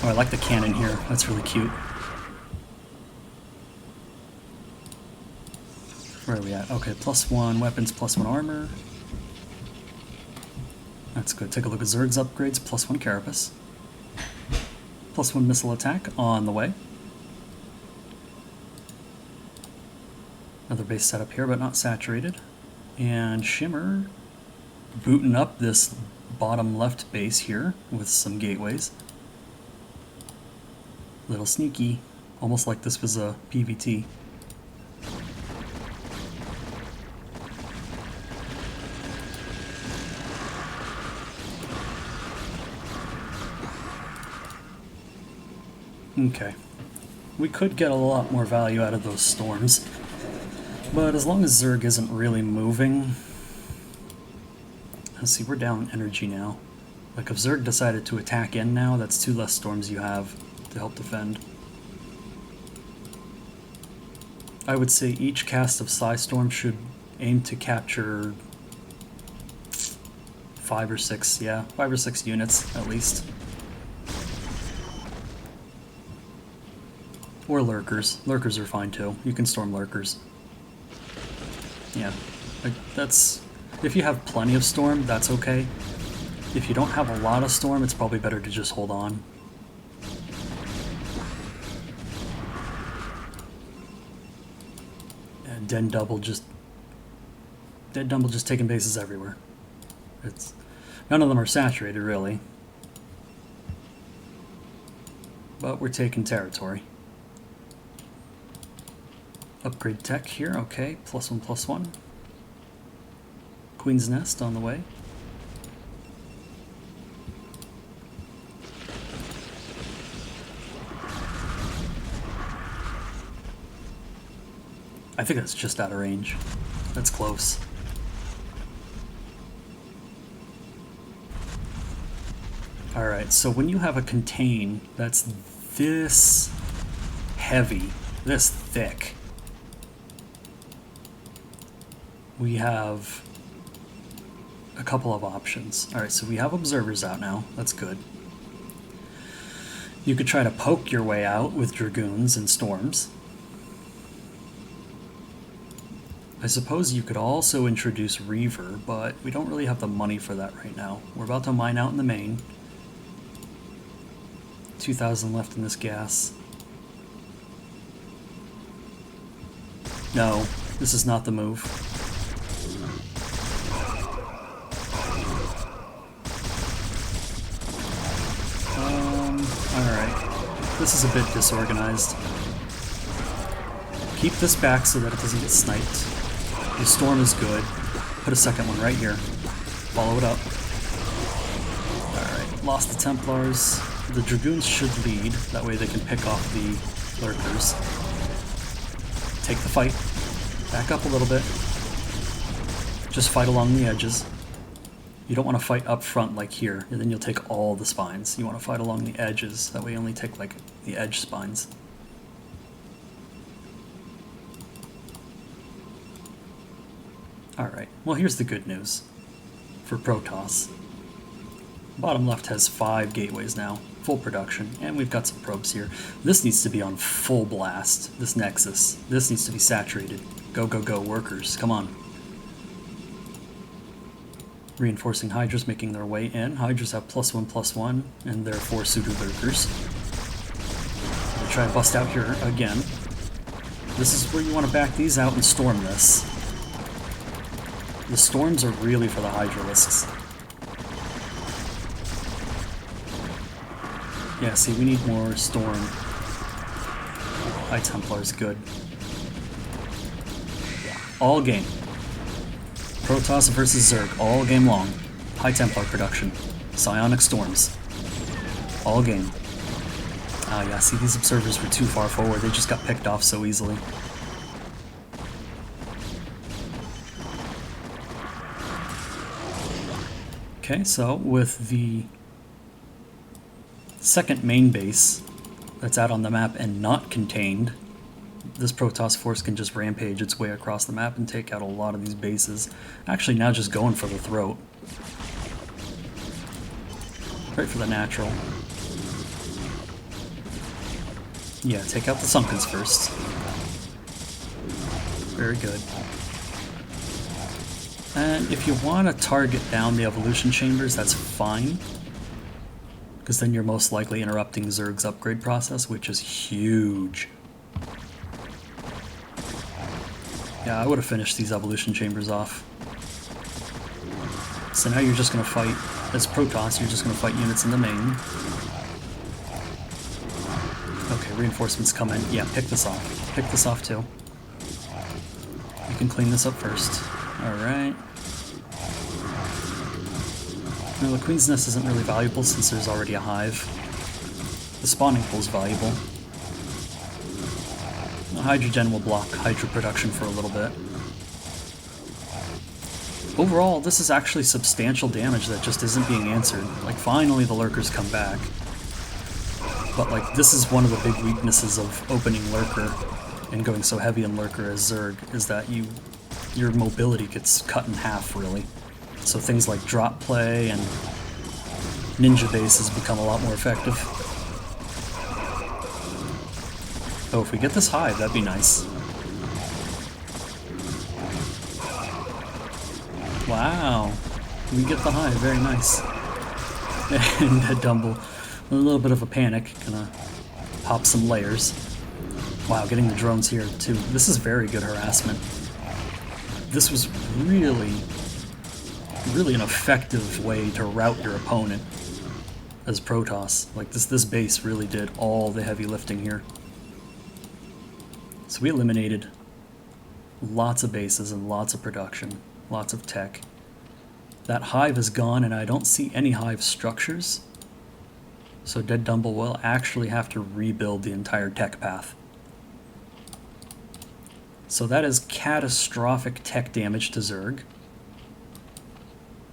Oh, I like the cannon here. That's really cute. Where are we at? Okay, +1 weapons, +1 armor. That's good. Take a look at Zerg's upgrades. +1 carapace. +1 missile attack on the way. Another base setup here, but not saturated. And SHimmer booting up this bottom left base here with some gateways. Little sneaky, almost like this was a PVT. Okay, we could get a lot more value out of those storms, but as long as Zerg isn't really moving... Let's see, we're down energy now. Like if Zerg decided to attack in now, that's 2 less storms you have to help defend. I would say each cast of Psystorm should aim to capture 5 or 6, yeah, 5 or 6 units at least. Or lurkers. Lurkers are fine too. You can storm lurkers. Yeah, like that's... If you have plenty of storm, that's okay. If you don't have a lot of storm, it's probably better to just hold on. And DeadDumble just taking bases everywhere. It's none of them are saturated really, but we're taking territory. Upgrade tech here, okay, +1/+1. Queen's Nest on the way. I think that's just out of range. That's close. Alright, so when you have a contain that's this heavy, this thick, we have a couple of options. Alright, so we have observers out now. That's good. You could try to poke your way out with dragoons and storms. I suppose you could also introduce Reaver, but we don't really have the money for that right now. We're about to mine out in the main. 2,000 left in this gas. No, this is not the move. Alright. This is a bit disorganized. Keep this back so that it doesn't get sniped. The storm is good. Put a second one right here. Follow it up. Alright, lost the Templars. The Dragoons should lead, that way they can pick off the Lurkers. Take the fight. Back up a little bit. Just fight along the edges. You don't want to fight up front like here, and then you'll take all the spines. You want to fight along the edges, that way you only take like the edge spines. Alright, well here's the good news for Protoss. Bottom left has 5 gateways now, full production, and we've got some probes here. This needs to be on full blast, this Nexus. This needs to be saturated. Go, go, go, workers, come on. Reinforcing Hydras making their way in. Hydras have +1/+1, and they're 4 pseudo lurkers. We'll try to bust out here again. This is where you want to back these out and storm this. The storms are really for the Hydralisks. Yeah, see, we need more storm. High Templar's good. All game. Protoss versus Zerg, all game long. High Templar production. Psionic Storms. All game. Ah, yeah, see, these observers were too far forward. They just got picked off so easily. Okay, so with the second main base that's out on the map and not contained, this Protoss force can just rampage its way across the map and take out a lot of these bases. Actually, now just going for the throat. Right for the natural. Yeah, take out the Sunkens first. Very good. And if you want to target down the evolution chambers, that's fine. Because then you're most likely interrupting Zerg's upgrade process, which is huge. Yeah, I would have finished these evolution chambers off. So now you're just going to fight, as Protoss, you're just going to fight units in the main. Okay, reinforcements come in. Yeah, pick this off. Pick this off too. You can clean this up first. Alright. Now the Queen's Nest isn't really valuable since there's already a hive. The spawning pool's valuable. The Hydrogen will block Hydra production for a little bit. Overall, this is actually substantial damage that just isn't being answered. Like, finally the Lurkers come back. But, like, this is one of the big weaknesses of opening Lurker and going so heavy in Lurker as Zerg, is that your mobility gets cut in half, really. So things like drop play and ninja bases become a lot more effective. Oh, if we get this hive, that'd be nice. Wow, we get the hive, very nice. And DeadDumble, a little bit of a panic, gonna pop some layers. Wow, getting the drones here too. This is very good harassment. This was really an effective way to rout your opponent as Protoss. Like this base really did all the heavy lifting here. So we eliminated lots of bases and lots of production, lots of tech. That hive is gone and I don't see any hive structures. So DeadDumble will actually have to rebuild the entire tech path. So that is catastrophic tech damage to Zerg.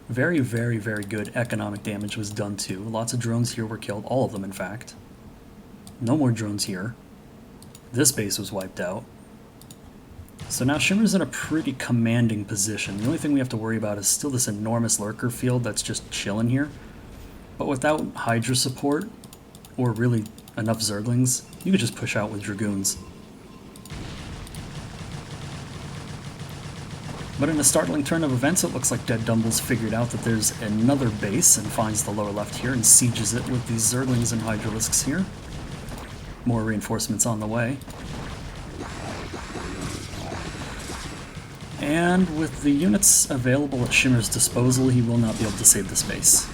Very, very, very good economic damage was done too. Lots of drones here were killed, all of them in fact. No more drones here. This base was wiped out. So now SHimmer's in a pretty commanding position. The only thing we have to worry about is still this enormous lurker field that's just chilling here. But without Hydra support, or really enough Zerglings, you could just push out with Dragoons. But in a startling turn of events, it looks like DeadDumble's figured out that there's another base and finds the lower left here and sieges it with these Zerglings and Hydralisks here. More reinforcements on the way. And with the units available at SHimmer's disposal, he will not be able to save this base.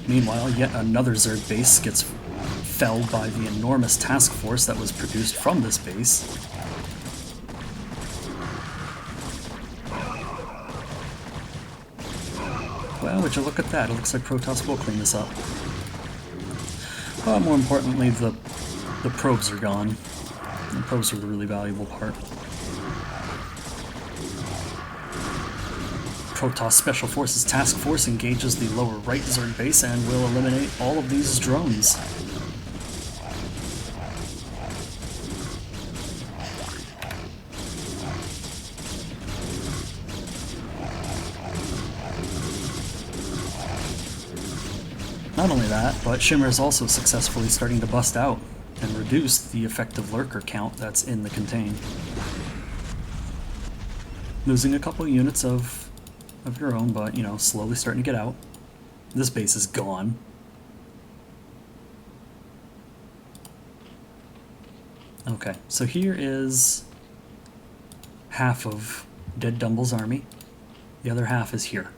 Meanwhile, yet another Zerg base gets felled by the enormous task force that was produced from this base. Well, would you look at that? It looks like Protoss will clean this up. But more importantly, the probes are gone. The probes are the really valuable part. Protoss Special Forces Task Force engages the lower right Zerg base and will eliminate all of these drones. Not only that, but SHimmer is also successfully starting to bust out and reduce the effective lurker count that's in the contain. Losing a couple units of your own, but, you know, slowly starting to get out. This base is gone. Okay, so here is half of DeadDumble's army. The other half is here.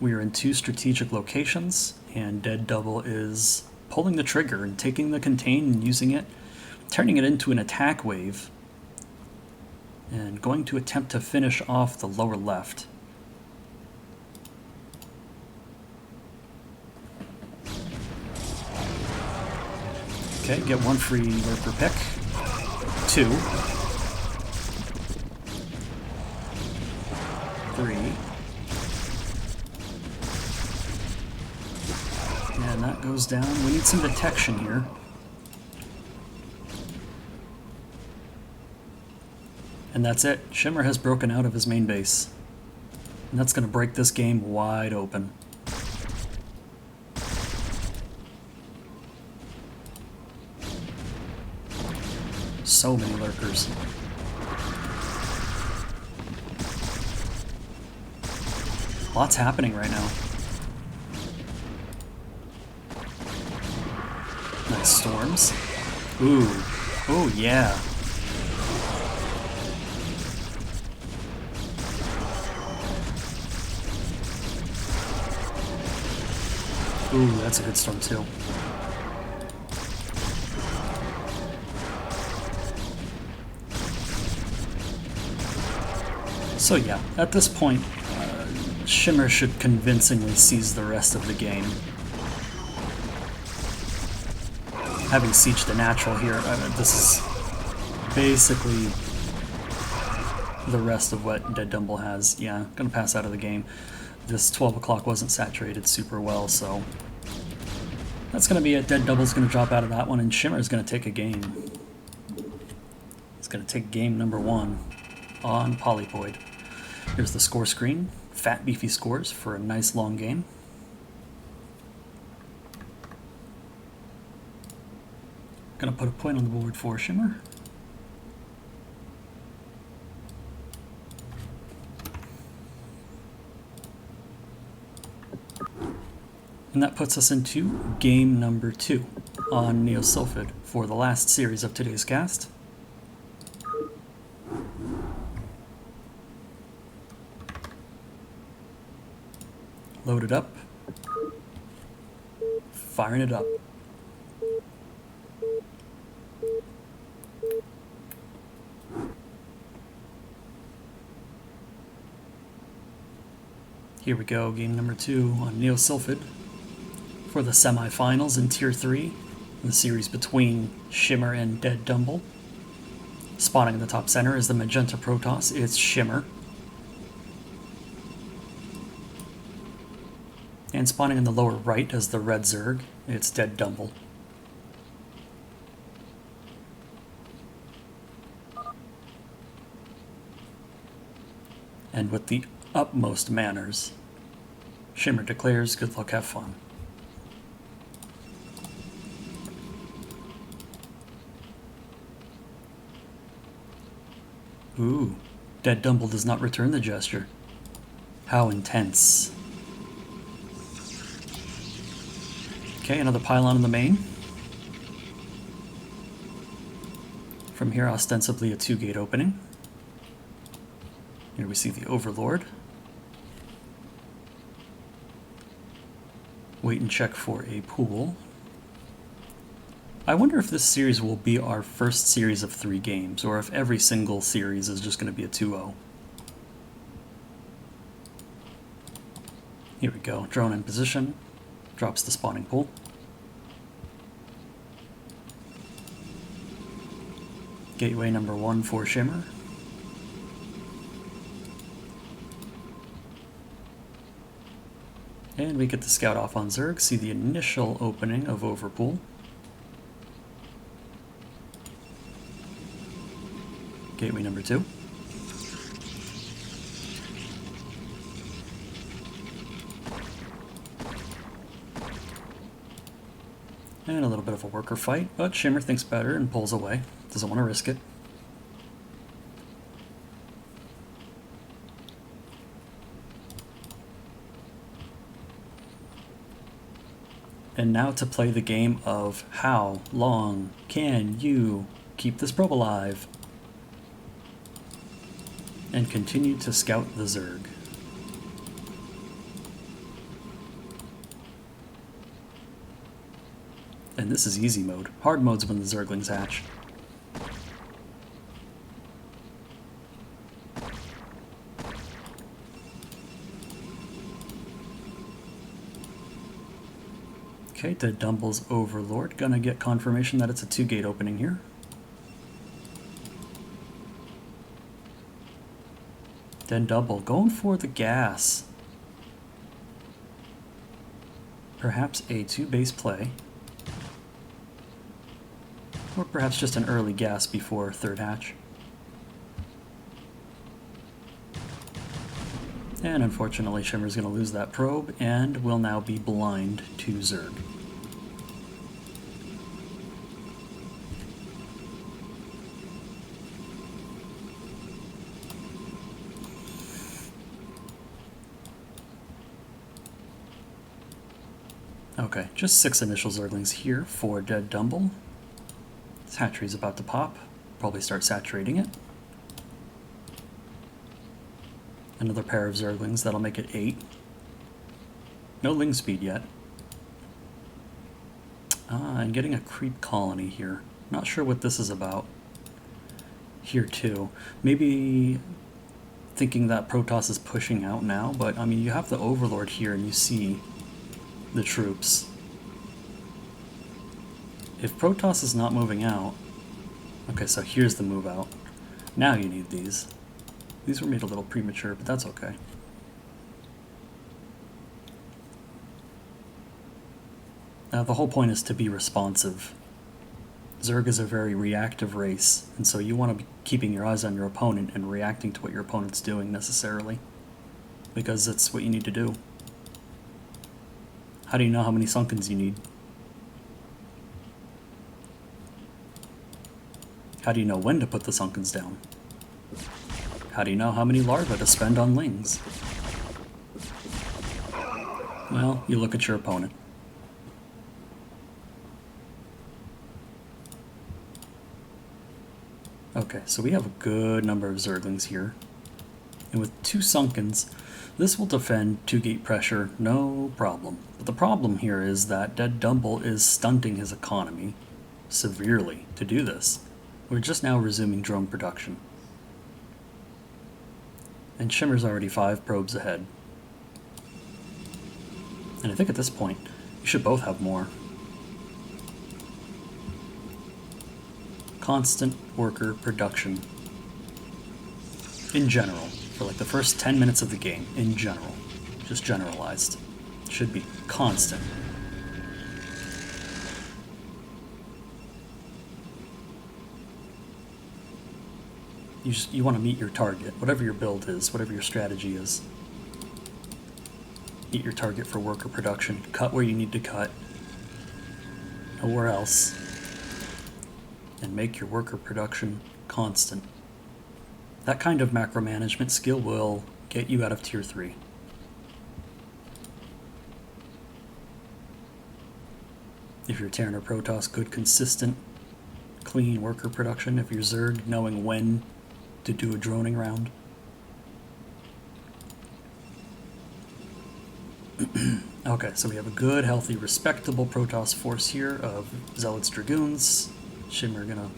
We are in two strategic locations, and DeadDumble is pulling the trigger and taking the contain and using it, turning it into an attack wave, and going to attempt to finish off the lower left. Okay, get one free lurker pick. 2. 3. And And that goes down. We need some detection here. And that's it. Shimmer has broken out of his main base. And that's going to break this game wide open. So many lurkers. Lots happening right now. Nice storms. Ooh. Oh, yeah. Ooh, that's a good storm too. So yeah, at this point, Shimmer should convincingly seize the rest of the game. Having sieged the natural here, this is basically the rest of what DeadDumble has. Yeah, gonna pass out of the game. This 12 o'clock wasn't saturated super well, so that's gonna be it. DeadDumble's gonna drop out of that one, and Shimmer's gonna take a game. It's gonna take game number 1 on Polypoid. Here's the score screen. Fat, beefy scores for a nice long game. Gonna put a point on the board for Shimmer. And that puts us into game number 2 on Neosulfid for the last series of today's cast. Load it up. Firing it up. Here we go, game number 2 on Neosulfid for the semifinals in Tier 3, the series between Shimmer and DeadDumble. Spawning in the top center is the Magenta Protoss, it's Shimmer. And spawning in the lower right is the Red Zerg, it's DeadDumble. And with the utmost manners, Shimmer declares, good luck, have fun. Ooh, DeadDumble does not return the gesture. How intense. Okay, another pylon in the main. From here, ostensibly a 2-gate opening. Here we see the Overlord. Wait and check for a pool. I wonder if this series will be our first series of 3 games, or if every single series is just going to be a 2-0. Here we go, drone in position, drops the spawning pool. Gateway number 1 for Shimmer. And we get the scout off on Zerg, see the initial opening of Overpool. Gateway number 2. And a little bit of a worker fight, but Shimmer thinks better and pulls away. Doesn't want to risk it. And now to play the game of how long can you keep this probe alive and continue to scout the Zerg. And this is easy mode. Hard mode's when the Zerglings hatch. Okay, DeadDumble's Overlord. Gonna get confirmation that it's a 2-gate opening here. DeadDumble going for the gas. Perhaps a 2-base play. Or perhaps just an early gas before third hatch. And unfortunately, Shimmer's going to lose that probe and will now be blind to Zerg. Okay, just 6 initial Zerglings here for DeadDumble. This hatchery's about to pop. Probably start saturating it. Another pair of Zerglings, that'll make it 8. No Ling speed yet. And getting a creep colony here. Not sure what this is about. Here too. Maybe thinking that Protoss is pushing out now, but I mean, you have the Overlord here and you see the troops. If Protoss is not moving out... Okay, so here's the move out. Now you need these. These were made a little premature, but that's okay. Now the whole point is to be responsive. Zerg is a very reactive race, and so you want to be keeping your eyes on your opponent and reacting to what your opponent's doing necessarily. Because that's what you need to do. How do you know how many Sunkens you need? How do you know when to put the Sunkens down? How do you know how many larvae to spend on Lings? Well, you look at your opponent. Okay, so we have a good number of Zerglings here. And with 2 Sunkens, this will defend 2-gate pressure, no problem. But the problem here is that DeadDumble is stunting his economy severely to do this. We're just now resuming drone production. And Shimmer's already 5 probes ahead. And I think at this point, you should both have more. Constant worker production. In general. For like the first 10 minutes of the game. In general. Just generalized. Should be constant. You want to meet your target, whatever your build is, whatever your strategy is. Meet your target for worker production. Cut where you need to cut. Nowhere else. And make your worker production constant. That kind of macro management skill will get you out of tier 3. If you're Terran or Protoss, good consistent, clean worker production. If you're Zerg, knowing when to do a droning round. Okay, so we have a good, healthy, respectable Protoss force here of Zealots, Dragoons. Shimmer gonna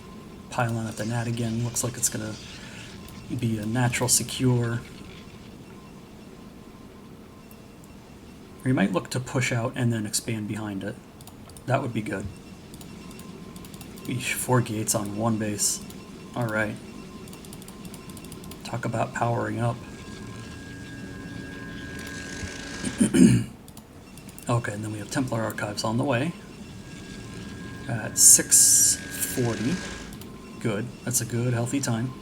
pile on at the Nat again. Looks like it's gonna be a natural secure. Or you might look to push out and then expand behind it. That would be good. Eesh, 4 gates on 1 base. Alright. Talk about powering up. Okay, and then we have Templar Archives on the way. At 6:40. Good. That's a good, healthy time.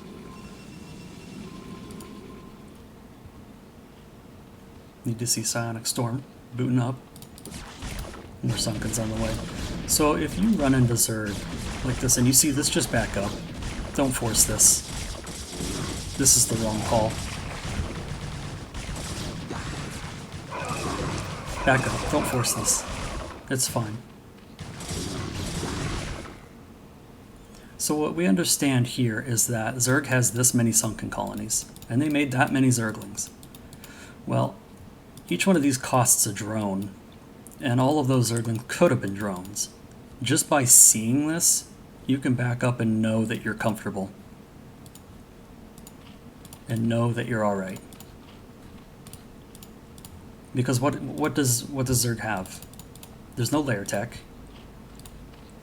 Need to see Psionic Storm booting up. More Sunkens on the way. So if you run into Zerg like this and you see this, just back up. Don't force this. This is the wrong call. Back up. Don't force this. It's fine. So what we understand here is that Zerg has this many Sunken colonies, and they made that many Zerglings. Well, each one of these costs a drone, and all of those Zerglings could have been drones. Just by seeing this, you can back up and know that you're comfortable. And know that you're alright. Because what does Zerg have? There's no layer tech.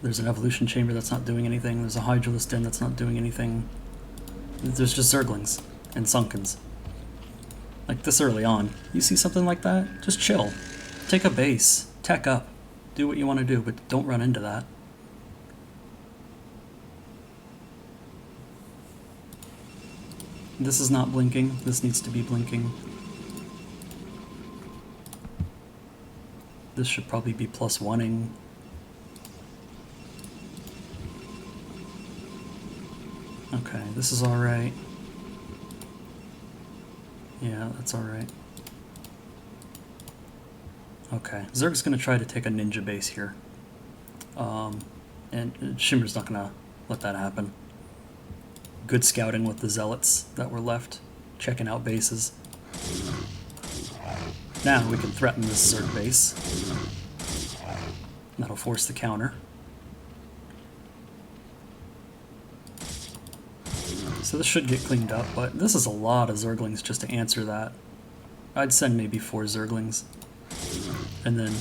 There's an evolution chamber that's not doing anything. There's a Hydralisk den that's not doing anything. There's just Zerglings and Sunkens. Like this early on. You see something like that? Just chill. Take a base. tech up. Do what you want to do, but don't run into that. This is not blinking. This needs to be blinking. This should probably be +1ing. Okay, this is alright. Yeah, that's alright. Okay, Zerg's gonna try to take a ninja base here. And Shimmer's not gonna let that happen. Good scouting with the zealots that were left, checking out bases. Now we can threaten this Zerg base. That'll force the counter. So this should get cleaned up, but this is a lot of Zerglings just to answer that. I'd send maybe 4 Zerglings. And then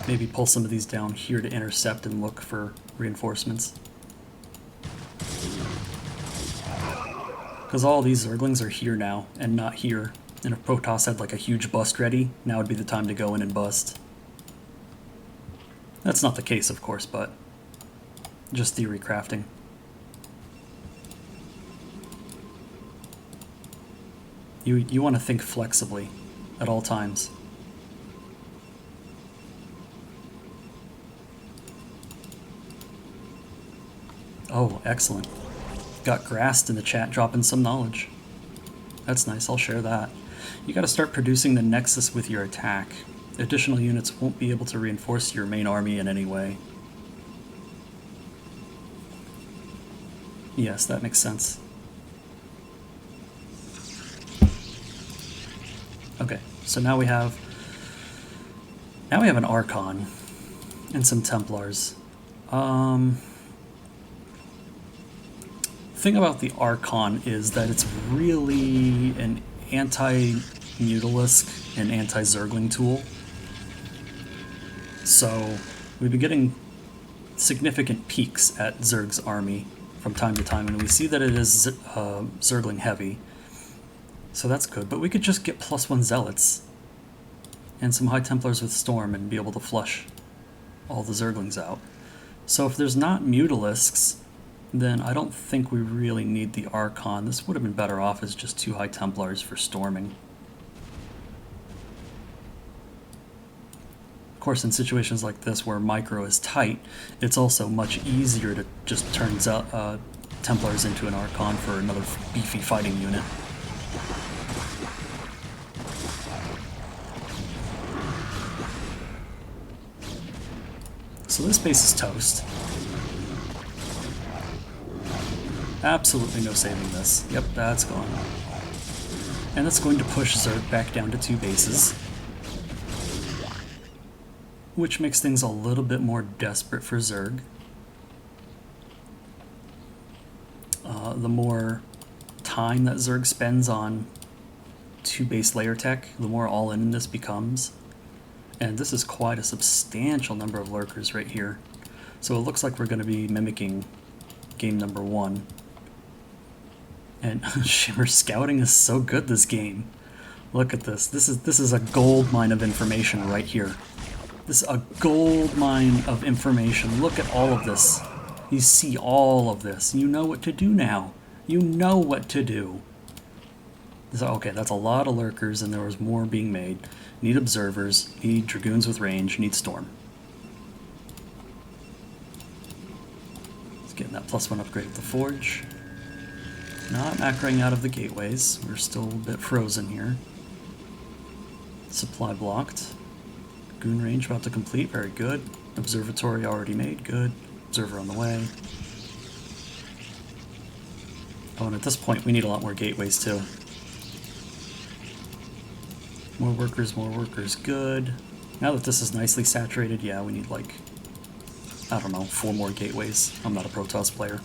maybe pull some of these down here to intercept and look for reinforcements. Because all these Zerglings are here now, and not here. And if Protoss had like a huge bust ready, now would be the time to go in and bust. That's not the case, of course, but just theory crafting. You want to think flexibly at all times. Oh, excellent. Got Grassed in the chat dropping some knowledge. That's nice, I'll share that. You gotta start producing the Nexus with your attack. Additional units won't be able to reinforce your main army in any way. Yes, that makes sense. Okay, so now we have an Archon and some Templars. Thing about the Archon is that it's really an anti-Mutalisk and anti-Zergling tool. So we've been getting significant peaks at Zerg's army from time to time, and we see that it is Zergling heavy. So that's good, but we could just get +1 Zealots and some High Templars with Storm and be able to flush all the Zerglings out. So if there's not Mutalisks, then I don't think we really need the Archon. This would have been better off as just 2 High Templars for storming. Of course, in situations like this where micro is tight, it's also much easier to just turn Templars into an Archon for another beefy fighting unit. So this base is toast. Absolutely no saving this. Yep, that's gone. And that's going to push Zerg back down to 2 bases, which makes things a little bit more desperate for Zerg. The more time that Zerg spends on 2 base layer tech, the more all-in this becomes. And this is quite a substantial number of lurkers right here. So it looks like we're going to be mimicking game number 1. And Shimmer scouting is so good this game. Look at this. This is a gold mine of information right here. This is a gold mine of information. Look at all of this. You see all of this. You know what to do now. You know what to do. So, okay, that's a lot of lurkers, and there was more being made. Need observers, need dragoons with range, need storm. Let's get that +1 upgrade at the forge. Not macroing out of the gateways. We're still a bit frozen here. Supply blocked. Goon range about to complete, very good. Observatory already made, good. Observer on the way. Oh, and at this point we need a lot more gateways too. More workers, good. Now that this is nicely saturated, yeah, we need like, I don't know, 4 more gateways. I'm not a Protoss player.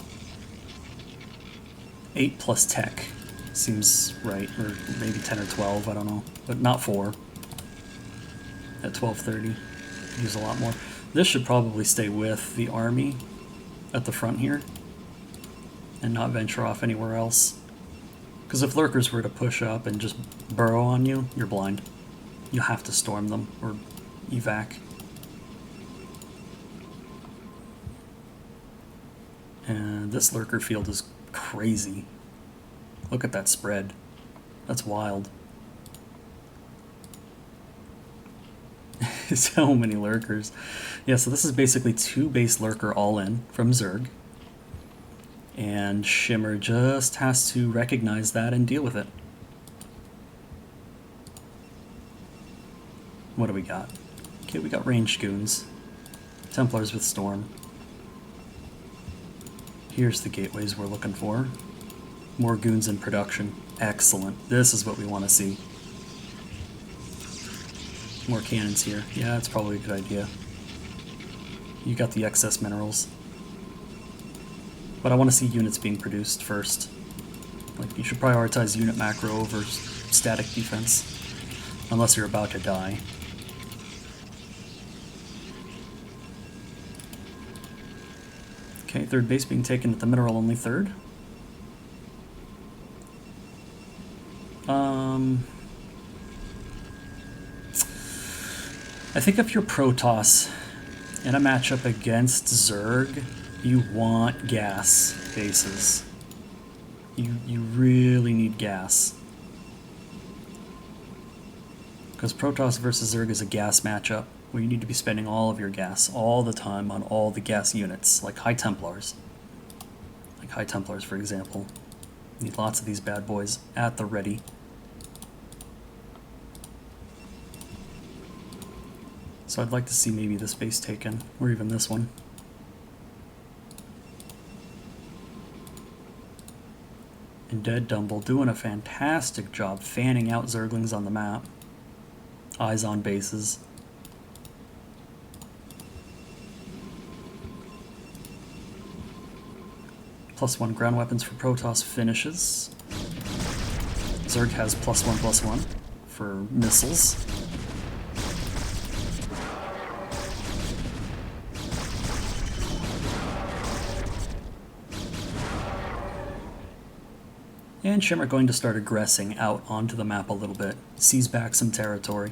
8 plus tech seems right, or maybe 10 or 12, I don't know, but not 4. At 1230, use a lot more. This should probably stay with the army at the front here and not venture off anywhere else. Because if lurkers were to push up and just burrow on you, you're blind. You have to storm them or evac. And this lurker field is crazy. Look at that spread. That's wild. So many lurkers. Yeah, so this is basically 2 base lurker all in from Zerg. And SHimmer just has to recognize that and deal with it. What do we got? Okay, we got ranged goons. Templars with Storm. Here's the gateways we're looking for. More goons in production. Excellent. This is what we want to see. More cannons here. Yeah, that's probably a good idea. You got the excess minerals. But I want to see units being produced first. Like, you should prioritize unit macro over static defense. Unless you're about to die. Okay, third base being taken at the mineral only third. I think if you're Protoss in a matchup against Zerg, you want gas bases. You really need gas. Because Protoss versus Zerg is a gas matchup where you need to be spending all of your gas all the time on all the gas units, like High Templars. Like High Templars, for example. You need lots of these bad boys at the ready. So I'd like to see maybe this base taken, or even this one. And DeadDumble doing a fantastic job fanning out Zerglings on the map. Eyes on bases. +1 ground weapons for Protoss finishes. Zerg has +1/+1 for missiles. And SHimmer going to start aggressing out onto the map a little bit, seize back some territory,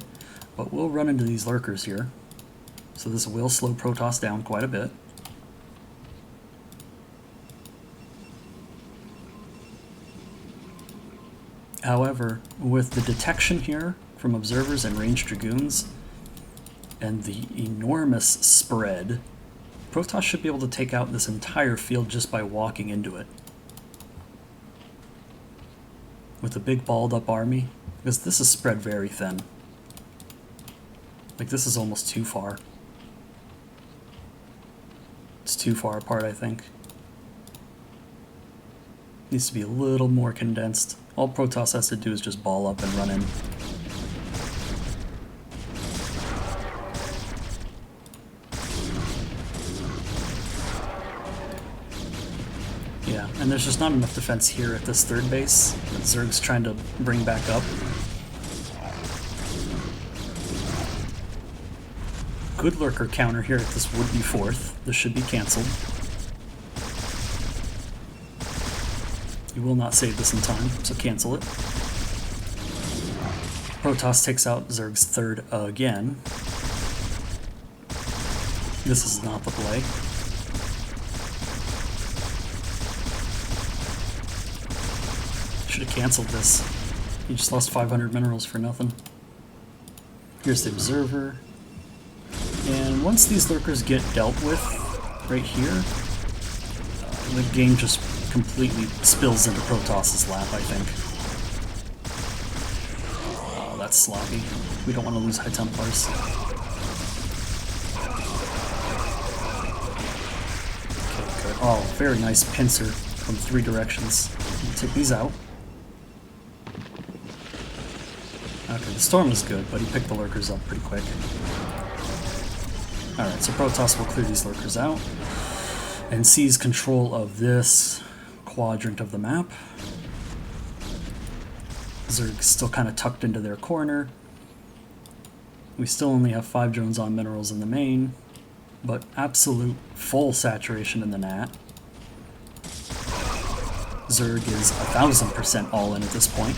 but we'll run into these lurkers here, so this will slow Protoss down quite a bit. However, with the detection here from observers and ranged dragoons, and the enormous spread, Protoss should be able to take out this entire field just by walking into it. With a big balled up army, because this is spread very thin. Like, this is almost too far. It's too far apart, I think. Needs to be a little more condensed. All Protoss has to do is just ball up and run in. Yeah, and there's just not enough defense here at this third base that Zerg's trying to bring back up. Good lurker counter here at this would-be fourth. This should be cancelled. You will not save this in time, so cancel it. Protoss takes out Zerg's third again. This is not the play. Should have canceled this. He just lost 500 minerals for nothing. Here's the observer. And once these lurkers get dealt with, right here, the game just completely spills into Protoss's lap, I think. Oh, that's sloppy. We don't want to lose High Templars. Okay, good. Oh, very nice pincer from 3 directions. Take these out. Okay, the storm is good, but he picked the lurkers up pretty quick. Alright, so Protoss will clear these lurkers out and seize control of this quadrant of the map. Zerg's still kind of tucked into their corner. We still only have 5 drones on minerals in the main, but absolute full saturation in the nat. Zerg is 1000% all in at this point,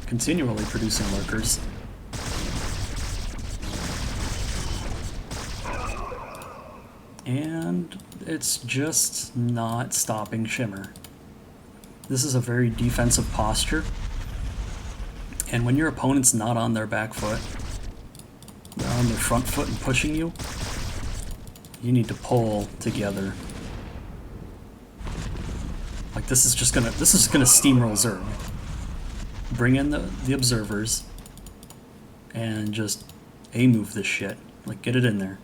continually producing lurkers. And it's just not stopping SHimmer. This is a very defensive posture. And when your opponent's not on their back foot, they're on their front foot and pushing you, you need to pull together. Like this is gonna steamroll Zerg. Bring in the observers and just A-move this shit. Like get it in there.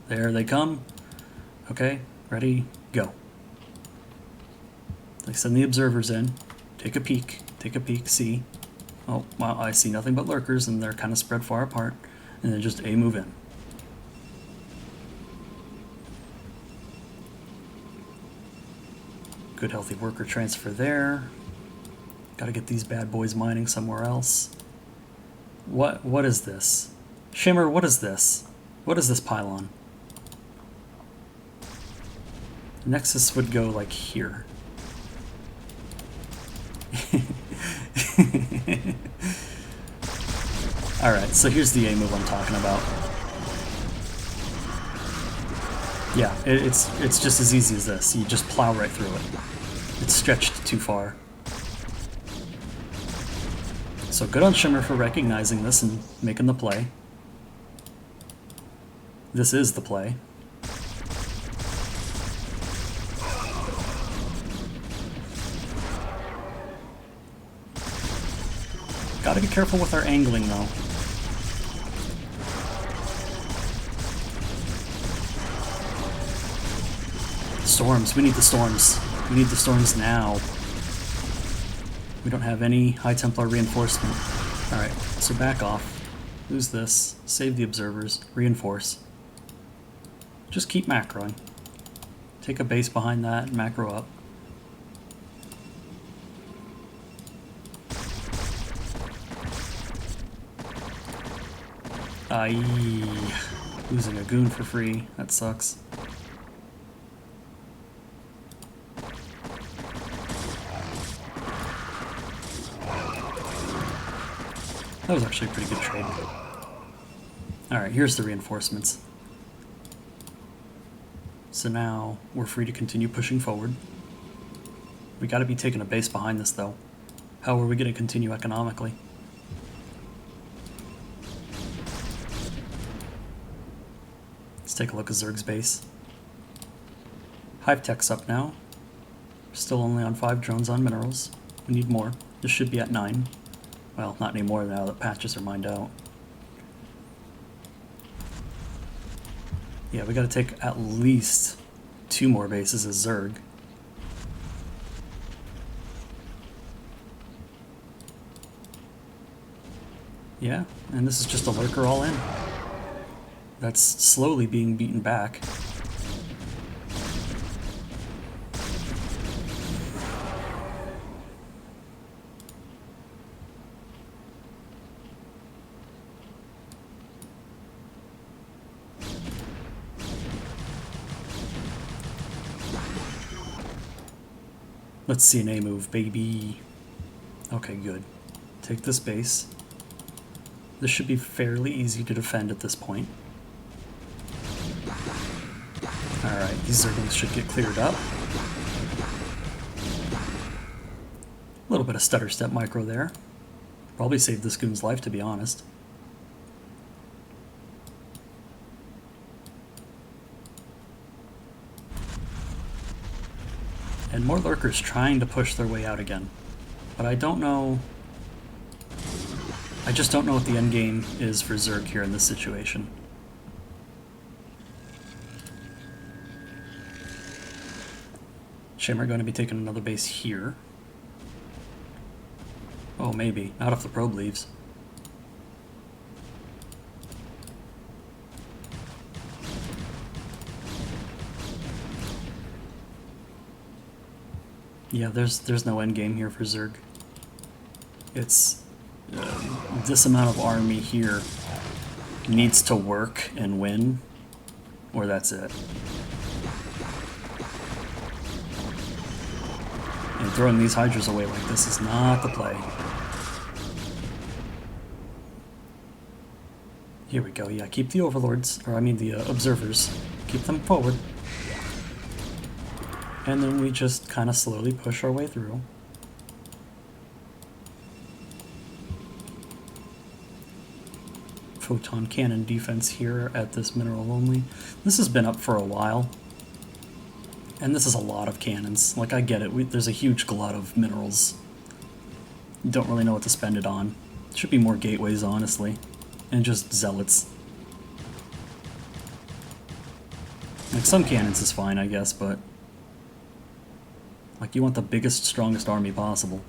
There they come. Okay, ready, go. Like send the observers in. Take a peek, see. Oh, wow, I see nothing but lurkers and they're kind of spread far apart. And then just A-move in. Good healthy worker transfer there. Gotta get these bad boys mining somewhere else. What is this? SHimmer, what is this? What is this pylon? Nexus would go like here. Alright, so here's the A move I'm talking about. Yeah, it's just as easy as this. You just plow right through it. It's stretched too far. So good on SHimmer for recognizing this and making the play. This is the play. Gotta be careful with our angling though. Storms, we need the storms. We need the storms now. We don't have any High Templar reinforcement. Alright, so back off. Lose this. Save the observers. Reinforce. Just keep macroing. Take a base behind that and macro up. Aye. Losing a goon for free. That sucks. That was actually a pretty good trade. Alright, here's the reinforcements. So now we're free to continue pushing forward. We gotta be taking a base behind this though. How are we gonna continue economically? Let's take a look at Zerg's base. Hive tech's up now. Still only on 5 drones on minerals. We need more. This should be at 9. Well, not anymore now that patches are mined out. Yeah, we gotta take at least 2 more bases as Zerg. Yeah, and this is just a lurker all in. That's slowly being beaten back. Let's see an A move, baby. Okay, good. Take this base. This should be fairly easy to defend at this point. Alright, these Zerglings should get cleared up. A little bit of stutter step micro there. Probably saved this goon's life, to be honest. And more lurkers trying to push their way out again. But I don't know... I just don't know what the end game is for Zerg here in this situation. SHimmer going to be taking another base here. Oh, maybe. Not if the probe leaves. Yeah, there's no end game here for Zerg. It's this amount of army here needs to work and win, or that's it. And throwing these Hydras away like this is not the play. Here we go. Yeah, keep the overlords, or I mean the observers. Keep them forward. And then we just kind of slowly push our way through. Photon cannon defense here at this mineral only. This has been up for a while. And this is a lot of cannons. Like, I get it. There's a huge glut of minerals. You don't really know what to spend it on. Should be more gateways, honestly. And just zealots. Like, some cannons is fine, I guess, but... like, you want the biggest, strongest army possible.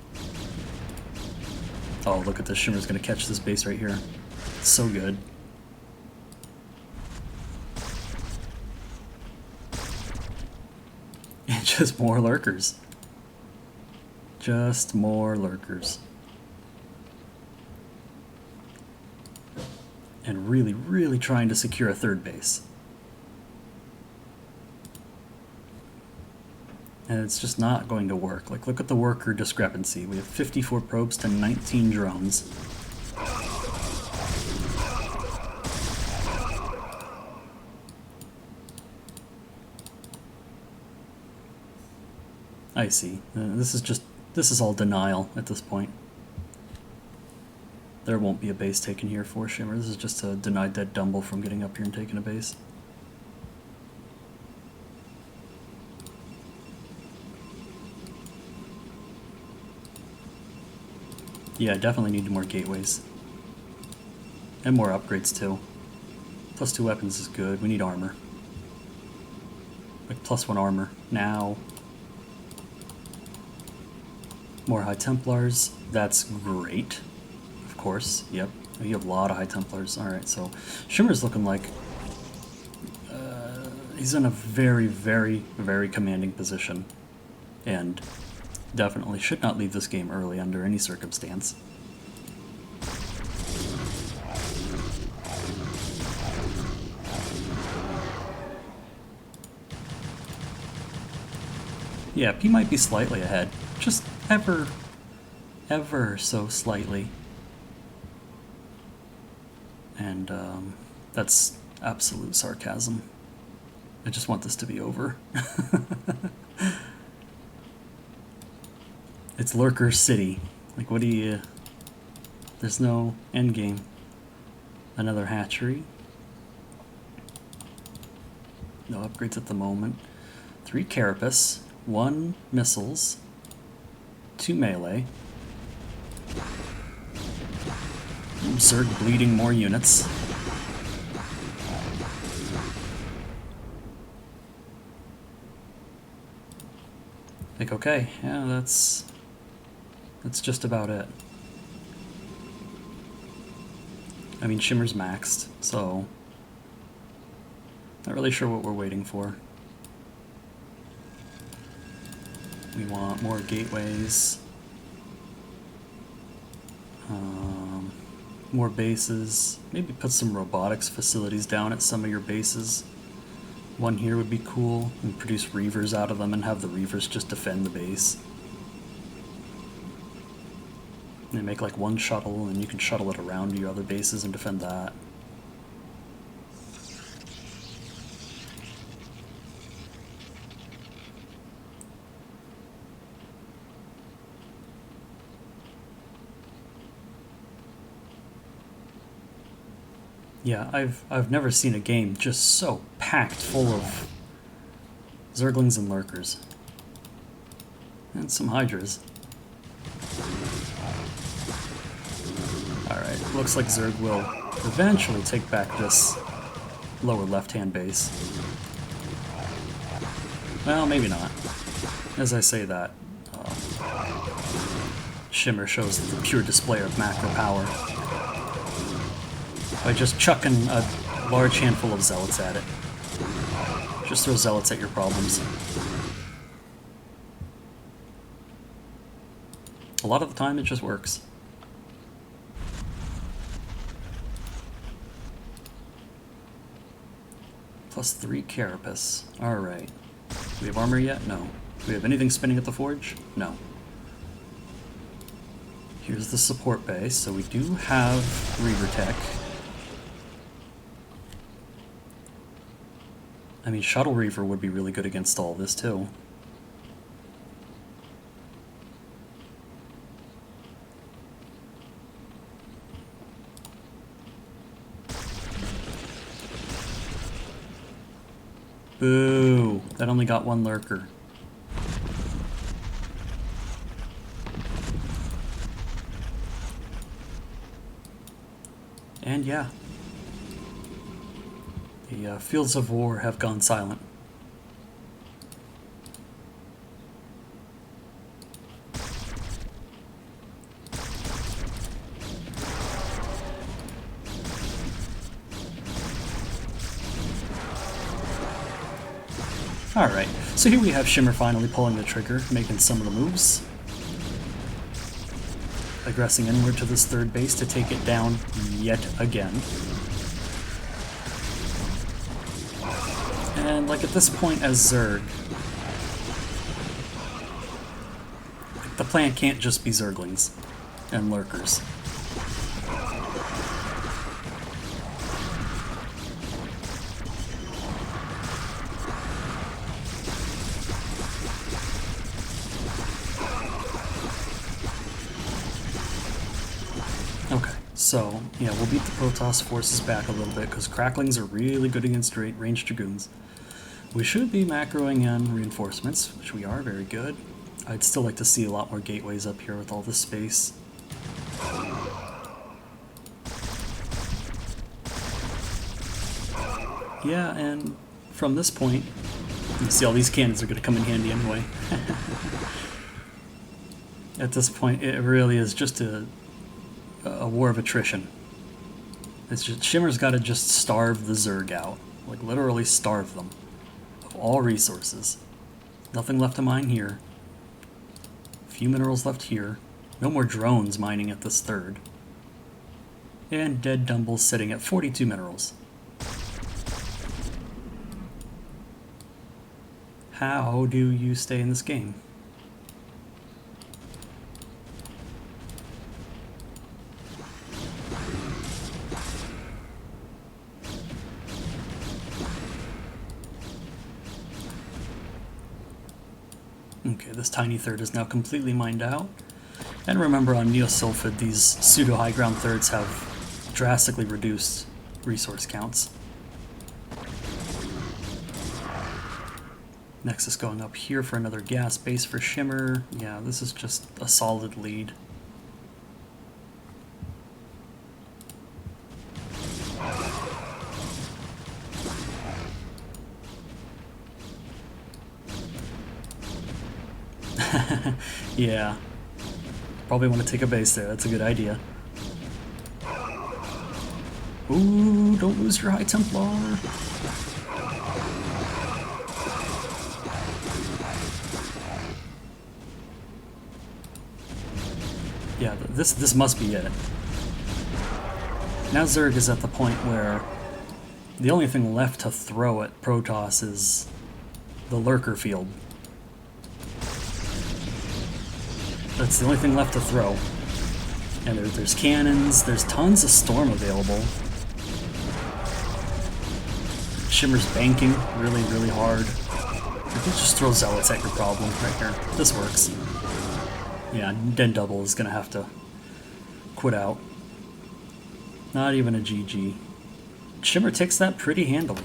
Oh, look at this. Shimmer's gonna catch this base right here. It's so good. And just more lurkers. Just more lurkers. And really, really trying to secure a third base. And it's just not going to work. Like, look at the worker discrepancy. We have 54 probes to 19 drones. I see. This is all denial at this point. There won't be a base taken here for SHimmer. This is just to deny DeadDumble from getting up here and taking a base. Yeah, definitely need more gateways. And more upgrades too. +2 weapons is good. We need armor. Like +1 armor. Now. More High Templars. That's great. Of course. Yep. You have a lot of High Templars. Alright, so SHimmer's looking like he's in a very, very, very commanding position. And definitely should not leave this game early under any circumstance. Yeah, P might be slightly ahead. Just ever so slightly. And that's absolute sarcasm. I just want this to be over. It's Lurker City. Like, what do you... There's no endgame. Another hatchery. No upgrades at the moment. 3 carapace, 1 missiles, 2 melee. Zerg bleeding more units. Like, okay, yeah, that's just about it. I mean, SHimmer's maxed, so not really sure what we're waiting for. We want more gateways, more bases, maybe put some robotics facilities down at some of your bases. One here would be cool, and produce Reavers out of them and have the Reavers just defend the base. And make like 1 shuttle, and you can shuttle it around your other bases and defend that. Yeah, I've never seen a game just so packed full of Zerglings and Lurkers. And some Hydras. Alright, looks like Zerg will eventually take back this lower left-hand base. Well, maybe not. As I say that, SHimmer shows the pure display of macro power by just chucking a large handful of zealots at it. Just throw zealots at your problems. A lot of the time it just works. +3 carapace. Alright. Do we have armor yet? No. Do we have anything spinning at the forge? No. Here's the support base, so we do have Reaver tech. I mean, Shuttle Reaver would be really good against all this, too. Boo! That only got one lurker. And yeah, the fields of war have gone silent. Alright, so here we have SHimmer finally pulling the trigger, making some of the moves. Aggressing inward to this third base to take it down yet again. And like at this point as Zerg, the plan can't just be Zerglings and lurkers. Okay, so yeah, we'll beat the Protoss forces back a little bit because Cracklings are really good against ranged Dragoons. We should be macroing in reinforcements, which we are very good. I'd still like to see a lot more gateways up here with all this space. Yeah, and from this point, you see all these cannons are going to come in handy anyway. At this point, it really is just a war of attrition. It's just Shimmer's got to just starve the Zerg out, like literally starve them of all resources. Nothing left to mine here. Few minerals left here. No more drones mining at this third. And DeadDumble sitting at 42 minerals. How do you stay in this game? Okay, this tiny third is now completely mined out. And remember, on Neosulfid, these pseudo-high ground thirds have drastically reduced resource counts. Nexus going up here for another gas base for SHimmer. Yeah, this is just a solid lead. Yeah. Probably want to take a base there. That's a good idea. Ooh, don't lose your High Templar. Yeah, this must be it. Now Zerg is at the point where the only thing left to throw at Protoss is the lurker field. That's the only thing left to throw. And there's cannons, there's tons of storm available. SHimmer's banking really, really hard. You can just throw zealots at your problem right here. This works. Yeah, DeadDumble is gonna have to quit out. Not even a GG. SHimmer takes that pretty handily.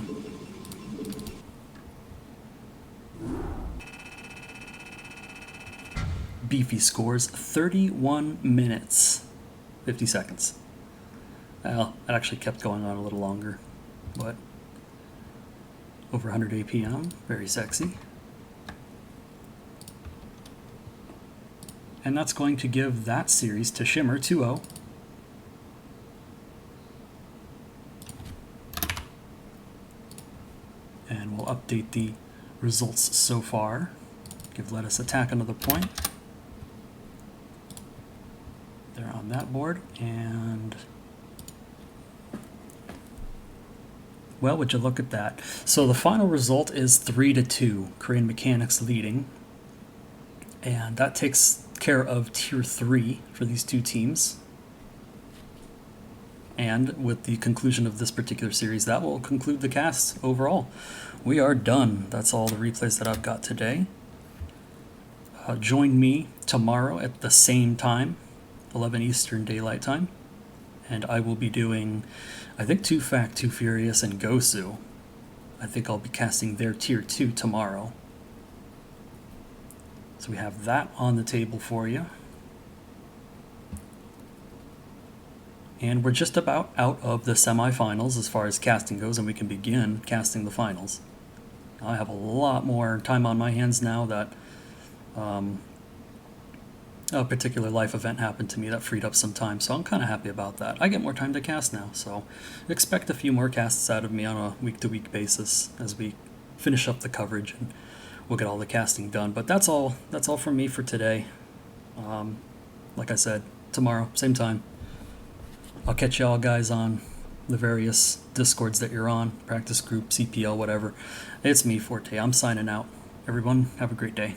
Beefy scores 31 minutes, 50 seconds. Well, it actually kept going on a little longer, but over 100 APM, very sexy. And that's going to give that series to SHimmer 2-0. And we'll update the results so far. Give Lettuce Attack another point. They're on that board, and well, would you look at that? So the final result is 3-2, Korean Mechanics leading, and that takes care of Tier 3 for these two teams. And with the conclusion of this particular series, that will conclude the cast overall. We are done. That's all the replays that I've got today. Join me tomorrow at the same time, 11 Eastern Daylight Time, and I will be doing, I think, 2 Fact, 2 Furious, and Gosu. I think I'll be casting their tier 2 tomorrow. So we have that on the table for you. And we're just about out of the semifinals as far as casting goes, and we can begin casting the finals. I have a lot more time on my hands now that a particular life event happened to me that freed up some time, so I'm kind of happy about that. I get more time to cast now, so expect a few more casts out of me on a week-to-week basis as we finish up the coverage, and we'll get all the casting done. But that's all from me for today. Like I said, tomorrow, same time. I'll catch y'all guys on the various Discords that you're on, practice group, CPL, whatever. It's me, Forte. I'm signing out. Everyone, have a great day.